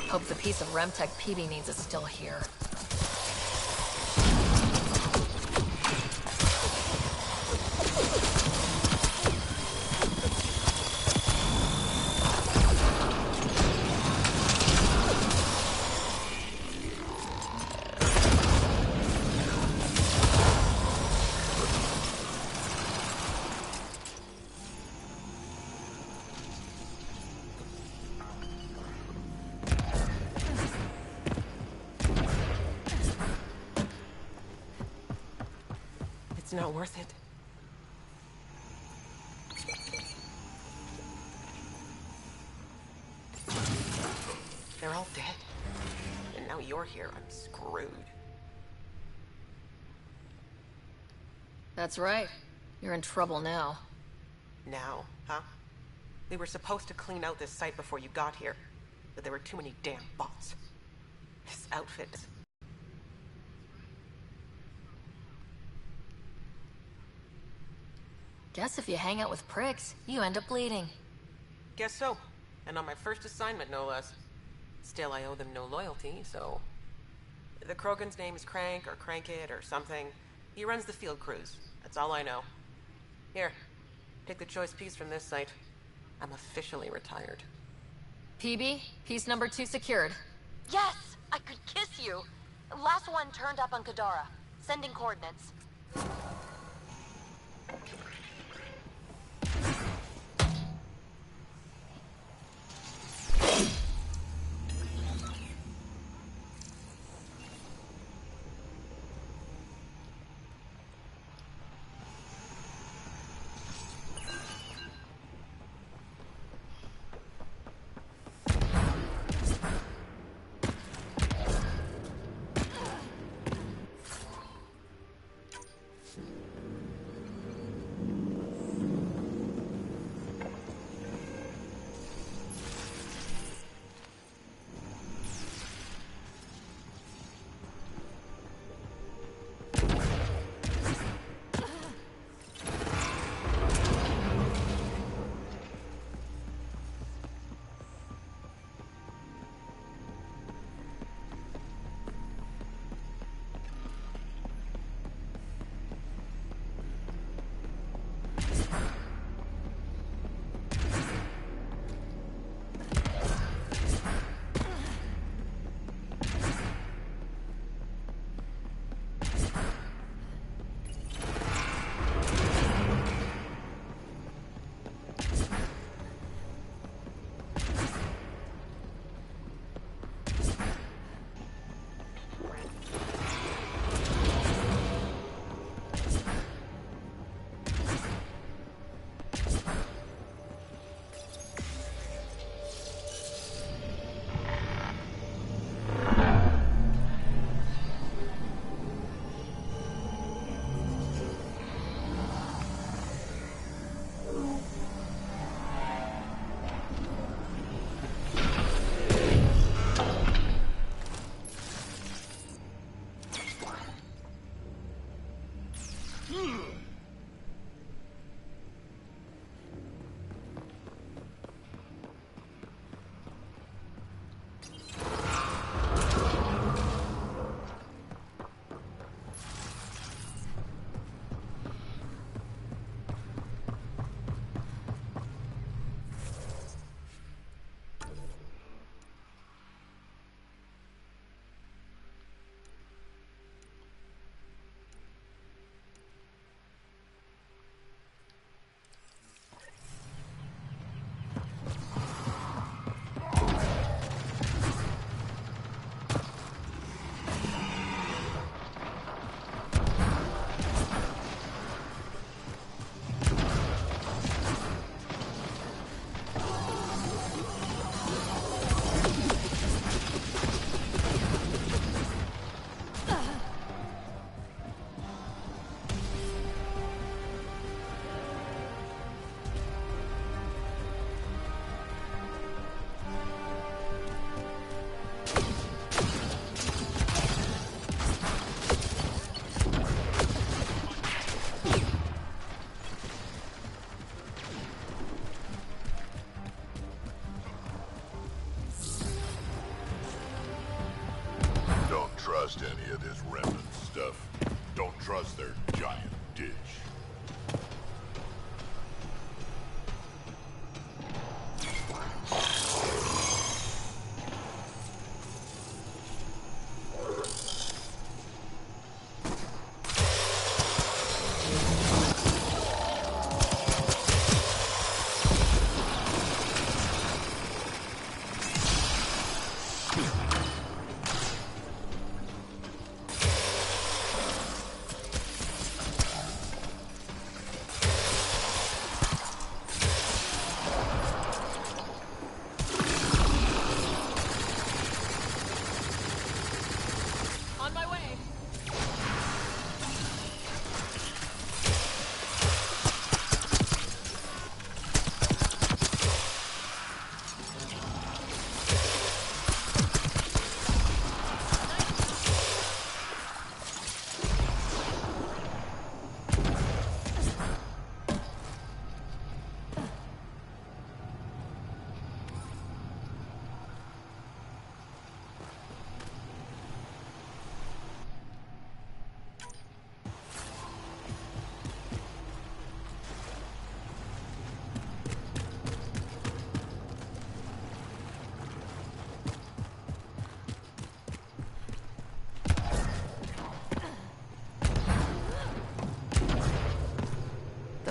Hope the piece of Remtech PB needs is still here.
It's not worth it. They're all dead. And now you're here. I'm screwed.
That's right. You're in trouble now.
Now, huh? We were supposed to clean out this site before you got here, but there were too many damn bots. This outfit is...
Guess if you hang out with pricks, you end up bleeding.
Guess so. And on my first assignment, no less. Still, I owe them no loyalty, so... The Krogan's name is Crank, or Crankit, or something. He runs the field crews. That's all I know. Here, take the choice piece from this site. I'm officially retired.
PB, piece number 2 secured.
Yes! I could kiss you! Last one turned up on Kadara. Sending coordinates.
trust any of this remnant stuff. Don't trust their giant dish.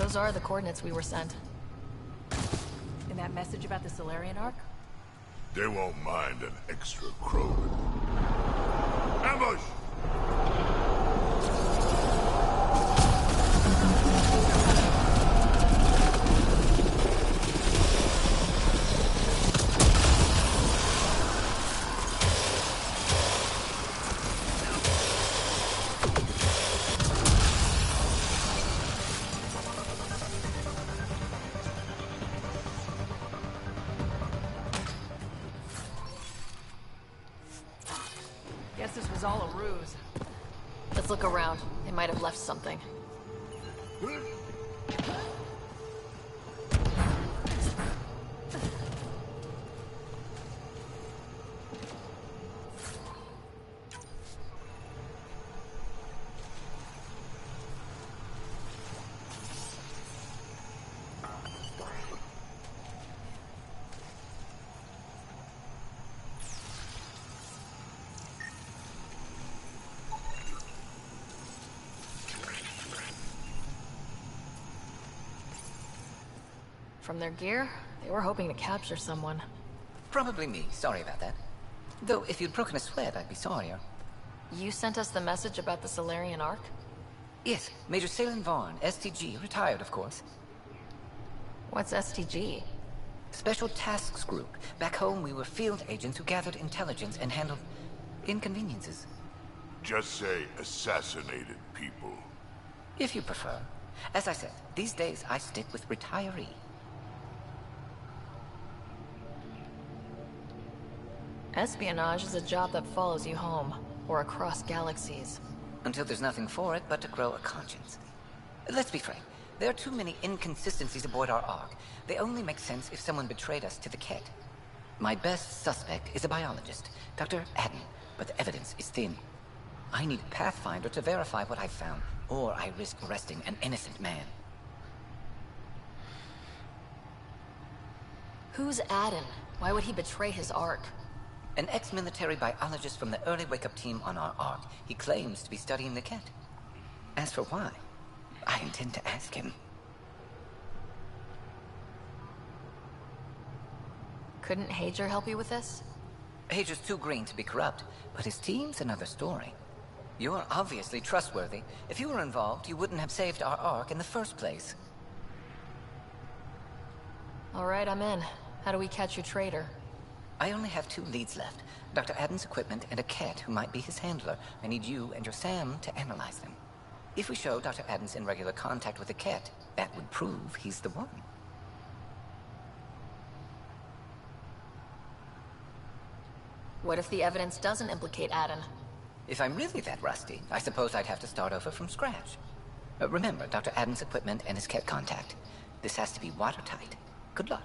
Those are the coordinates we were sent.
And that message about the Solarian Ark?
They won't mind an extra Krogan. Ambush!
Guess this was all a ruse.
Let's look around. They might have left something. From their gear, they were hoping to capture someone.
Probably me. Sorry about that. Though, if you'd broken a sweat, I'd be sorrier.
You sent us the message about the Solarian Ark?
Yes, Major Salen Vaughn, STG, retired, of course.
What's STG?
Special Tasks Group. Back home, we were field agents who gathered intelligence and handled inconveniences.
Just say assassinated people.
If you prefer. As I said, these days I stick with retiree.
Espionage is a job that follows you home, or across galaxies.
Until there's nothing for it but to grow a conscience. Let's be frank, there are too many inconsistencies aboard our Ark. They only make sense if someone betrayed us to the Ket. My best suspect is a biologist, Dr. Adden, but the evidence is thin. I need a Pathfinder to verify what I've found, or I risk arresting an innocent man.
Who's Adden? Why would he betray his Ark?
An ex-military biologist from the early wake-up team on our Ark. He claims to be studying the Ket. As for why, I intend to ask him.
Couldn't Hager help you with this?
Hager's too green to be corrupt, but his team's another story. You're obviously trustworthy. If you were involved, you wouldn't have saved our Ark in the first place.
All right, I'm in. How do we catch your traitor?
I only have 2 leads left. Dr. Adden's equipment and a Ket who might be his handler. I need you and your Sam to analyze them. If we show Dr. Adden's in regular contact with the Ket, that would prove he's the one.
What if the evidence doesn't implicate Adden?
If I'm really that rusty, I suppose I'd have to start over from scratch. Remember, Dr. Adden's equipment and his Ket contact. This has to be watertight. Good luck.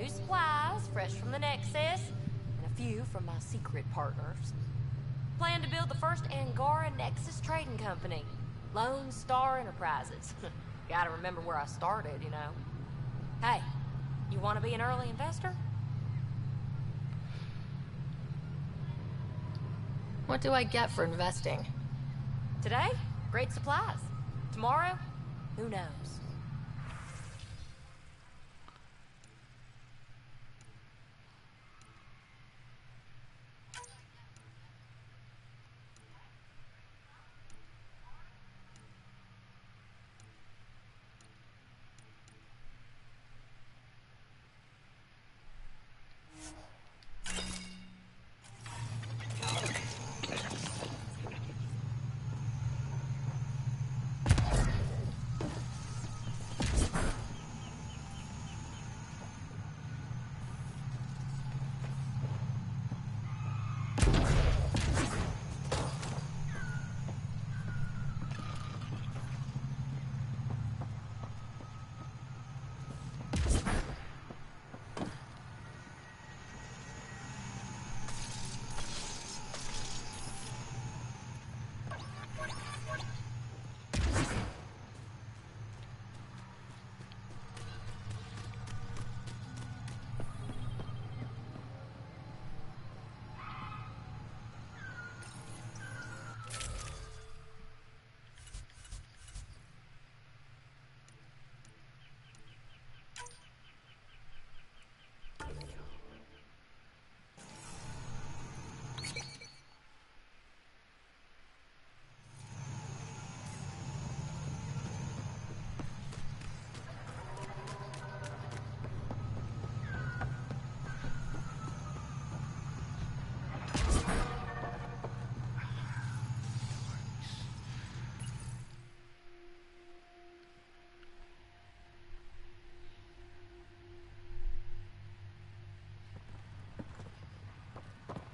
New supplies, fresh from the Nexus, and a few from my secret partners. Plan to build the first Angara Nexus trading company. Lone Star Enterprises. Gotta remember where I started, you know. Hey, you want to be an early investor?
What do I get for investing?
Today, great supplies. Tomorrow, who knows?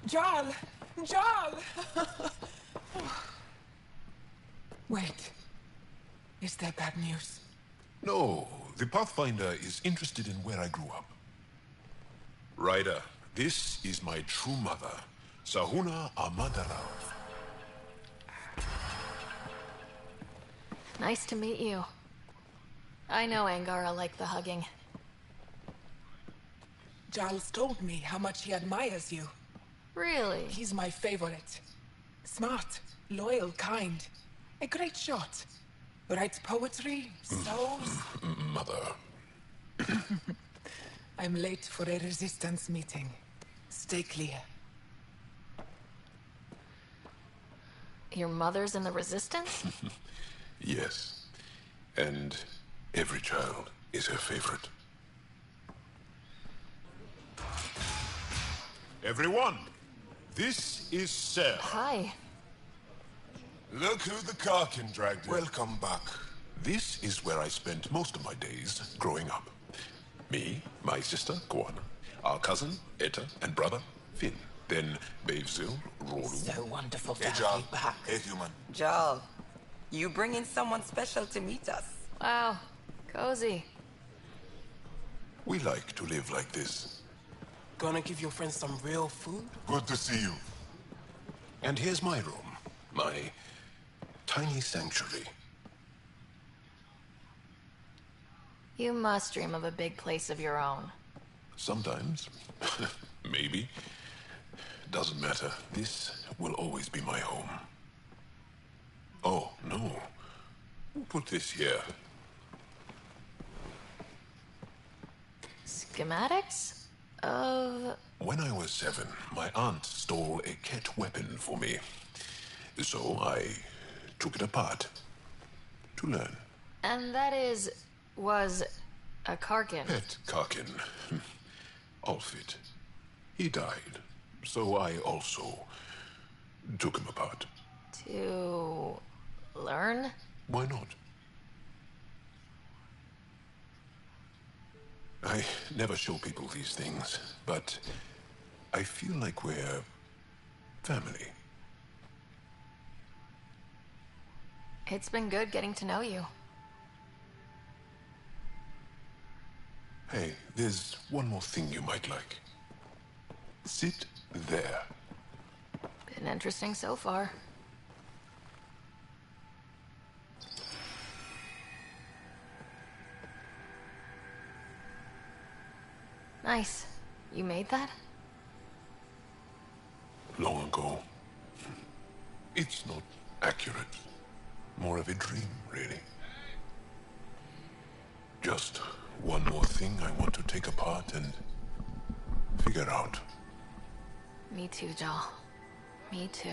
Jarl! Jarl! Wait. Is that bad news?
No, the Pathfinder is interested in where I grew up. Ryder, this is my true mother, Sahuna Amadarav.
Nice to meet you. I know Angara liked the hugging.
Giles told me how much he admires you.
Really?
He's my favorite. Smart, loyal, kind. A great shot. Writes poetry, so...
Mother.
I'm late for a resistance meeting. Stay clear.
Your mother's in the Resistance?
Yes. And every child is her favorite. Everyone, this is Sarah.
Hi.
Look who the Karkin dragged in. Welcome back. This is where I spent most of my days growing up. Me, my sister, Kwana, our cousin, Etta, and brother, Finn. Then Bavzil, Rolu.
So wonderful to
Hey,
have
Jarl.
you back.
Hey, human.
Jarl, you bring in someone special to meet us.
Wow, cozy.
We like to live like this.
Gonna give your friends some real food?
Good to see you. And here's my room. My tiny sanctuary.
You must dream of a big place of your own.
Sometimes. Maybe. Doesn't matter. This will always be my home. Oh, no. Put this here.
Schematics? Of...
When I was 7, my aunt stole a Ket weapon for me. So I took it apart. To learn.
And that was a Karkin.
Pet Karkin. Alfit. He died. So I also took him apart.
To learn?
Why not? I never show people these things, but I feel like we're family.
It's been good getting to know you.
Hey, there's one more thing you might like. Sit there.
Been interesting so far. Nice. You made that?
Long ago. It's not accurate. More of a dream, really. Just one more thing I want to take apart and figure out.
Me too, Jaal. Me too.